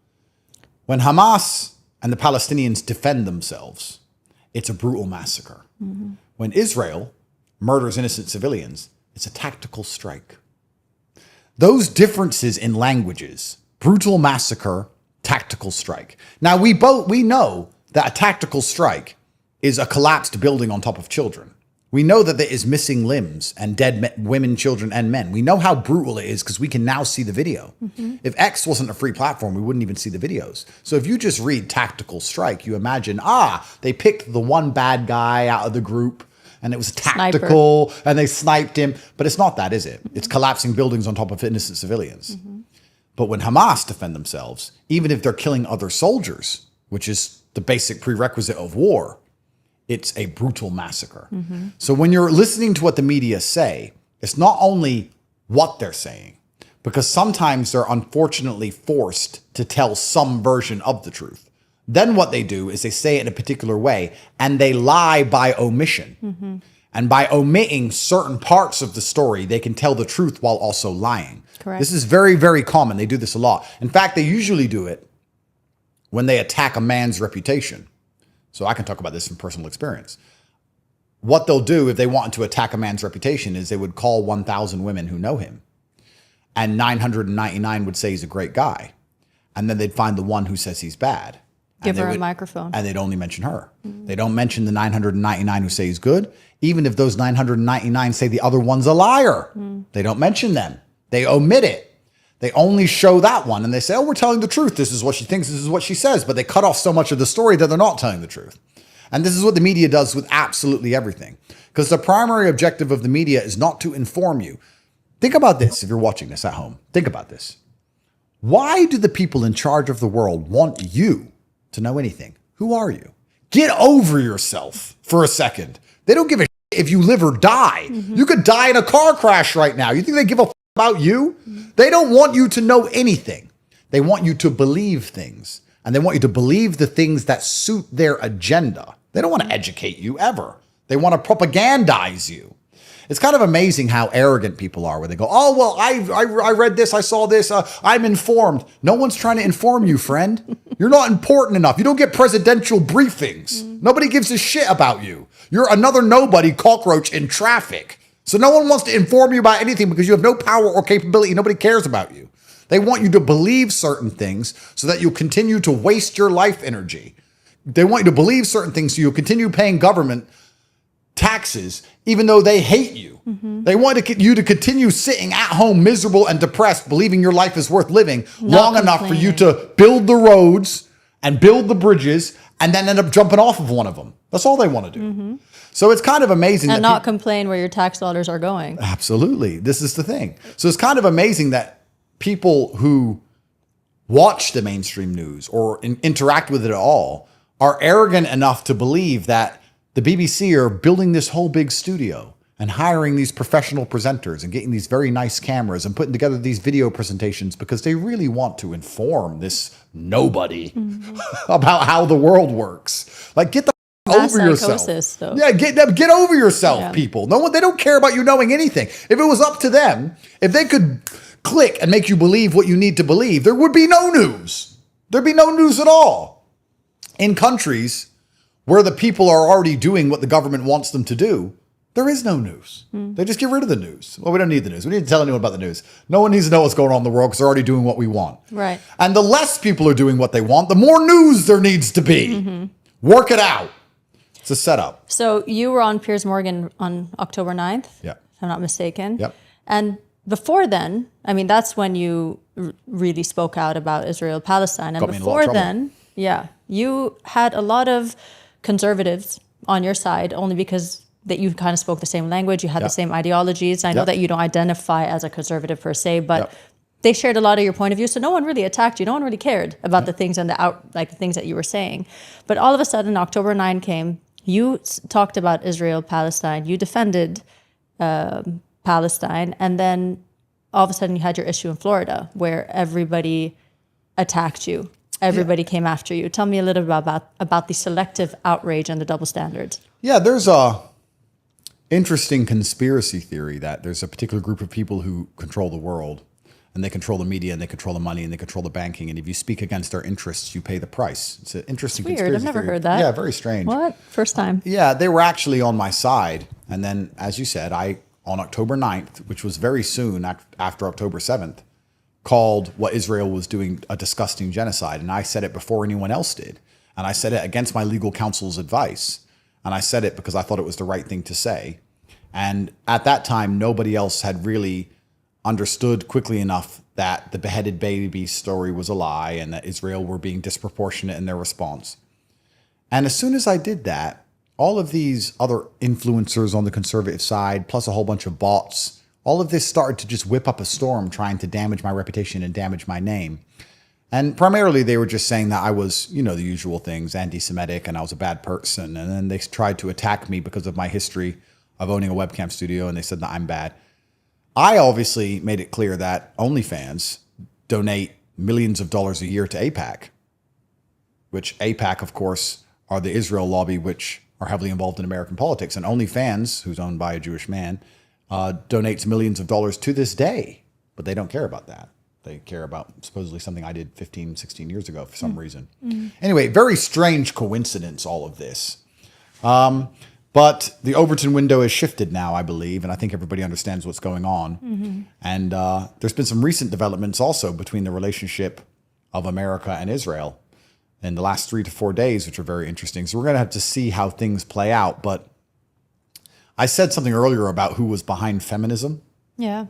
When Hamas and the Palestinians defend themselves, it's a brutal massacre. When Israel murders innocent civilians, it's a tactical strike. Those differences in languages, brutal massacre, tactical strike. Now, we know that a tactical strike is a collapsed building on top of children. We know that there is missing limbs and dead women, children, and men. We know how brutal it is because we can now see the video. If X wasn't a free platform, we wouldn't even see the videos. So if you just read tactical strike, you imagine, they picked the one bad guy out of the group and it was tactical and they sniped him. But it's not that, is it? It's collapsing buildings on top of innocent civilians. But when Hamas defend themselves, even if they're killing other soldiers, which is the basic prerequisite of war, it's a brutal massacre. So when you're listening to what the media say, it's not only what they're saying, because sometimes they're unfortunately forced to tell some version of the truth. Then what they do is they say it in a particular way, and they lie by omission. And by omitting certain parts of the story, they can tell the truth while also lying.
Correct.
This is very, very common. They do this a lot. In fact, they usually do it when they attack a man's reputation. So I can talk about this from personal experience. What they'll do if they want to attack a man's reputation is they would call 1,000 women who know him. And 999 would say he's a great guy. And then they'd find the one who says he's bad.
Give her a microphone.
And they'd only mention her. They don't mention the 999 who say he's good. Even if those 999 say the other one's a liar. They don't mention them. They omit it. They only show that one and they say, we're telling the truth. This is what she thinks. This is what she says. But they cut off so much of the story that they're not telling the truth. And this is what the media does with absolutely everything. Because the primary objective of the media is not to inform you. Think about this if you're watching this at home. Think about this. Why do the people in charge of the world want you to know anything? Who are you? Get over yourself for a second. They don't give a shit if you live or die. You could die in a car crash right now. You think they give a about you? They don't want you to know anything. They want you to believe things, and they want you to believe the things that suit their agenda. They don't want to educate you ever. They want to propagandize you. It's kind of amazing how arrogant people are, where they go, oh, well, I read this, I saw this, I'm informed. No one's trying to inform you, friend. You're not important enough. You don't get presidential briefings. Nobody gives a shit about you. You're another nobody cockroach in traffic. So no one wants to inform you about anything because you have no power or capability. Nobody cares about you. They want you to believe certain things so that you'll continue to waste your life energy. They want you to believe certain things so you'll continue paying government taxes, even though they hate you. They want you to continue sitting at home miserable and depressed, believing your life is worth living long enough for you to build the roads and build the bridges and then end up jumping off of one of them. That's all they want to do. So it's kind of amazing.
And not complain where your tax dollars are going.
Absolutely. This is the thing. So it's kind of amazing that people who watch the mainstream news or interact with it at all are arrogant enough to believe that the BBC are building this whole big studio and hiring these professional presenters and getting these very nice cameras and putting together these video presentations because they really want to inform this nobody about how the world works. Like, get the over yourself. Though. Yeah, get over yourself, people. They don't care about you knowing anything. If it was up to them, if they could click and make you believe what you need to believe, there would be no news. There'd be no news at all. In countries where the people are already doing what the government wants them to do, there is no news. They just get rid of the news. Well, we don't need the news. We need to tell anyone about the news. No one needs to know what's going on in the world because they're already doing what we want.
Right.
And the less people are doing what they want, the more news there needs to be. Work it out. It's a setup.
So you were on Piers Morgan on October 9th, if I'm not mistaken.
Yep.
And before then, I mean, that's when you really spoke out about Israel-Palestine. And before then, you had a lot of conservatives on your side only because that you kind of spoke the same language, you had the same ideologies. I know that you don't identify as a conservative per se, but they shared a lot of your point of view. So no one really attacked you. No one really cared about the things and the things that you were saying. But all of a sudden, October 9 came. You talked about Israel, Palestine. You defended Palestine, and then all of a sudden you had your issue in Florida, where everybody attacked you. Everybody came after you. Tell me a little bit about the selective outrage and the double standards.
Yeah, there's a interesting conspiracy theory that there's a particular group of people who control the world, and they control the media, and they control the money, and they control the banking. And if you speak against their interests, you pay the price. It's an interesting conspiracy
weird. I've never heard that.
Yeah, very strange.
What? First time.
Yeah, they were actually on my side. And then, as you said, on October 9th, which was very soon after October 7th, called what Israel was doing a disgusting genocide. And I said it before anyone else did. And I said it against my legal counsel's advice. And I said it because I thought it was the right thing to say. And at that time, nobody else had really understood quickly enough that the beheaded baby story was a lie and that Israel were being disproportionate in their response. And as soon as I did that, all of these other influencers on the conservative side, plus a whole bunch of bots, all of this started to just whip up a storm trying to damage my reputation and damage my name. And primarily they were just saying that I was, the usual things, anti-Semitic, and I was a bad person. And then they tried to attack me because of my history of owning a webcam studio, and they said that I'm bad. I obviously made it clear that OnlyFans donate millions of dollars a year to AIPAC, which AIPAC, of course, are the Israel lobby, which are heavily involved in American politics. And OnlyFans, who's owned by a Jewish man, donates millions of dollars to this day, but they don't care about that. They care about supposedly something I did 15, 16 years ago for some reason. Anyway, very strange coincidence, all of this. But the Overton window has shifted now, I believe, and I think everybody understands what's going on. And there's been some recent developments also between the relationship of America and Israel in the last 3 to 4 days, which are very interesting. So we're going to have to see how things play out. But I said something earlier about who was behind feminism.
Yeah.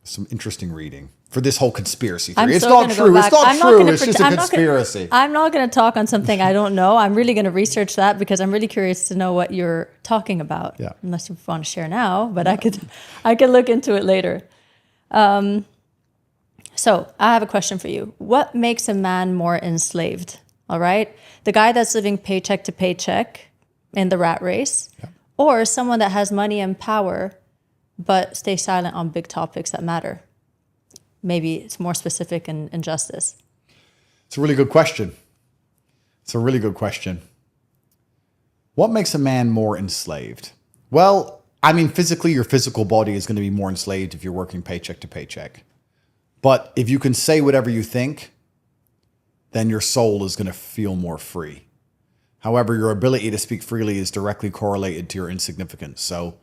Some interesting reading for this whole conspiracy theory. It's not true. It's not true. It's just a conspiracy.
I'm not going to talk on something I don't know. I'm really going to research that because I'm really curious to know what you're talking about.
Yeah.
Unless you want to share now, but I could look into it later. So I have a question for you. What makes a man more enslaved? All right. The guy that's living paycheck to paycheck in the rat race, or someone that has money and power, but stay silent on big topics that matter. maybe it's more specific in justice?
It's a really good question. What makes a man more enslaved? Well, I mean, physically, your physical body is going to be more enslaved if you're working paycheck to paycheck. But if you can say whatever you think, then your soul is going to feel more free. However, your ability to speak freely is directly correlated to your insignificance. So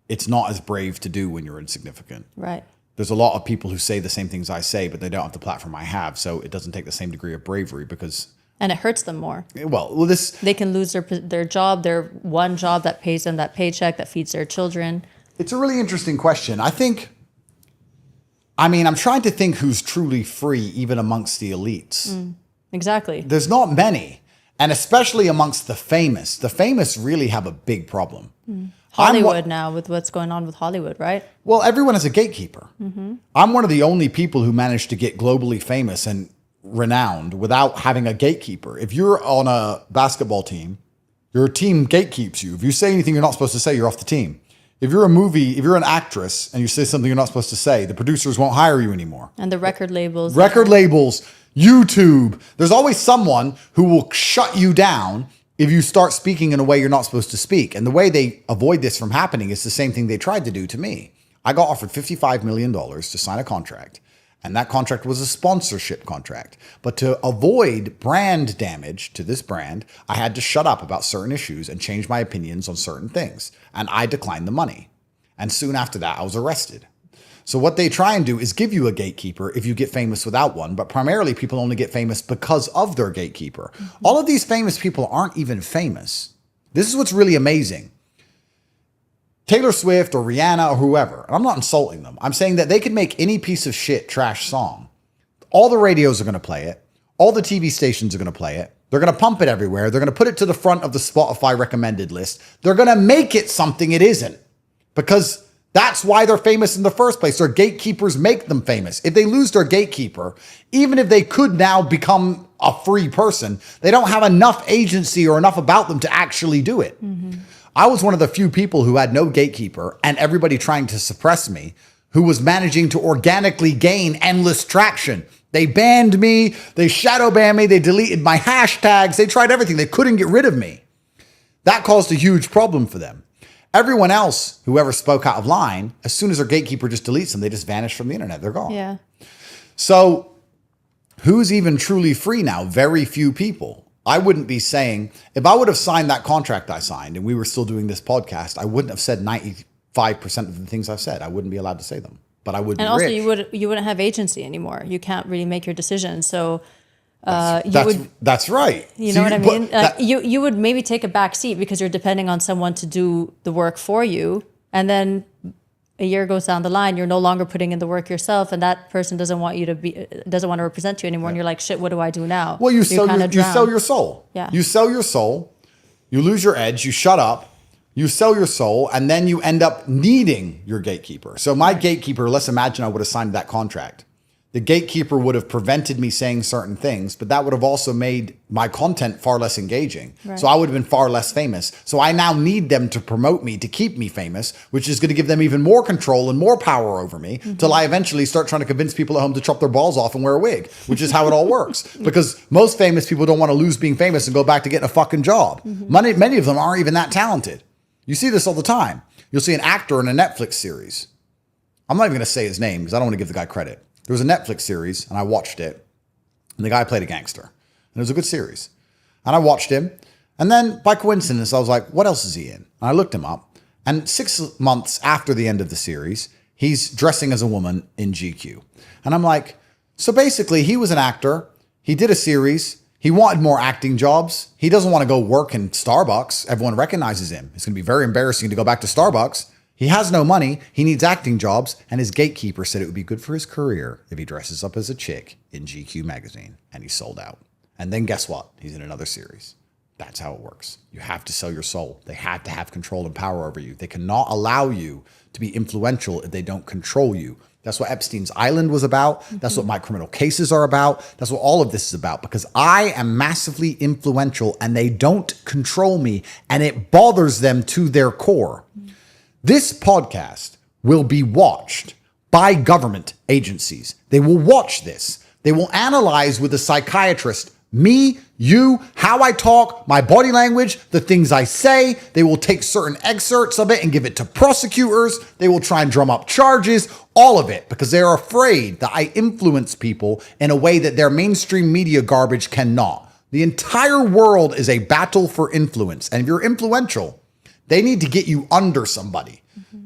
it's not as brave to do when you're insignificant.
Right.
There's a lot of people who say the same things I say, but they don't have the platform I have. So it doesn't take the same degree of bravery because...
And it hurts them more.
Well,
they can lose their job, their one job that pays them that paycheck, that feeds their children.
It's a really interesting question. I'm trying to think who's truly free, even amongst the elites.
Exactly.
There's not many. And especially amongst the famous. The famous really have a big problem.
Hollywood now, with what's going on with Hollywood, right?
Well, everyone is a gatekeeper. I'm one of the only people who managed to get globally famous and renowned without having a gatekeeper. If you're on a basketball team, your team gatekeeps you. If you say anything you're not supposed to say, you're off the team. If you're an actress and you say something you're not supposed to say, the producers won't hire you anymore.
And the record labels. YouTube. There's always someone who will shut you down if you start speaking in a way you're not supposed to speak. And the way they avoid this from happening is the same thing they tried to do to me. I got offered $55 million to sign a contract. And that contract was a sponsorship contract. But to avoid brand damage to this brand, I had to shut up about certain issues and change my opinions on certain things. And I declined the money. And soon after that, I was arrested. So what they try and do is give you a gatekeeper if you get famous without one. But primarily, people only get famous because of their gatekeeper. All of these famous people aren't even famous. This is what's really amazing. Taylor Swift or Rihanna or whoever, and I'm not insulting them. I'm saying that they could make any piece of shit trash song. All the radios are going to play it. All the TV stations are going to play it. They're going to pump it everywhere. They're going to put it to the front of the Spotify recommended list. They're going to make it something it isn't because that's why they're famous in the first place. Their gatekeepers make them famous. If they lose their gatekeeper, even if they could now become a free person, they don't have enough agency or enough about them to actually do it. I was one of the few people who had no gatekeeper and everybody trying to suppress me who was managing to organically gain endless traction. They banned me, they shadow banned me, they deleted my hashtags, they tried everything. They couldn't get rid of me. That caused a huge problem for them. Everyone else who ever spoke out of line, as soon as their gatekeeper just deletes them, they just vanish from the internet. They're gone. Yeah.
So who's even truly free now? Very few people. I wouldn't be saying, if I would have signed that contract I signed and we were still doing this podcast, I wouldn't have said 95% of the things I've said. I wouldn't be allowed to say them, but I would be rich.
And also you wouldn't have agency anymore. You can't really make your decisions. So
that's right.
You know what I mean? You would maybe take a back seat because you're depending on someone to do the work for you. And then a year goes down the line, you're no longer putting in the work yourself, and that person doesn't want to represent you anymore. And you're like, shit, what do I do now?
Well, you sell your soul.
Yeah.
You sell your soul, you lose your edge, you shut up, you sell your soul, and then you end up needing your gatekeeper. So my gatekeeper, let's imagine I would have signed that contract. The gatekeeper would have prevented me saying certain things, but that would have also made my content far less engaging. Right. So I would have been far less famous. So I now need them to promote me, to keep me famous, which is going to give them even more control and more power over me till I eventually start trying to convince people at home to chop their balls off and wear a wig, which is how it all works. Because most famous people don't want to lose being famous and go back to getting a fucking job. Many of them aren't even that talented. You see this all the time. You'll see an actor in a Netflix series. I'm not even going to say his name because I don't want to give the guy credit. There was a Netflix series, and I watched it, and the guy played a gangster. And it was a good series. And I watched him, and then, by coincidence, I was like, what else is he in? And I looked him up, and 6 months after the end of the series, he's dressing as a woman in GQ. And I'm like, so basically, he was an actor, he did a series, he wanted more acting jobs, he doesn't want to go work in Starbucks, everyone recognizes him. It's going to be very embarrassing to go back to Starbucks. He has no money, he needs acting jobs, and his gatekeeper said it would be good for his career if he dresses up as a chick in GQ magazine, and he sold out. And then guess what? He's in another series. That's how it works. You have to sell your soul. They have to have control and power over you. They cannot allow you to be influential if they don't control you. That's what Epstein's Island was about. That's what my criminal cases are about. That's what all of this is about, because I am massively influential and they don't control me, and it bothers them to their core. This podcast will be watched by government agencies. They will watch this. They will analyze with a psychiatrist me, you, how I talk, my body language, the things I say. They will take certain excerpts of it and give it to prosecutors. They will try and drum up charges, all of it, because they're afraid that I influence people in a way that their mainstream media garbage cannot. The entire world is a battle for influence. And if you're influential, they need to get you under somebody.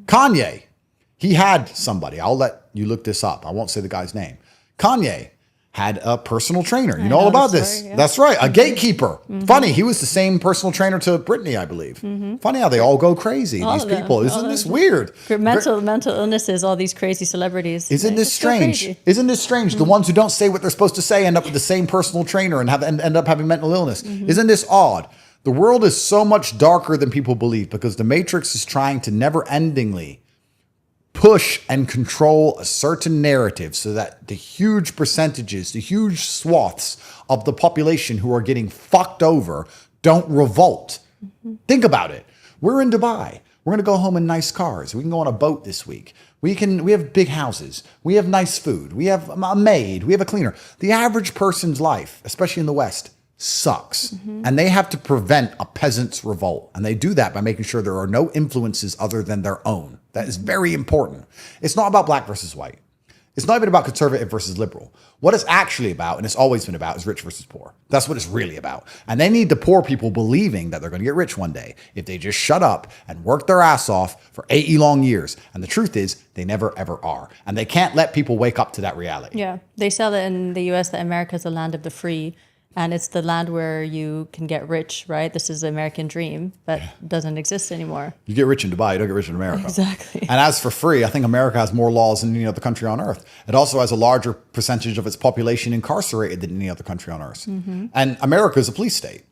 Kanye, he had somebody. I'll let you look this up. I won't say the guy's name. Kanye had a personal trainer. You know all about this.
Yeah.
That's right. A gatekeeper. Funny. He was the same personal trainer to Britney, I believe. Funny how they all go crazy.
All
These
of them.
people. Isn't this weird?
Mental illnesses, all these crazy celebrities.
Isn't this strange? Isn't this strange? The ones who don't say what they're supposed to say end up with the same personal trainer and end up having mental illness. Isn't this odd? The world is so much darker than people believe because the Matrix is trying to never-endingly push and control a certain narrative so that the huge percentages, the huge swaths of the population who are getting fucked over don't revolt. Think about it. We're in Dubai. We're going to go home in nice cars. We can go on a boat this week. We have big houses. We have nice food. We have a maid. We have a cleaner. The average person's life, especially in the West, sucks. And they have to prevent a peasant's revolt. And they do that by making sure there are no influences other than their own. That is very important. It's not about black versus white. It's not even about conservative versus liberal. What it's actually about, and it's always been about, is rich versus poor. That's what it's really about. And they need the poor people believing that they're going to get rich one day if they just shut up and work their ass off for 80 long years. And the truth is, they never, ever are. And they can't let people wake up to that reality.
Yeah. They sell it in the US that America is the land of the free. And it's the land where you can get rich, right? This is the American dream that doesn't exist anymore.
You get rich in Dubai, you don't get rich in America.
Exactly.
And as for free, I think America has more laws than any other country on earth. It also has a larger percentage of its population incarcerated than any other country on earth. And America is a police state.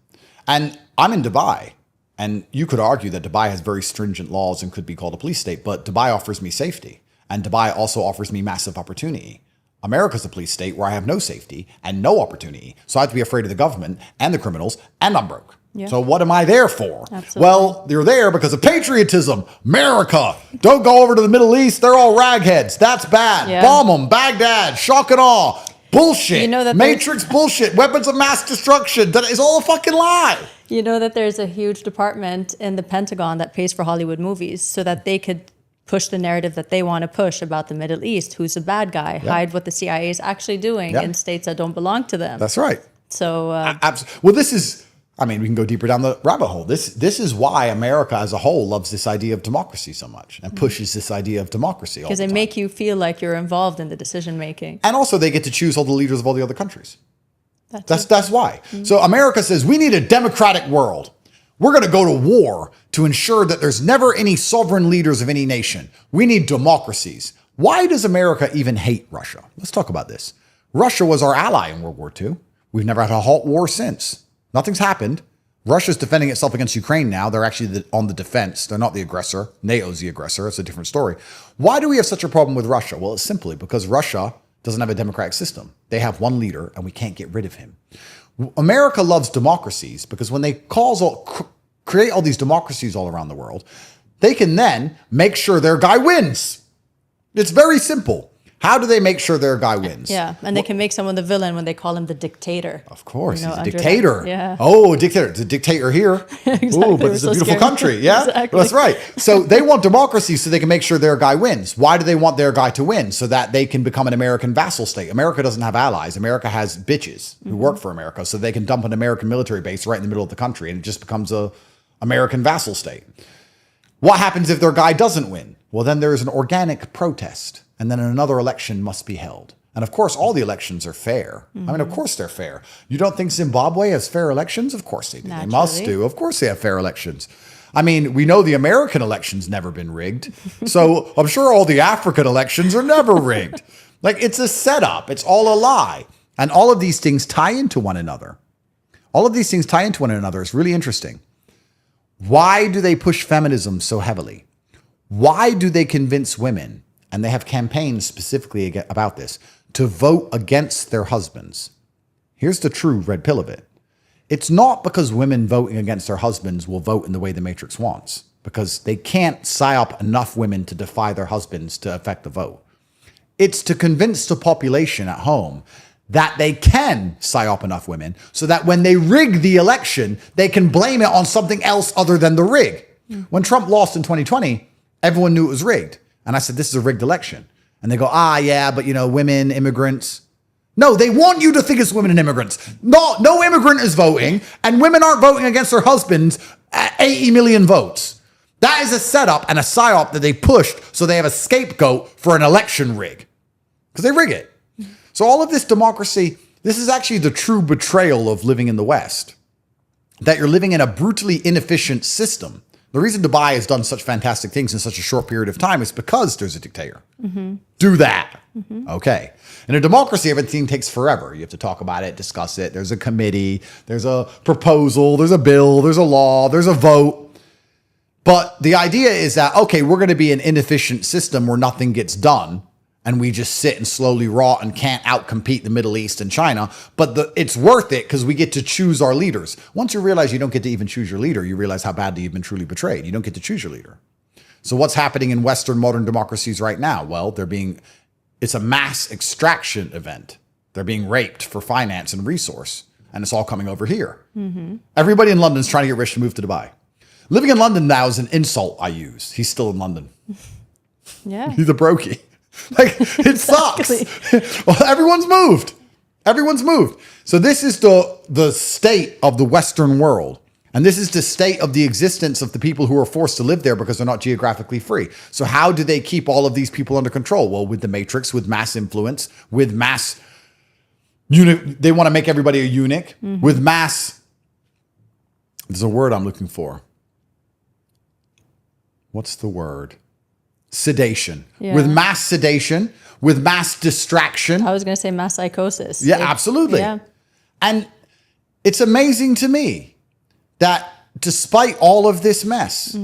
And I'm in Dubai. And you could argue that Dubai has very stringent laws and could be called a police state. But Dubai offers me safety. And Dubai also offers me massive opportunity. America's a police state where I have no safety and no opportunity. So I have to be afraid of the government and the criminals, and I'm broke.
Yeah.
So what am I there for?
Absolutely.
Well, you're there because of patriotism. America. Don't go over to the Middle East. They're all ragheads. That's bad.
Yeah.
Bomb them. Baghdad. Shock and awe. Bullshit.
You know that
Matrix bullshit. Weapons of mass destruction. That is all a fucking lie.
You know that there's a huge department in the Pentagon that pays for Hollywood movies so that they could push the narrative that they want to push about the Middle East, who's a bad guy, hide what the CIA is actually doing in states that don't belong to them.
That's right.
So,
well, this is, I mean, we can go deeper down the rabbit hole. This is why America as a whole loves this idea of democracy so much and pushes this idea of democracy all the
because
time.
they make you feel like you're involved in the decision making.
And also they get to choose all the leaders of all the other countries.
That's
That's why. So America says we need a democratic world. We're going to go to war to ensure that there's never any sovereign leaders of any nation. We need democracies. Why does America even hate Russia? Let's talk about this. Russia was our ally in World War II. We've never had a halt war since. Nothing's happened. Russia's defending itself against Ukraine now. They're actually on the defense. They're not the aggressor. NATO's the aggressor. It's a different story. Why do we have such a problem with Russia? Well, it's simply because Russia doesn't have a democratic system. They have one leader and we can't get rid of him. America loves democracies because when they create all these democracies all around the world, they can then make sure their guy wins. It's very simple. How do they make sure their guy wins?
Yeah, and they can make someone the villain when they call him the dictator.
Of course,
You know,
he's a
under
dictator.
that- yeah.
Oh, a dictator. It's a dictator here.
Exactly.
Ooh, but
We're
it's
so
a beautiful
scared.
country. Yeah,
Exactly.
That's right. So they want democracy so they can make sure their guy wins. Why do they want their guy to win? So that they can become an American vassal state. America doesn't have allies. America has bitches who work for America. So they can dump an American military base right in the middle of the country and it just becomes a American vassal state. What happens if their guy doesn't win? Well, then there is an organic protest. And then another election must be held. And of course, all the elections are fair. I mean, of course they're fair. You don't think Zimbabwe has fair elections? Of course they do.
Naturally.
They must do. Of course they have fair elections. I mean, we know the American election's never been rigged. So I'm sure all the African elections are never rigged. Like, it's a setup. It's all a lie. And all of these things tie into one another. All of these things tie into one another. It's really interesting. Why do they push feminism so heavily? Why do they convince women, and they have campaigns specifically about this, to vote against their husbands? Here's the true red pill of it. It's not because women voting against their husbands will vote in the way the Matrix wants, because they can't psyop enough women to defy their husbands to affect the vote. It's to convince the population at home that they can psyop enough women so that when they rig the election, they can blame it on something else other than the rig. When Trump lost in 2020, everyone knew it was rigged. And I said, this is a rigged election. And they go, yeah, but women, immigrants. No, they want you to think it's women and immigrants. No immigrant is voting, and women aren't voting against their husbands at 80 million votes. That is a setup and a psyop that they pushed so they have a scapegoat for an election rig. Because they rig it. So all of this democracy, this is actually the true betrayal of living in the West. That you're living in a brutally inefficient system. The reason Dubai has done such fantastic things in such a short period of time is because there's a dictator. Do that. Okay. In a democracy, everything takes forever. You have to talk about it, discuss it. There's a committee, there's a proposal, there's a bill, there's a law, there's a vote. But the idea is that, okay, we're going to be an inefficient system where nothing gets done. And we just sit and slowly rot and can't outcompete the Middle East and China. But it's worth it because we get to choose our leaders. Once you realize you don't get to even choose your leader, you realize how badly you've been truly betrayed. You don't get to choose your leader. So what's happening in Western modern democracies right now? Well, it's a mass extraction event. They're being raped for finance and resource. And it's all coming over here. Everybody in London is trying to get rich to move to Dubai. Living in London now is an insult I use. He's still in London.
Yeah.
He's a brokey. Like, it sucks. Well, everyone's moved. So this is the state of the Western world. And this is the state of the existence of the people who are forced to live there because they're not geographically free. So how do they keep all of these people under control? Well, with the matrix, with mass influence, with mass they want to make everybody a eunuch, with mass, there's a word I'm looking for. What's the word? Sedation. Yeah. With mass sedation, with mass distraction.
I was going to say mass psychosis.
Yeah, absolutely. Yeah. And it's amazing to me that despite all of this mess,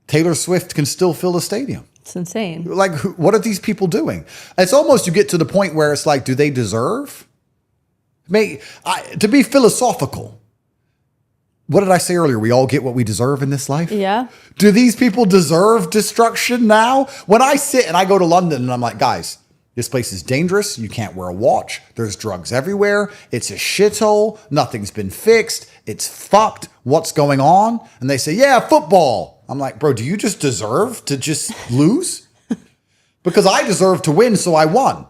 Taylor Swift can still fill a stadium.
It's insane.
Like, what are these people doing? It's almost, you get to the point where it's like, do they deserve? To be philosophical, what did I say earlier? We all get what we deserve in this life?
Yeah.
Do these people deserve destruction now? When I sit and I go to London and I'm like, guys, this place is dangerous. You can't wear a watch. There's drugs everywhere. It's a shithole. Nothing's been fixed. It's fucked. What's going on? And they say, yeah, football. I'm like, bro, do you just deserve to just lose? Because I deserve to win, so I won.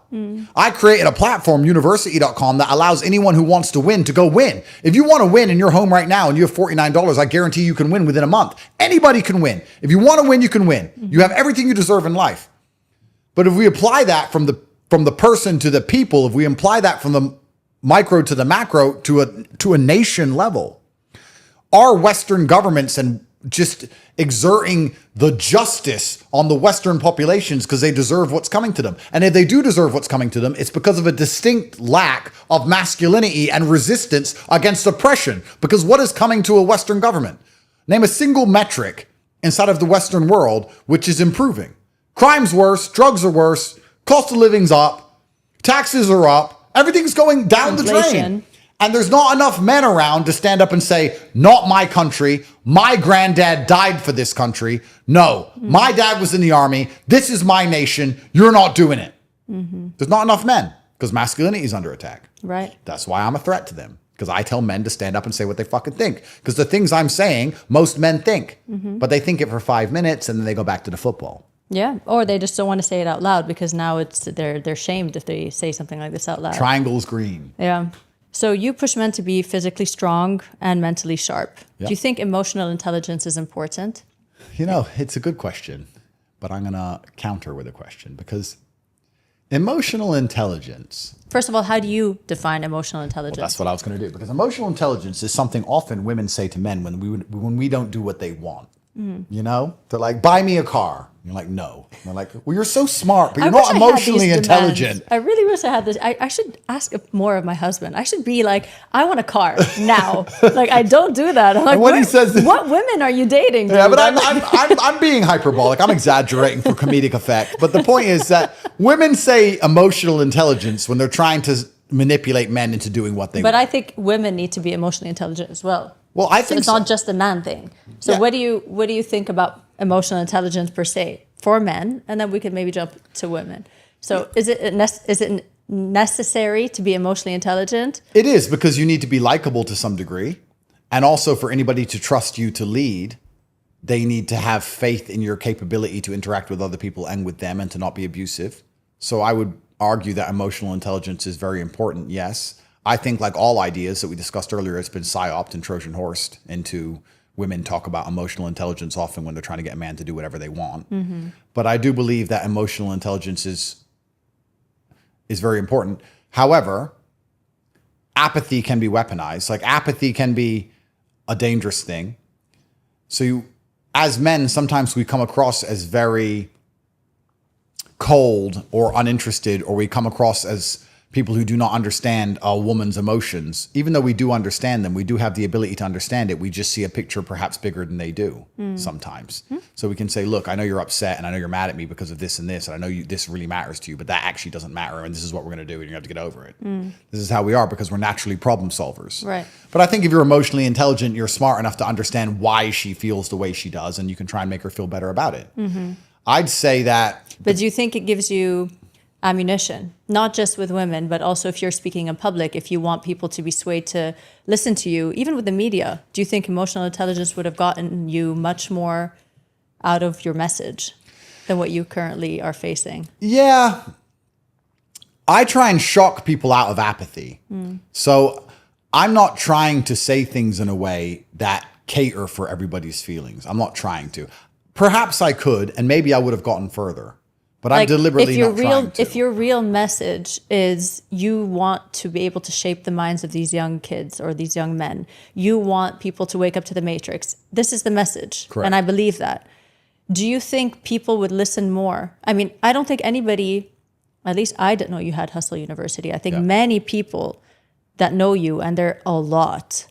I created a platform, university.com, that allows anyone who wants to win to go win. If you want to win in your home right now and you have $49, I guarantee you can win within a month. Anybody can win. If you want to win, you can win. You have everything you deserve in life. But if we apply that from the person to the people, if we apply that from the micro to the macro to a nation level, our Western governments and just exerting the justice on the Western populations because they deserve what's coming to them. And if they do deserve what's coming to them, it's because of a distinct lack of masculinity and resistance against oppression. Because what is coming to a Western government? Name a single metric inside of the Western world which is improving. Crime's worse, drugs are worse, cost of living's up, taxes are up, everything's going down the drain. And there's not enough men around to stand up and say, not my country. My granddad died for this country. No, my dad was in the army. This is my nation. You're not doing it. There's not enough men because masculinity is under attack.
Right.
That's why I'm a threat to them, because I tell men to stand up and say what they fucking think. Because the things I'm saying, most men think, but they think it for 5 minutes and then they go back to the football.
Yeah, or they just don't want to say it out loud because now they're shamed if they say something like this out loud.
Triangle's green.
Yeah. So you push men to be physically strong and mentally sharp.
Yep.
Do you think emotional intelligence is important?
It's a good question, but I'm going to counter with a question because emotional intelligence.
First of all, how do you define emotional intelligence?
Well, that's what I was going to do, because emotional intelligence is something often women say to men when we don't do what they want. They're like, buy me a car. You're like, no. And they're like, well, you're so smart, but you're not emotionally intelligent.
I really wish I had this. I should ask more of my husband. I should be like, I want a car now. Like, I don't do that. I'm like, what women are you dating? Dude?
Yeah, but I'm being hyperbolic. I'm exaggerating for comedic effect. But the point is that women say emotional intelligence when they're trying to manipulate men into doing what they want.
But I think women need to be emotionally intelligent as well.
Well, I think
it's not just a man thing. So what do you think about emotional intelligence per se for men? And then we could maybe jump to women. So is it necessary to be emotionally intelligent?
It is, because you need to be likable to some degree. And also, for anybody to trust you to lead, they need to have faith in your capability to interact with other people and with them and to not be abusive. So I would argue that emotional intelligence is very important, yes. I think, like all ideas that we discussed earlier, it's been psyoped and Trojan horsed into women talk about emotional intelligence often when they're trying to get a man to do whatever they want. But I do believe that emotional intelligence is very important. However, apathy can be weaponized. Like, apathy can be a dangerous thing. So as men, sometimes we come across as very cold or uninterested, or we come across as people who do not understand a woman's emotions. Even though we do understand them, we do have the ability to understand it. We just see a picture perhaps bigger than they do sometimes. So we can say, look, I know you're upset and I know you're mad at me because of this and this, and I know this really matters to you, but that actually doesn't matter, and this is what we're going to do, and you have to get over it. This is how we are, because we're naturally problem solvers.
Right.
But I think if you're emotionally intelligent, you're smart enough to understand why she feels the way she does, and you can try and make her feel better about it. I'd say that.
But do you think it gives you ammunition, not just with women, but also if you're speaking in public, if you want people to be swayed to listen to you, even with the media? Do you think emotional intelligence would have gotten you much more out of your message than what you currently are facing?
Yeah. I try and shock people out of apathy. So I'm not trying to say things in a way that cater for everybody's feelings. I'm not trying to. Perhaps I could, and maybe I would have gotten further. But I'm deliberately not trying to.
If your real message is you want to be able to shape the minds of these young kids or these young men, you want people to wake up to the Matrix, this is the message.
Correct.
And I believe that. Do you think people would listen more? I mean, I don't think anybody, at least I didn't know you had Hustle University. I think many people that know you, and they're a lot,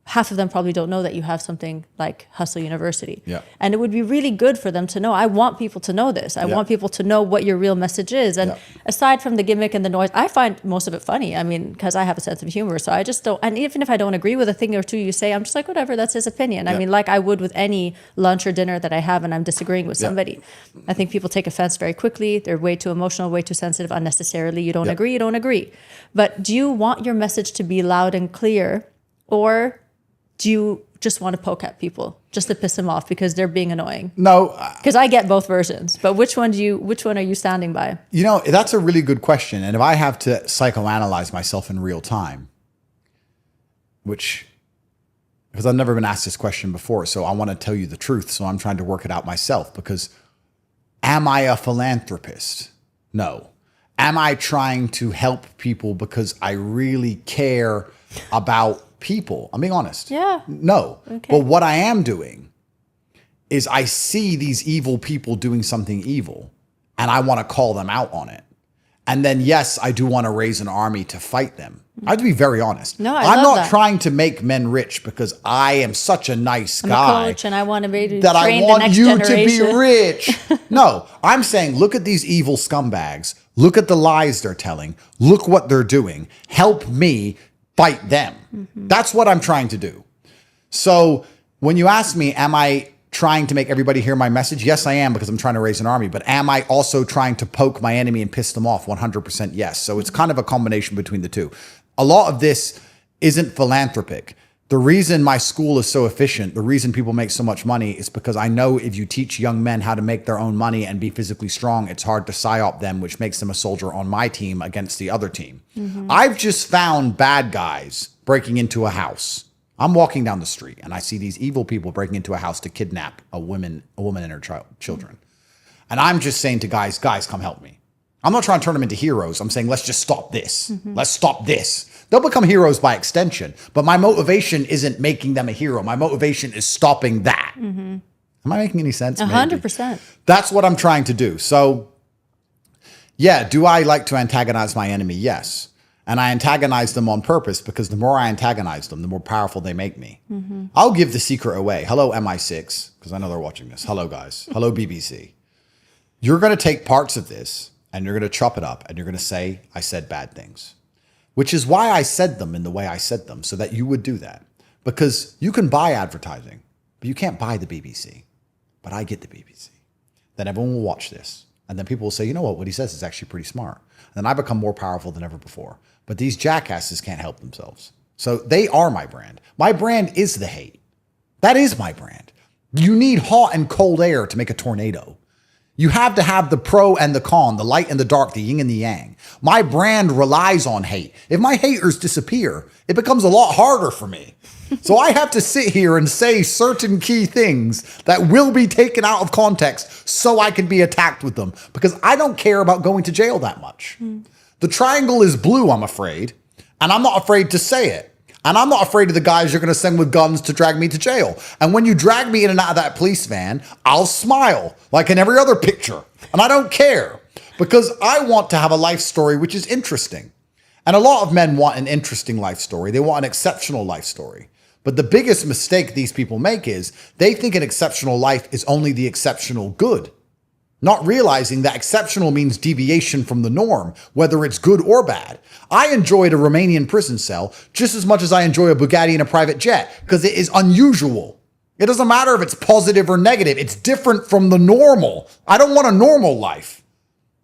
half of them probably don't know that you have something like Hustle University.
Yeah.
And it would be really good for them to know. I want people to know this. I want people to know what your real message is. And aside from the gimmick and the noise, I find most of it funny. I mean, because I have a sense of humor. So I just don't, and even if I don't agree with a thing or two you say, I'm just like, whatever, that's his opinion. I mean, like I would with any lunch or dinner that I have and I'm disagreeing with somebody. I think people take offense very quickly. They're way too emotional, way too sensitive unnecessarily. You don't agree, you don't agree. But do you want your message to be loud and clear, or do you just want to poke at people just to piss them off because they're being annoying?
No.
Because I get both versions. But which one are you standing by?
You know, that's a really good question. And if I have to psychoanalyze myself in real time, because I've never been asked this question before, so I want to tell you the truth. So I'm trying to work it out myself, because am I a philanthropist? No. Am I trying to help people because I really care about people? I'm being honest.
Yeah.
No.
Okay.
But what I am doing is I see these evil people doing something evil, and I want to call them out on it. And then, yes, I do want to raise an army to fight them. I have to be very honest.
No,
I'm
love
not
that.
trying to make men rich because I am such a nice
I'm
guy.
a coach and I want to be
that I
train the
want
next
you
generation.
to be rich. No, I'm saying, look at these evil scumbags. Look at the lies they're telling. Look what they're doing. Help me fight them. That's what I'm trying to do. So when you ask me, am I trying to make everybody hear my message? Yes, I am, because I'm trying to raise an army. But am I also trying to poke my enemy and piss them off? 100% yes. So it's kind of a combination between the two. A lot of this isn't philanthropic. The reason my school is so efficient, the reason people make so much money, is because I know if you teach young men how to make their own money and be physically strong, it's hard to psyop them, which makes them a soldier on my team against the other team. I've just found bad guys breaking into a house. I'm walking down the street and I see these evil people breaking into a house to kidnap a woman and her children. And I'm just saying to guys, come help me. I'm not trying to turn them into heroes. I'm saying, let's just stop this. Let's stop this. They'll become heroes by extension. But my motivation isn't making them a hero. My motivation is stopping that. Am I making any sense?
100%.
That's what I'm trying to do. So, yeah, do I like to antagonize my enemy? Yes. And I antagonize them on purpose, because the more I antagonize them, the more powerful they make me. I'll give the secret away. Hello, MI6, because I know they're watching this. Hello, guys. Hello, BBC. You're going to take parts of this and you're going to chop it up and you're going to say, I said bad things, which is why I said them in the way I said them, so that you would do that. Because you can buy advertising, but you can't buy the BBC. But I get the BBC. Then everyone will watch this And then people will say, you know what he says is actually pretty smart. And then I become more powerful than ever before. But these jackasses can't help themselves. So they are my brand. My brand is the hate. That is my brand. You need hot and cold air to make a tornado. You have to have the pro and the con, the light and the dark, the yin and the yang. My brand relies on hate. If my haters disappear, it becomes a lot harder for me. So I have to sit here and say certain key things that will be taken out of context so I can be attacked with them, because I don't care about going to jail that much. The triangle is blue, I'm afraid, and I'm not afraid to say it. And I'm not afraid of the guys you're going to send with guns to drag me to jail. And when you drag me in and out of that police van, I'll smile like in every other picture. And I don't care, because I want to have a life story which is interesting. And a lot of men want an interesting life story. They want an exceptional life story. But the biggest mistake these people make is they think an exceptional life is only the exceptional good, not realizing that exceptional means deviation from the norm, whether it's good or bad. I enjoyed a Romanian prison cell just as much as I enjoy a Bugatti and a private jet, because it is unusual. It doesn't matter if it's positive or negative. It's different from the normal. I don't want a normal life.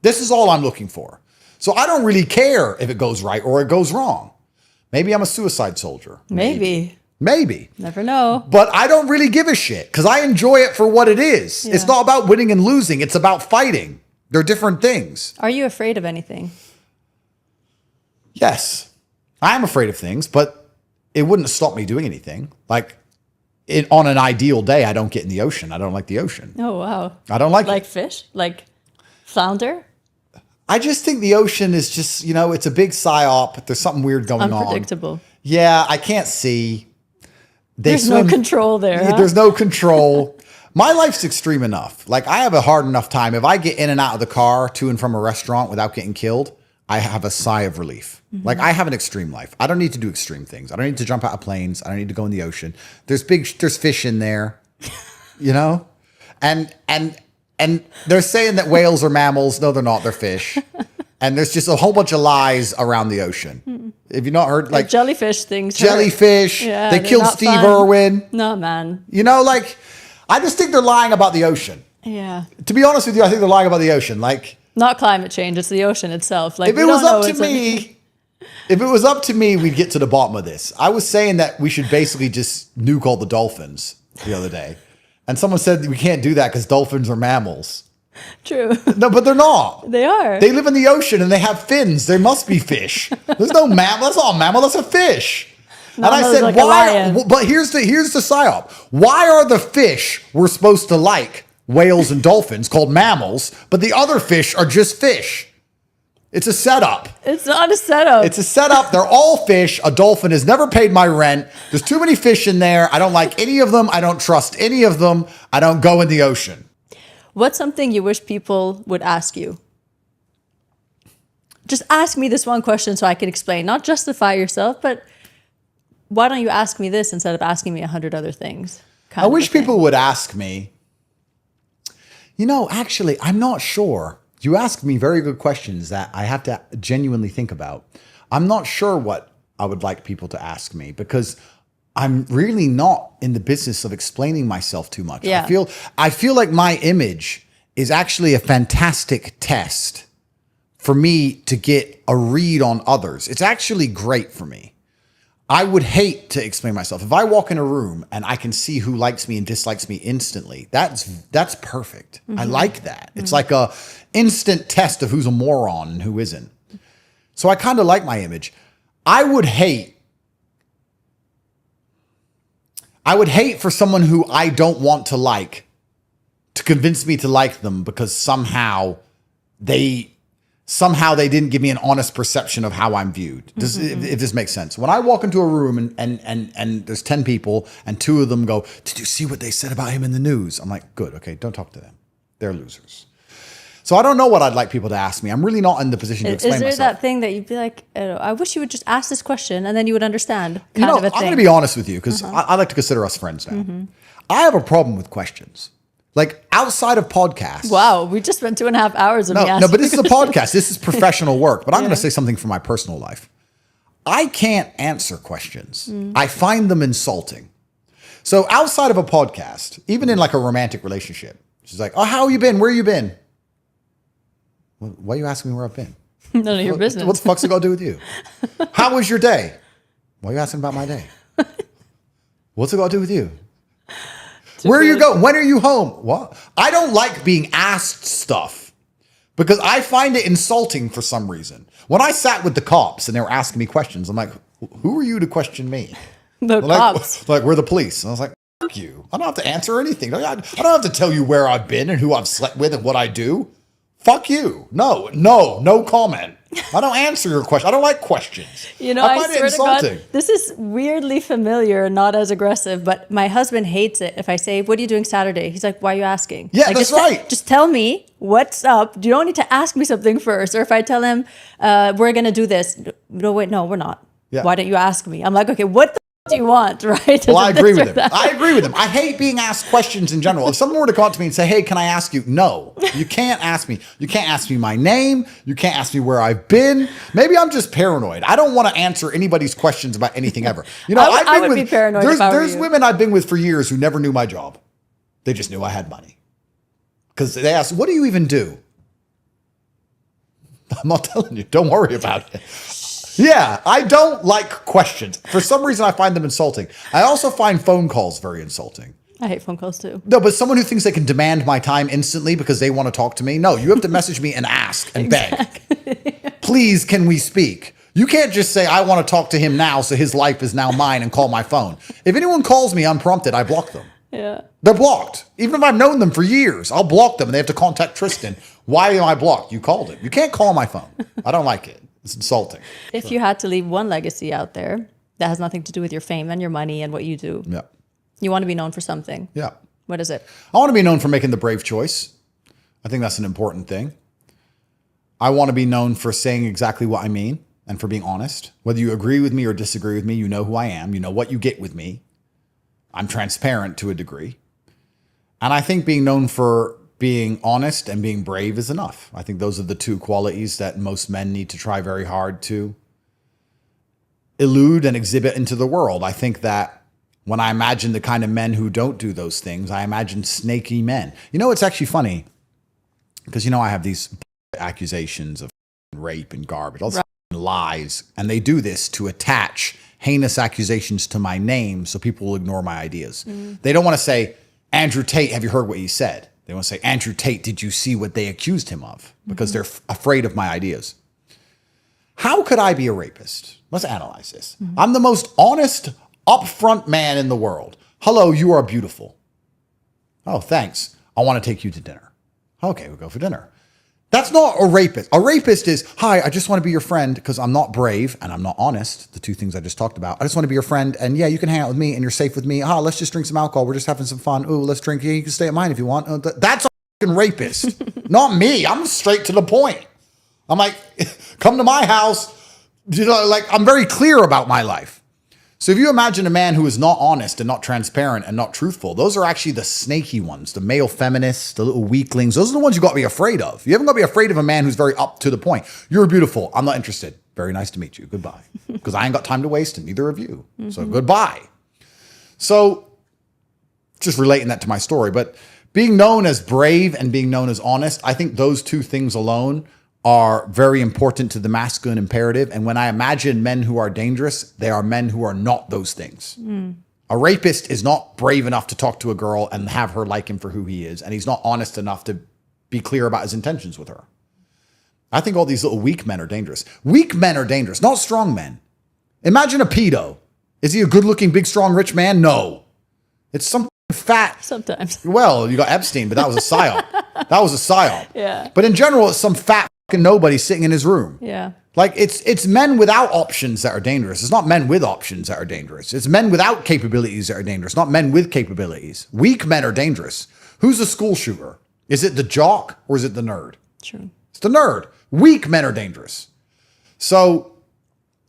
This is all I'm looking for. So I don't really care if it goes right or it goes wrong. Maybe I'm a suicide soldier.
Maybe.
Never
know.
But I don't really give a shit, because I enjoy it for what it is. Yeah. It's not about winning and losing. It's about fighting. They're different things.
Are you afraid of anything?
Yes. I am afraid of things, but it wouldn't stop me doing anything. Like on an ideal day, I don't get in the ocean. I don't like the ocean.
Oh, wow.
I don't like
Like fish? Like flounder?
I just think the ocean is just, it's a big psyop. There's something weird going on.
Unpredictable.
Yeah, I can't see.
There's no control there. Huh?
There's no control. My life's extreme enough. Like, I have a hard enough time. If I get in and out of the car to and from a restaurant without getting killed, I have a sigh of relief. Mm-hmm. Like, I have an extreme life. I don't need to do extreme things. I don't need to jump out of planes. I don't need to go in the ocean. There's fish in there, and they're saying that whales are mammals. No, they're not. They're fish. And there's just a whole bunch of lies around the ocean. Have you not heard? Like
jellyfish things.
Jellyfish.
Yeah,
they killed Steve Irwin.
No, man.
I just think they're lying about the ocean.
Yeah.
To be honest with you, I think they're lying about the ocean. Like,
not climate change. It's the ocean itself. Like,
if it was up to me, we'd get to the bottom of this. I was saying that we should basically just nuke all the dolphins the other day. And someone said we can't do that because dolphins are mammals.
True.
No, but they're not.
They are.
They live in the ocean and they have fins. There must be fish. There's no mammal. That's not a mammal. That's a fish. And I said, like, why? But here's the psyop. Why are the fish we're supposed to like, whales and dolphins, called mammals, but the other fish are just fish? It's a setup.
It's not a setup.
It's a setup. They're all fish. A dolphin has never paid my rent. There's too many fish in there. I don't like any of them. I don't trust any of them. I don't go in the ocean.
What's something you wish people would ask you? Just ask me this one question so I can explain. Not justify yourself, but why don't you ask me this instead of asking me 100 other things?
I wish people would ask me. Actually, I'm not sure. You ask me very good questions that I have to genuinely think about. I'm not sure what I would like people to ask me, because I'm really not in the business of explaining myself too much.
Yeah.
I feel like my image is actually a fantastic test for me to get a read on others. It's actually great for me. I would hate to explain myself. If I walk in a room and I can see who likes me and dislikes me instantly, that's perfect. Mm-hmm. I like that. It's like a instant test of who's a moron and who isn't. So I kind of like my image. I would hate for someone who I don't want to like to convince me to like them because somehow they didn't give me an honest perception of how I'm viewed. If this makes sense. When I walk into a room and there's 10 people and 2 of them go, "Did you see what they said about him in the news?" I'm like, good, okay, don't talk to them. They're losers. So I don't know what I'd like people to ask me. I'm really not in the position to explain myself.
Is there that thing that you'd be like, I wish you would just ask this question and then you would understand kind of a thing?
I'm going to be honest with you because I like to consider us friends now. Mm-hmm. I have a problem with questions. Like outside of podcasts.
Wow, we just spent 2.5 hours of me asking.
No, but this is a podcast. This is professional work. But I'm going to say something from my personal life. I can't answer questions. I find them insulting. So outside of a podcast, even in like a romantic relationship, she's like, "Oh, how you been? Where you been?" Why are you asking me where I've been?
None of your business.
What the fuck's it got to do with you? How was your day? Why are you asking about my day? What's it got to do with you? Where are you going? When are you home? What? I don't like being asked stuff because I find it insulting for some reason. When I sat with the cops and they were asking me questions, I'm like, who are you to question me?
The cops.
Like, we're the police. And I was like, fuck you. I don't have to answer anything. I don't have to tell you where I've been and who I've slept with and what I do. Fuck you. No comment. I don't answer your question. I don't like questions.
You know, I swear to God, this is weirdly familiar, not as aggressive, but my husband hates it if I say, what are you doing Saturday? He's like, why are you asking?
Yeah,
like,
that's right.
Just tell me what's up. You don't need to ask me something first. Or if I tell him, we're going to do this. No, wait, no, we're not.
Yeah.
Why don't you ask me? I'm like, okay, what the do you want, right?
Well, I agree with him. I agree with him. I hate being asked questions in general. If someone were to come up to me and say, hey, can I ask you? No, you can't ask me. You can't ask me my name. You can't ask me where I've been. Maybe I'm just paranoid. I don't want to answer anybody's questions about anything ever. You know,
I would be paranoid if I were
There's
you.
women I've been with for years who never knew my job. They just knew I had money. Because they asked, what do you even do? I'm not telling you. Don't worry about it. Yeah, I don't like questions. For some reason, I find them insulting. I also find phone calls very insulting.
I hate phone calls too.
No, but someone who thinks they can demand my time instantly because they want to talk to me. No, you have to message me and ask and beg. Please, can we speak? You can't just say, I want to talk to him now, so his life is now mine, and call my phone. If anyone calls me unprompted, I block them.
Yeah.
They're blocked. Even if I've known them for years, I'll block them and they have to contact Tristan. Why am I blocked? You called it. You can't call my phone. I don't like it. It's insulting.
If you had to leave one legacy out there that has nothing to do with your fame and your money and what you do,
Yeah.
you want to be known for something.
Yeah.
What is it?
I want to be known for making the brave choice. I think that's an important thing. I want to be known for saying exactly what I mean and for being honest. Whether you agree with me or disagree with me, you know who I am. You know what you get with me. I'm transparent to a degree. And I think being known for being honest and being brave is enough. I think those are the two qualities that most men need to try very hard to elude and exhibit into the world. I think that when I imagine the kind of men who don't do those things, I imagine snaky men. You know, it's actually funny because, you know, I have these accusations of rape and garbage, all this lies, and they do this to attach heinous accusations to my name so people will ignore my ideas. They don't want to say, Andrew Tate, have you heard what he said? They want to say, Andrew Tate, did you see what they accused him of? Because they're afraid of my ideas. How could I be a rapist? Let's analyze this. I'm the most honest, upfront man in the world. Hello, you are beautiful. Oh, thanks. I want to take you to dinner. Okay, we'll go for dinner. That's not a rapist. A rapist is, hi, I just want to be your friend because I'm not brave and I'm not honest. The two things I just talked about. I just want to be your friend. And yeah, you can hang out with me and you're safe with me. Let's just drink some alcohol. We're just having some fun. Ooh, let's drink. Yeah, you can stay at mine if you want. That's a fucking rapist. Not me. I'm straight to the point. I'm like, come to my house. You know, like I'm very clear about my life. So if you imagine a man who is not honest and not transparent and not truthful, those are actually the snaky ones, the male feminists, the little weaklings. Those are the ones you got to be afraid of. You haven't got to be afraid of a man who's very up to the point. You're beautiful. I'm not interested. Very nice to meet you. Goodbye. Because I ain't got time to waste and neither of you. So goodbye. So just relating that to my story, but being known as brave and being known as honest, I think those two things alone are very important to the masculine imperative. And when I imagine men who are dangerous, they are men who are not those things. A rapist is not brave enough to talk to a girl and have her like him for who he is. And he's not honest enough to be clear about his intentions with her. I think all these little weak men are dangerous. Weak men are dangerous, not strong men. Imagine a pedo. Is he a good looking, big, strong, rich man? No. It's some fat.
Sometimes.
Well, you got Epstein, but that was a psyop. That was a psyop.
Yeah.
But in general, it's some fat nobody sitting in his room.
Yeah.
Like it's men without options that are dangerous. It's not men with options that are dangerous. It's men without capabilities that are dangerous, not men with capabilities. Weak men are dangerous. Who's the school shooter? Is it the jock or is it the nerd?
True.
It's the nerd. Weak men are dangerous. So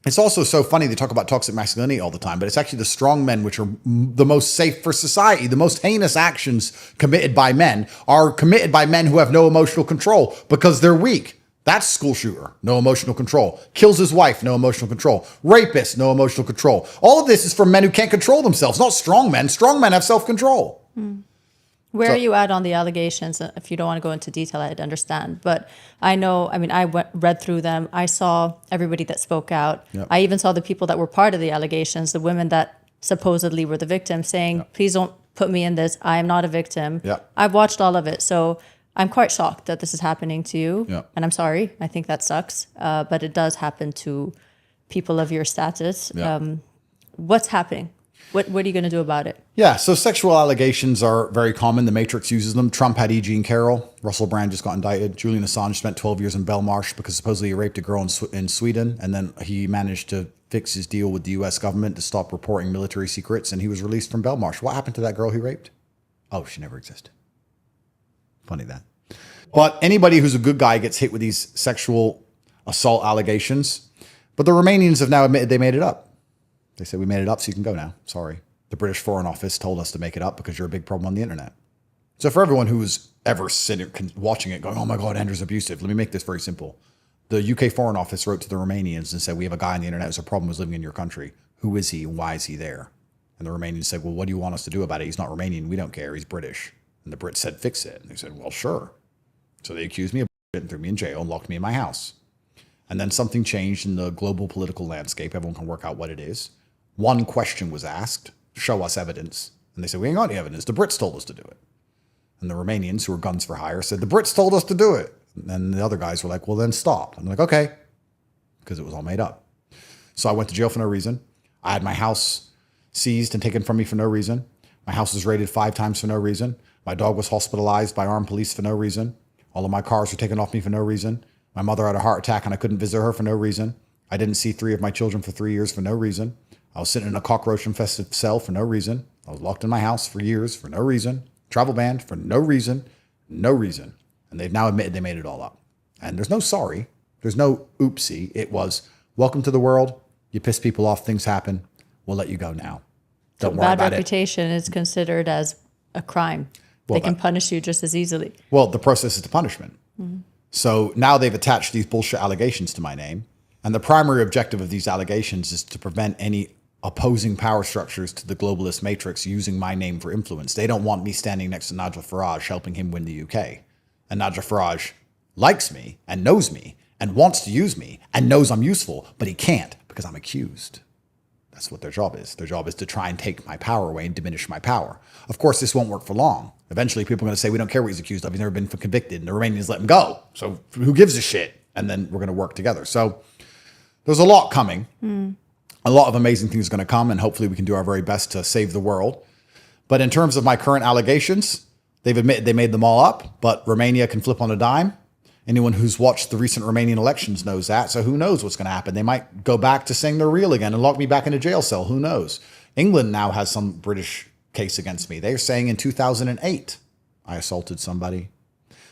it's also so funny they talk about toxic masculinity all the time, but it's actually the strong men which are the most safe for society. The most heinous actions committed by men are committed by men who have no emotional control because they're weak. That's school shooter, no emotional control. Kills his wife, no emotional control. Rapist, no emotional control. All of this is for men who can't control themselves, not strong men. Strong men have self-control.
Where are you at on the allegations? If you don't want to go into detail, I'd understand. But I know, I mean, read through them. I saw everybody that spoke out.
Yep.
I even saw the people that were part of the allegations, the women that supposedly were the victims, saying, please don't put me in this. I am not a victim.
Yep.
I've watched all of it. So I'm quite shocked that this is happening to you.
Yep.
And I'm sorry. I think that sucks. But it does happen to people of your status.
Yep.
What's happening? What are you going to do about it?
Yeah, so sexual allegations are very common. The Matrix uses them. Trump had E. Jean Carroll. Russell Brand just got indicted. Julian Assange spent 12 years in Belmarsh because supposedly he raped a girl in Sweden. And then he managed to fix his deal with the U.S. government to stop reporting military secrets. And he was released from Belmarsh. What happened to that girl he raped? Oh, she never existed. Funny that. But anybody who's a good guy gets hit with these sexual assault allegations. But the Romanians have now admitted they made it up. They said, we made it up, so you can go now. Sorry. The British Foreign Office told us to make it up because you're a big problem on the internet. So for everyone who was ever sitting, watching it going, oh my God, Andrew's abusive, let me make this very simple. The UK Foreign Office wrote to the Romanians and said, we have a guy on the internet who's a problem who's living in your country. Who is he and why is he there? And the Romanians said, well, what do you want us to do about it? He's not Romanian. We don't care. He's British. And the Brits said, fix it. And they said, well, sure. So they accused me of it and threw me in jail and locked me in my house. And then something changed in the global political landscape. Everyone can work out what it is. One question was asked, show us evidence. And they said, we ain't got any evidence. The Brits told us to do it. And the Romanians, who were guns for hire, said, the Brits told us to do it. And the other guys were like, well, then stop. I'm like, okay, because it was all made up. So I went to jail for no reason. I had my house seized and taken from me for no reason. My house was raided 5 times for no reason. My dog was hospitalized by armed police for no reason. All of my cars were taken off me for no reason. My mother had a heart attack and I couldn't visit her for no reason. I didn't see 3 of my children for 3 years for no reason. I was sitting in a cockroach-infested cell for no reason. I was locked in my house for years for no reason. Travel banned for no reason. No reason. And they've now admitted they made it all up. And there's no sorry. There's no oopsie. It was, welcome to the world. You piss people off. Things happen. We'll let you go now. Don't worry about it.
Bad reputation is considered as a crime.
Well,
they can punish you just as easily.
Well, the process is to punishment. Mm-hmm. So now they've attached these bullshit allegations to my name. And the primary objective of these allegations is to prevent any opposing power structures to the globalist matrix using my name for influence. They don't want me standing next to Nigel Farage helping him win the UK. And Nigel Farage likes me and knows me and wants to use me and knows I'm useful, but he can't because I'm accused. That's what their job is. Their job is to try and take my power away and diminish my power. Of course, this won't work for long. Eventually, people are going to say, we don't care what he's accused of. He's never been convicted. And the Romanians let him go. So who gives a shit? And then we're going to work together. So there's a lot coming. A lot of amazing things are going to come, and hopefully we can do our very best to save the world. But in terms of my current allegations, they've admitted they made them all up, but Romania can flip on a dime. Anyone who's watched the recent Romanian elections knows that, so who knows what's going to happen. They might go back to saying they're real again and lock me back in a jail cell. Who knows? England now has some British case against me. They're saying in 2008, I assaulted somebody.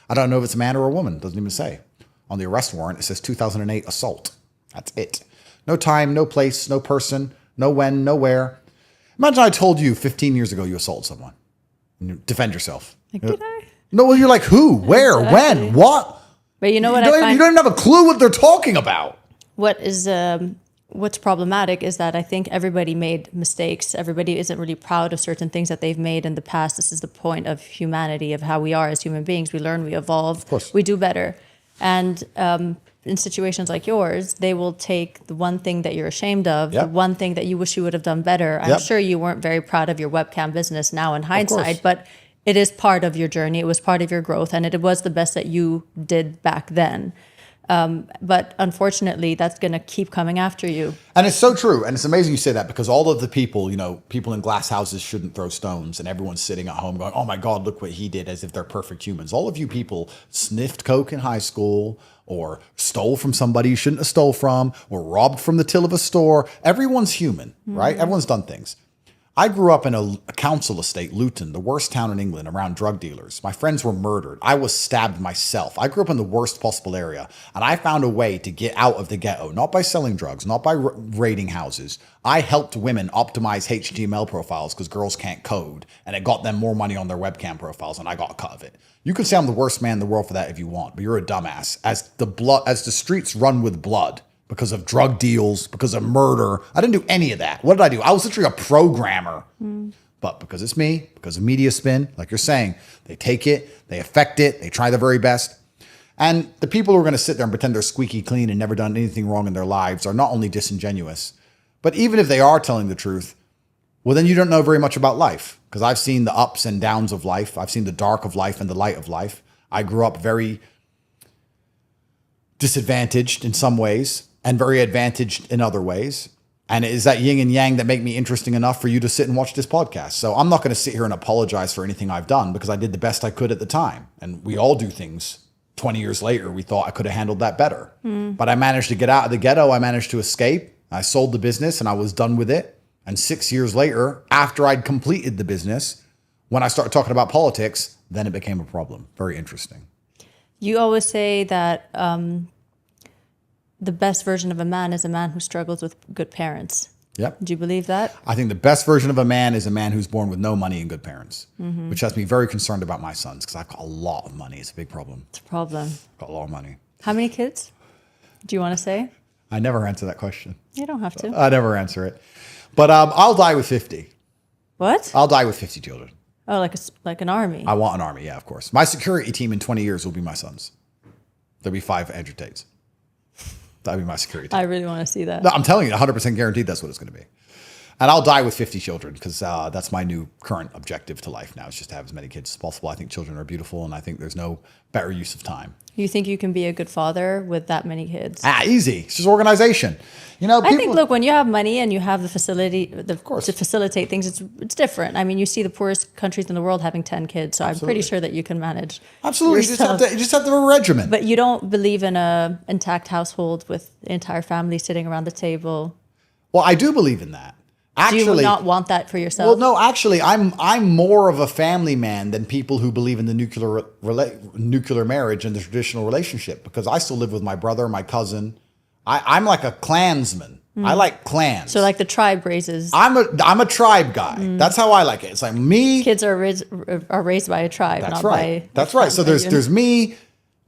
I don't know if it's a man or a woman. It doesn't even say. On the arrest warrant, it says 2008 assault. That's it. No time, no place, no person, no when, no where. Imagine I told you 15 years ago you assaulted someone. And you defend yourself.
Like, did I?
No, well, you're like, who, where, when, what?
But you know what
you don't even have a clue what they're talking about.
What's problematic is that I think everybody made mistakes. Everybody isn't really proud of certain things that they've made in the past. This is the point of humanity, of how we are as human beings. We learn, we evolve,
of course.
We do better. And in situations like yours, they will take the one thing that you're ashamed of, the one thing that you wish you would have done better. I'm sure you weren't very proud of your webcam business now in hindsight, but it is part of your journey. It was part of your growth, and it was the best that you did back then. But unfortunately, that's going to keep coming after you.
And it's so true. And it's amazing you say that, because all of the people, people in glass houses shouldn't throw stones, and everyone's sitting at home going, oh my God, look what he did, as if they're perfect humans. All of you people sniffed coke in high school, or stole from somebody you shouldn't have stole from, or robbed from the till of a store. Everyone's human, right? Everyone's done things. I grew up in a council estate, Luton, the worst town in England, around drug dealers. My friends were murdered. I was stabbed myself. I grew up in the worst possible area, and I found a way to get out of the ghetto, not by selling drugs, not by raiding houses. I helped women optimize HTML profiles because girls can't code, and it got them more money on their webcam profiles, and I got a cut of it. You can say I'm the worst man in the world for that if you want, but you're a dumbass. As the streets run with blood, because of drug deals, because of murder. I didn't do any of that. What did I do? I was literally a programmer. But because it's me, because of media spin, like you're saying, they take it, they affect it, they try their very best. And the people who are going to sit there and pretend they're squeaky clean and never done anything wrong in their lives are not only disingenuous, but even if they are telling the truth, well, then you don't know very much about life. Because I've seen the ups and downs of life. I've seen the dark of life and the light of life. I grew up very disadvantaged in some ways and very advantaged in other ways. And it is that yin and yang that make me interesting enough for you to sit and watch this podcast. So I'm not going to sit here and apologize for anything I've done because I did the best I could at the time. And we all do things 20 years later. We thought I could have handled that better. But I managed to get out of the ghetto. I managed to escape. I sold the business and I was done with it. And 6 years later, after I'd completed the business, when I started talking about politics, then it became a problem. Very interesting.
You always say that the best version of a man is a man who struggles with good parents.
Yep.
Do you believe that?
I think the best version of a man is a man who's born with no money and good parents, which has me very concerned about my sons because I've got a lot of money. It's a big problem.
It's a problem.
I've got a lot of money.
How many kids? Do you want to say?
I never answer that question.
You don't have to.
I never answer it. But I'll die with 50.
What?
I'll die with 50 children.
Oh, like an army.
I want an army, yeah, of course. My security team in 20 years will be my sons. There'll be 5 Andrew Tates. That'll be my security team.
I really want to see that.
No, I'm telling you, 100% guaranteed that's what it's going to be. And I'll die with 50 children because that's my new current objective to life now. Is just to have as many kids as possible. I think children are beautiful, and I think there's no better use of time.
You think you can be a good father with that many kids?
Easy. It's just organization. You know,
I think, look, when you have money and you have the facility
of course,
to facilitate things, it's different. I mean, you see the poorest countries in the world having 10 kids, so
Absolutely.
I'm pretty sure that you can manage.
Absolutely. You just have to have a regimen.
But you don't believe in a intact household with the entire family sitting around the table.
Well, I do believe in that. Actually,
do you not want that for yourself?
Well, no, actually, I'm more of a family man than people who believe in the nuclear marriage and the traditional relationship because I still live with my brother, my cousin. I'm like a clansman. I like clans.
So like the tribe raises.
I'm a tribe guy. That's how I like it. It's like me.
Kids are raised by a tribe.
That's
not
right.
By
That's right. So there's me,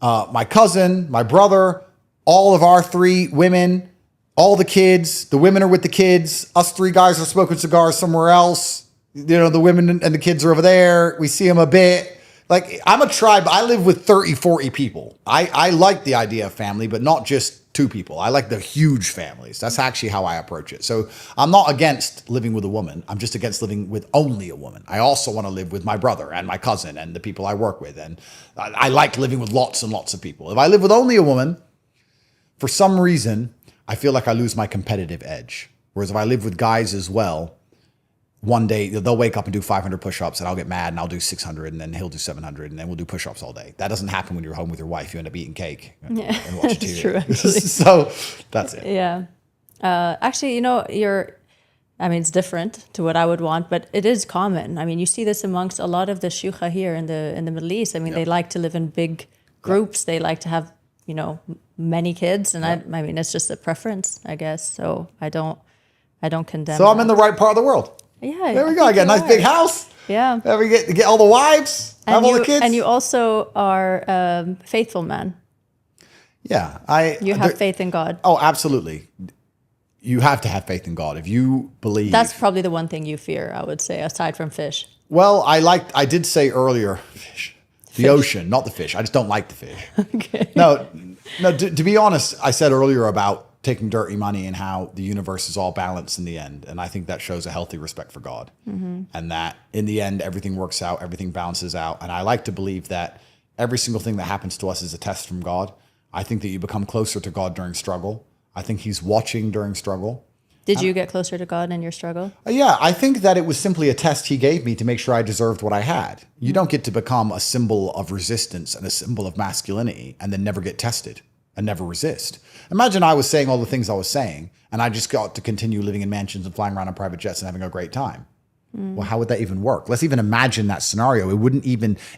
my cousin, my brother, all of our 3 women. All the kids, the women are with the kids. Us 3 guys are smoking cigars somewhere else. You know, the women and the kids are over there. We see them a bit. Like, I'm a tribe. I live with 30, 40 people. I like the idea of family, but not just 2 people. I like the huge families. That's actually how I approach it. So I'm not against living with a woman. I'm just against living with only a woman. I also want to live with my brother and my cousin and the people I work with. And I like living with lots and lots of people. If I live with only a woman, for some reason, I feel like I lose my competitive edge. Whereas if I live with guys as well, one day they'll wake up and do 500 push-ups and I'll get mad and I'll do 600 and then he'll do 700 and then we'll do push-ups all day. That doesn't happen when you're home with your wife. You end up eating cake and watching TV.
True, actually.
So that's it.
Yeah. Actually, you know, it's different to what I would want, but it is common. I mean, you see this amongst a lot of the shuyukh here in the Middle East. I mean, they like to live in big groups. They like to have, you know, many kids, and I mean, it's just a preference, I guess. So I don't condemn.
So I'm in the right part of the world.
Yeah.
There we go. I get a nice big house.
Yeah.
There we get all the wives, have all the kids.
And you also are a faithful man.
Yeah.
You have faith in God.
Oh, absolutely. You have to have faith in God. If you believe.
That's probably the one thing you fear, I would say, aside from fish.
Well, I did say earlier, fish. The ocean, not the fish. I just don't like the fish.
Okay.
No. To be honest, I said earlier about taking dirty money and how the universe is all balanced in the end. And I think that shows a healthy respect for God. And that in the end, everything works out, everything balances out. And I like to believe that every single thing that happens to us is a test from God. I think that you become closer to God during struggle. I think he's watching during struggle.
Did you get closer to God in your struggle?
Yeah, I think that it was simply a test he gave me to make sure I deserved what I had. You don't get to become a symbol of resistance and a symbol of masculinity and then never get tested and never resist. Imagine I was saying all the things I was saying and I just got to continue living in mansions and flying around on private jets and having a great time. Well, how would that even work? Let's even imagine that scenario. It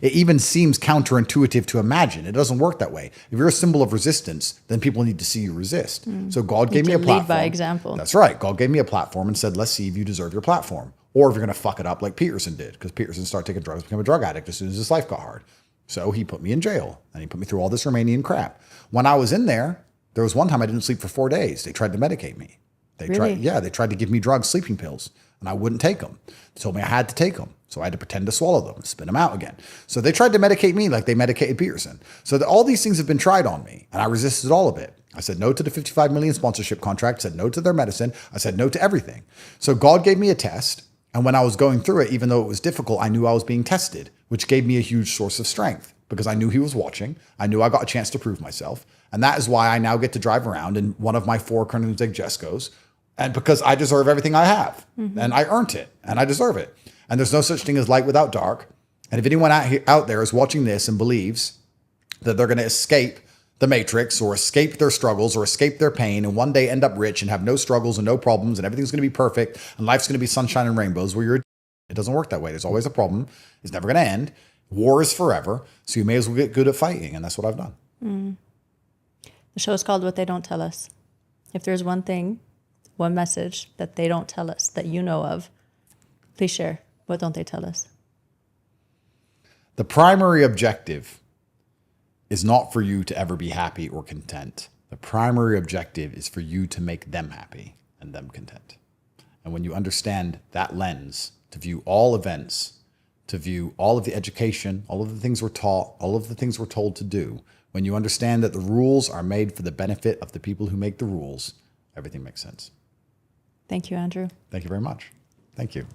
even seems counterintuitive to imagine. It doesn't work that way. If you're a symbol of resistance, then people need to see you resist. So God gave me a platform.
Lead by example.
That's right. God gave me a platform and said, let's see if you deserve your platform. Or if you're going to fuck it up like Peterson did, because Peterson started taking drugs, became a drug addict as soon as his life got hard. So he put me in jail and he put me through all this Romanian crap. When I was in there was one time I didn't sleep for 4 days. They tried to medicate me. They tried to give me drugs, sleeping pills. and I wouldn't take them. They told me I had to take them. So I had to pretend to swallow them, spit them out again. So they tried to medicate me like they medicated Peterson. So all these things have been tried on me, and I resisted all of it. I said no to the 55 million sponsorship contract, said no to their medicine. I said no to everything. So God gave me a test. And when I was going through it, even though it was difficult, I knew I was being tested, which gave me a huge source of strength because I knew he was watching. I knew I got a chance to prove myself. And that is why I now get to drive around in one of my 4 Koenigsegg Jescos. And because I deserve everything I have. And I earned it and I deserve it. And there's no such thing as light without dark. And if anyone out there is watching this and believes that they're going to escape the matrix or escape their struggles or escape their pain and one day end up rich and have no struggles and no problems and everything's going to be perfect and life's going to be sunshine and rainbows, it doesn't work that way. There's always a problem. It's never going to end. War is forever. So you may as well get good at fighting. And that's what I've done.
The show is called What They Don't Tell Us. If there's one thing, one message that they don't tell us that you know of, please share. What don't they tell us?
The primary objective is not for you to ever be happy or content. The primary objective is for you to make them happy and them content. And when you understand that lens to view all events, to view all of the education, all of the things we're taught, all of the things we're told to do, when you understand that the rules are made for the benefit of the people who make the rules, everything makes sense.
Thank you, Andrew.
Thank you very much. Thank you.